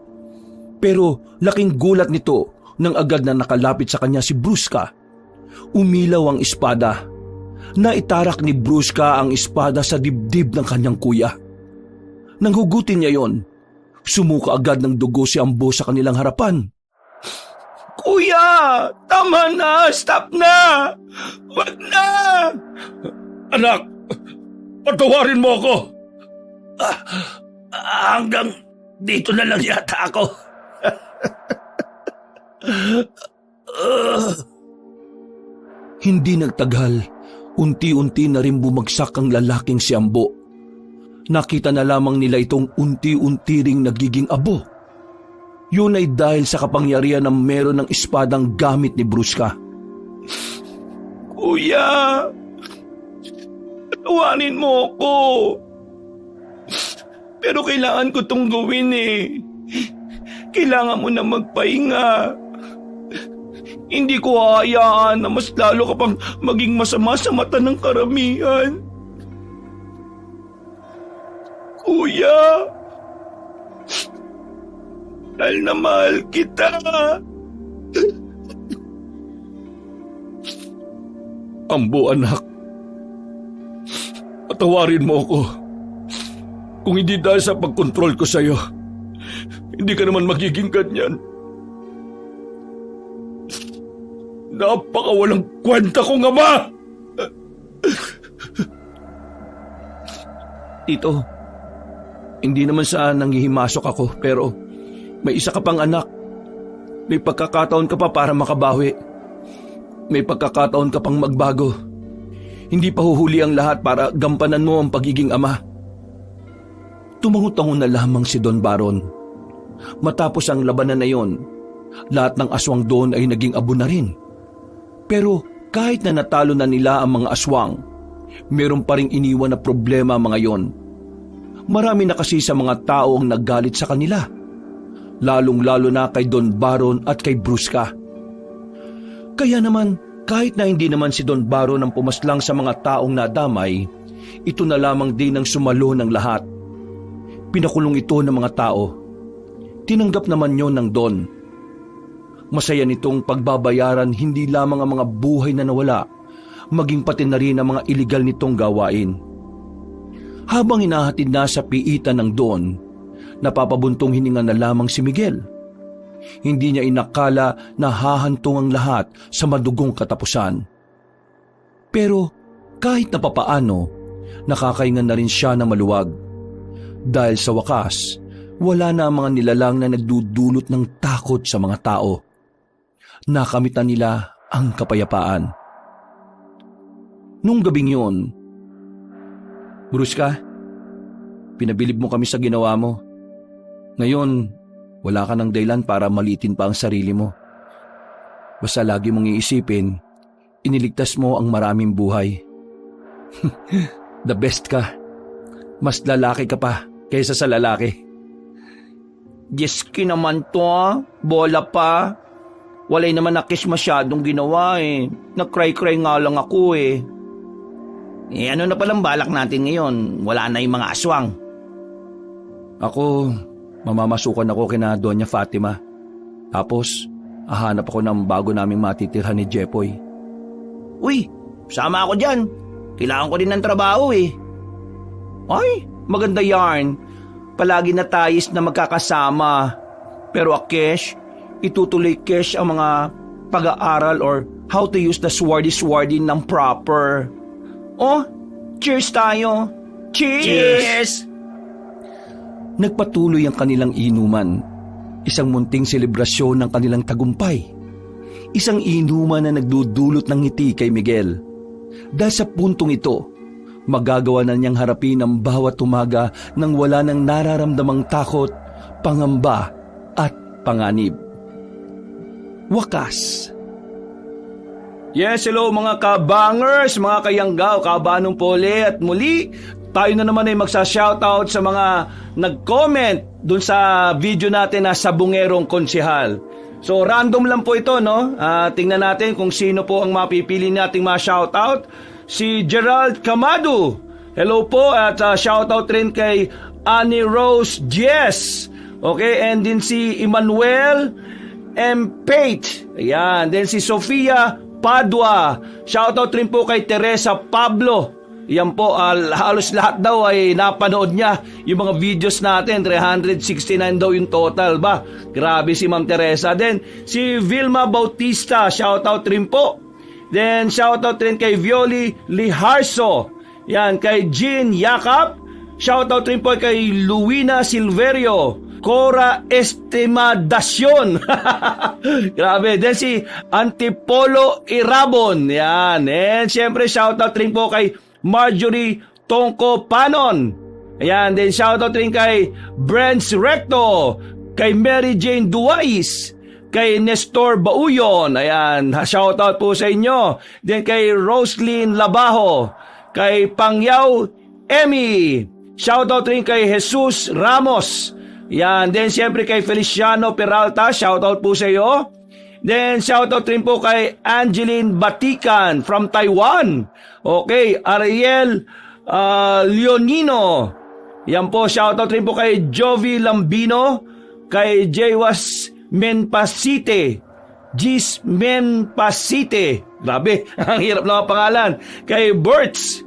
Pero laking gulat nito nang agad na nakalapit sa kanya si Brusca. Umilaw ang espada. Naitarak ni Brusca ang espada sa dibdib ng kanyang kuya. Nang hugutin niya yon, sumuka agad ng dugo si Ambo sa kanilang harapan. Kuya, tama na, stop na. Wag na. Anak, patawarin mo ako. Hanggang dito na lang yata ako. Hindi nagtagal, unti-unti na rin bumagsak ang lalaking si Ambo. Nakita na lamang nila itong unti-unti ring nagiging abo. Yun ay dahil sa kapangyarihan ng meron ng espadang gamit ni Brusca. Kuya, patawarin mo ako. Pero kailangan ko itong gawin eh. Kailangan mo na magpahinga. Hindi ko hahayaan na mas lalo ka pang maging masama sa mata ng karamihan. Kuya, mahal na mahal kita. Ambo, anak. Patawarin mo ako. Kung hindi dahil sa pagkontrol ko sa'yo, hindi ka naman magiging ganyan. Napakawalang kwenta kong ama! Tito, hindi naman sa nanghihimasok ako, pero may isa ka pang anak. May pagkakataon ka pa para makabawi. May pagkakataon ka pang magbago. Hindi pa huhuli ang lahat para gampanan mo ang pagiging ama. Tumango-tango na lamang si Don Baron. Matapos ang labanan na yon, lahat ng aswang doon ay naging abo na rin. Pero kahit na natalo na nila ang mga aswang, meron pa ring iniwan na problema mga yon. Marami na kasi sa mga tao ang naggalit sa kanila, lalong-lalo na kay Don Baron at kay Brusca. Kaya naman, kahit na hindi naman si Don Baron ang pumaslang sa mga taong nadamay, ito na lamang din ang sumalo ng lahat. Pinakulong ito ng mga tao. Tinanggap naman yon ng Don. Masaya nitong pagbabayaran hindi lamang ang mga buhay na nawala, maging pati na rin ang mga iligal nitong gawain. Habang hinahatid na sa piitan ng Don, napapabuntong hininga na lamang si Miguel. Hindi niya inakala na hahantong ang lahat sa madugong katapusan. Pero kahit na papaano, nakakahinga na rin siya na maluwag. Dahil sa wakas, wala na ang mga nilalang na nagdudulot ng takot sa mga tao. Nakamit na nila ang kapayapaan. Nung gabing yun, Brusca, pinabilib mo kami sa ginawa mo. Ngayon, wala ka ng dahilan para malitin pa ang sarili mo. Basta lagi mong iisipin, iniligtas mo ang maraming buhay. The best ka. Mas lalaki ka pa kaysa sa lalaki. Jeski naman to, bola pa. Walay naman na kiss masyadong ginawa eh. Nag-cry-cry nga lang ako eh. Ano na palang balak natin ngayon? Wala na yung mga aswang. Ako, mamamasukan ako kina Doña Fatima. Tapos, hahanap ako ng bago naming matitirhan ni Jepoy. Uy, sama ako dyan. Kailangan ko din ng trabaho eh. Ay, maganda yarn. Palagi na tayis na magkakasama. Pero Kesh, itutuloy Kesh ang mga pag-aaral or how to use the swordy ng proper. Oh, cheers tayo. Cheers! Nagpatuloy ang kanilang inuman. Isang munting selebrasyon ng kanilang tagumpay. Isang inuman na nagdudulot ng ngiti kay Miguel. Dahil sa puntong ito, magagawa na niyang harapin ang bawat umaga nang wala nang nararamdamang takot, pangamba at panganib. Wakas. Yes, hello mga kabangers, mga kayanggaw, kabanong pole at muli, tayo na naman ay magsa-shoutout sa mga nag-comment dun sa video natin na Sabungerong Konsehal. So random lang po ito, no? Tingnan natin kung sino po ang mapipili nating ma-shoutout. Si Gerald Camado. Hello po at shoutout rin kay Annie Rose Jess. Okay, and din si Emmanuel M. Pate. Ayan, then si Sofia Padua. Shoutout rin po kay Teresa Pablo. Yan po, halos lahat daw ay napanood niya yung mga videos natin. 369 daw yung total ba? Grabe si Ma'am Teresa. Then si Vilma Bautista, shoutout rin po. Then shoutout rin kay Violi Liharso. Yan, kay Jean Yakap. Shoutout rin po kay Luwina Silverio. Cora Estimadacion. Grabe. Then si Antipolo Irabon. Yan. And syempre shoutout rin po kay Marjorie Tongko Panon. Ayan. Then shoutout rin kay Brents Recto. Kay Mary Jane Duais. Kay Nestor Bauyon. Ayan. Shoutout po sa inyo. Then kay Roslyn Labajo. Kay Pangyaw Emmy. Shoutout rin kay Jesus Ramos. Yan, then siyempre kay Feliciano Peralta, shoutout po sa iyo. Then shoutout rin po kay Angeline Batikan from Taiwan. Okay, Ariel Leonino. Yan po, shoutout rin po kay Jovi Lambino, kay Jaywas Menpasite. Gis Menpasite. Grabe, ang hirap ng pangalan. Kay Bouts,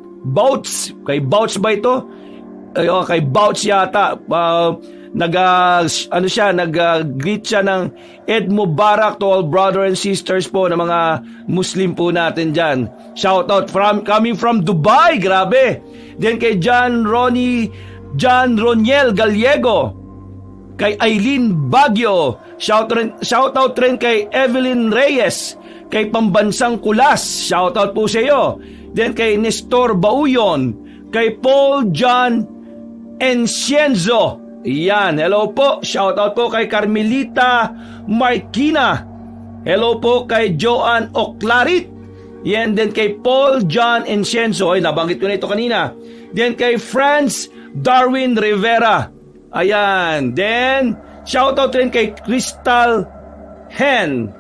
kay Bouts ba ito? Kay Bouts yata. Nag-greet siya ng Eid Mubarak to all brother and sisters po ng mga Muslim po natin dyan. Shout out coming from Dubai, grabe. Then kay John Roniel Gallego, kay Aileen Baguio, shout out rin kay Evelyn Reyes, kay Pambansang Kulas, shout out po sa iyo. Then kay Nestor Bauyon, kay Paul John Encienzo. Yan, hello po. Shout out po kay Carmelita Marquina. Hello po kay Joanne Oclarit. Yan, then kay Paul John Encienzo. Ay, nabanggit ko na ito kanina. Then kay Franz Darwin Rivera. Ayan. Then, shout out rin kay Crystal Hen.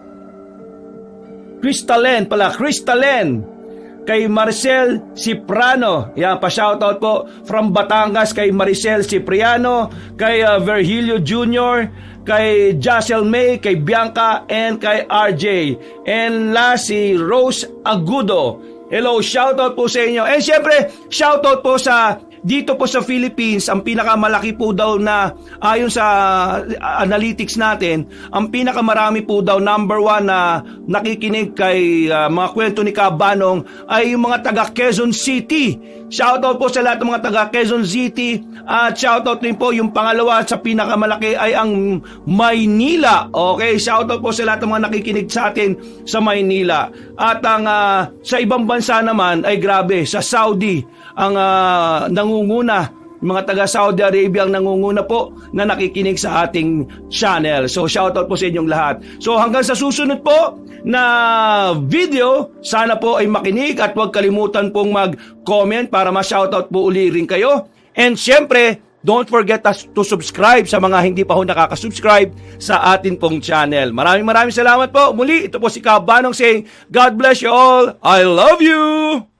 Kay Marcel Ciprano. Yan, pa-shoutout po from Batangas kay Maricel Cipriano, kay Virgilio Jr., kay Jacel May, kay Bianca, and kay RJ. And last, si Rose Agudo. Hello, shoutout po sa inyo. And syempre, shoutout po sa dito po sa Philippines, ang pinakamalaki po daw na ayon sa analytics natin, ang pinakamarami po daw number 1 na nakikinig kay mga kwento ni Kabanong ay yung mga taga Quezon City. Shoutout po sa lahat ng mga taga Quezon City at shoutout din po yung pangalawa sa pinakamalaki ay ang Maynila. Okay, shoutout po sa lahat ng mga nakikinig sa atin sa Maynila. At ang sa ibang bansa naman ay grabe, sa Saudi ang nangunguna, mga taga Saudi Arabia ang nangunguna po na nakikinig sa ating channel. So shoutout po sa inyong lahat. So hanggang sa susunod po na video, sana po ay makinig at huwag kalimutan pong mag-comment para ma-shoutout po uli rin kayo. And syempre, don't forget to subscribe sa mga hindi pa ho nakaka-subscribe sa atin pong channel. Maraming salamat po. Muli, ito po si Kabanong saying, God bless you all. I love you!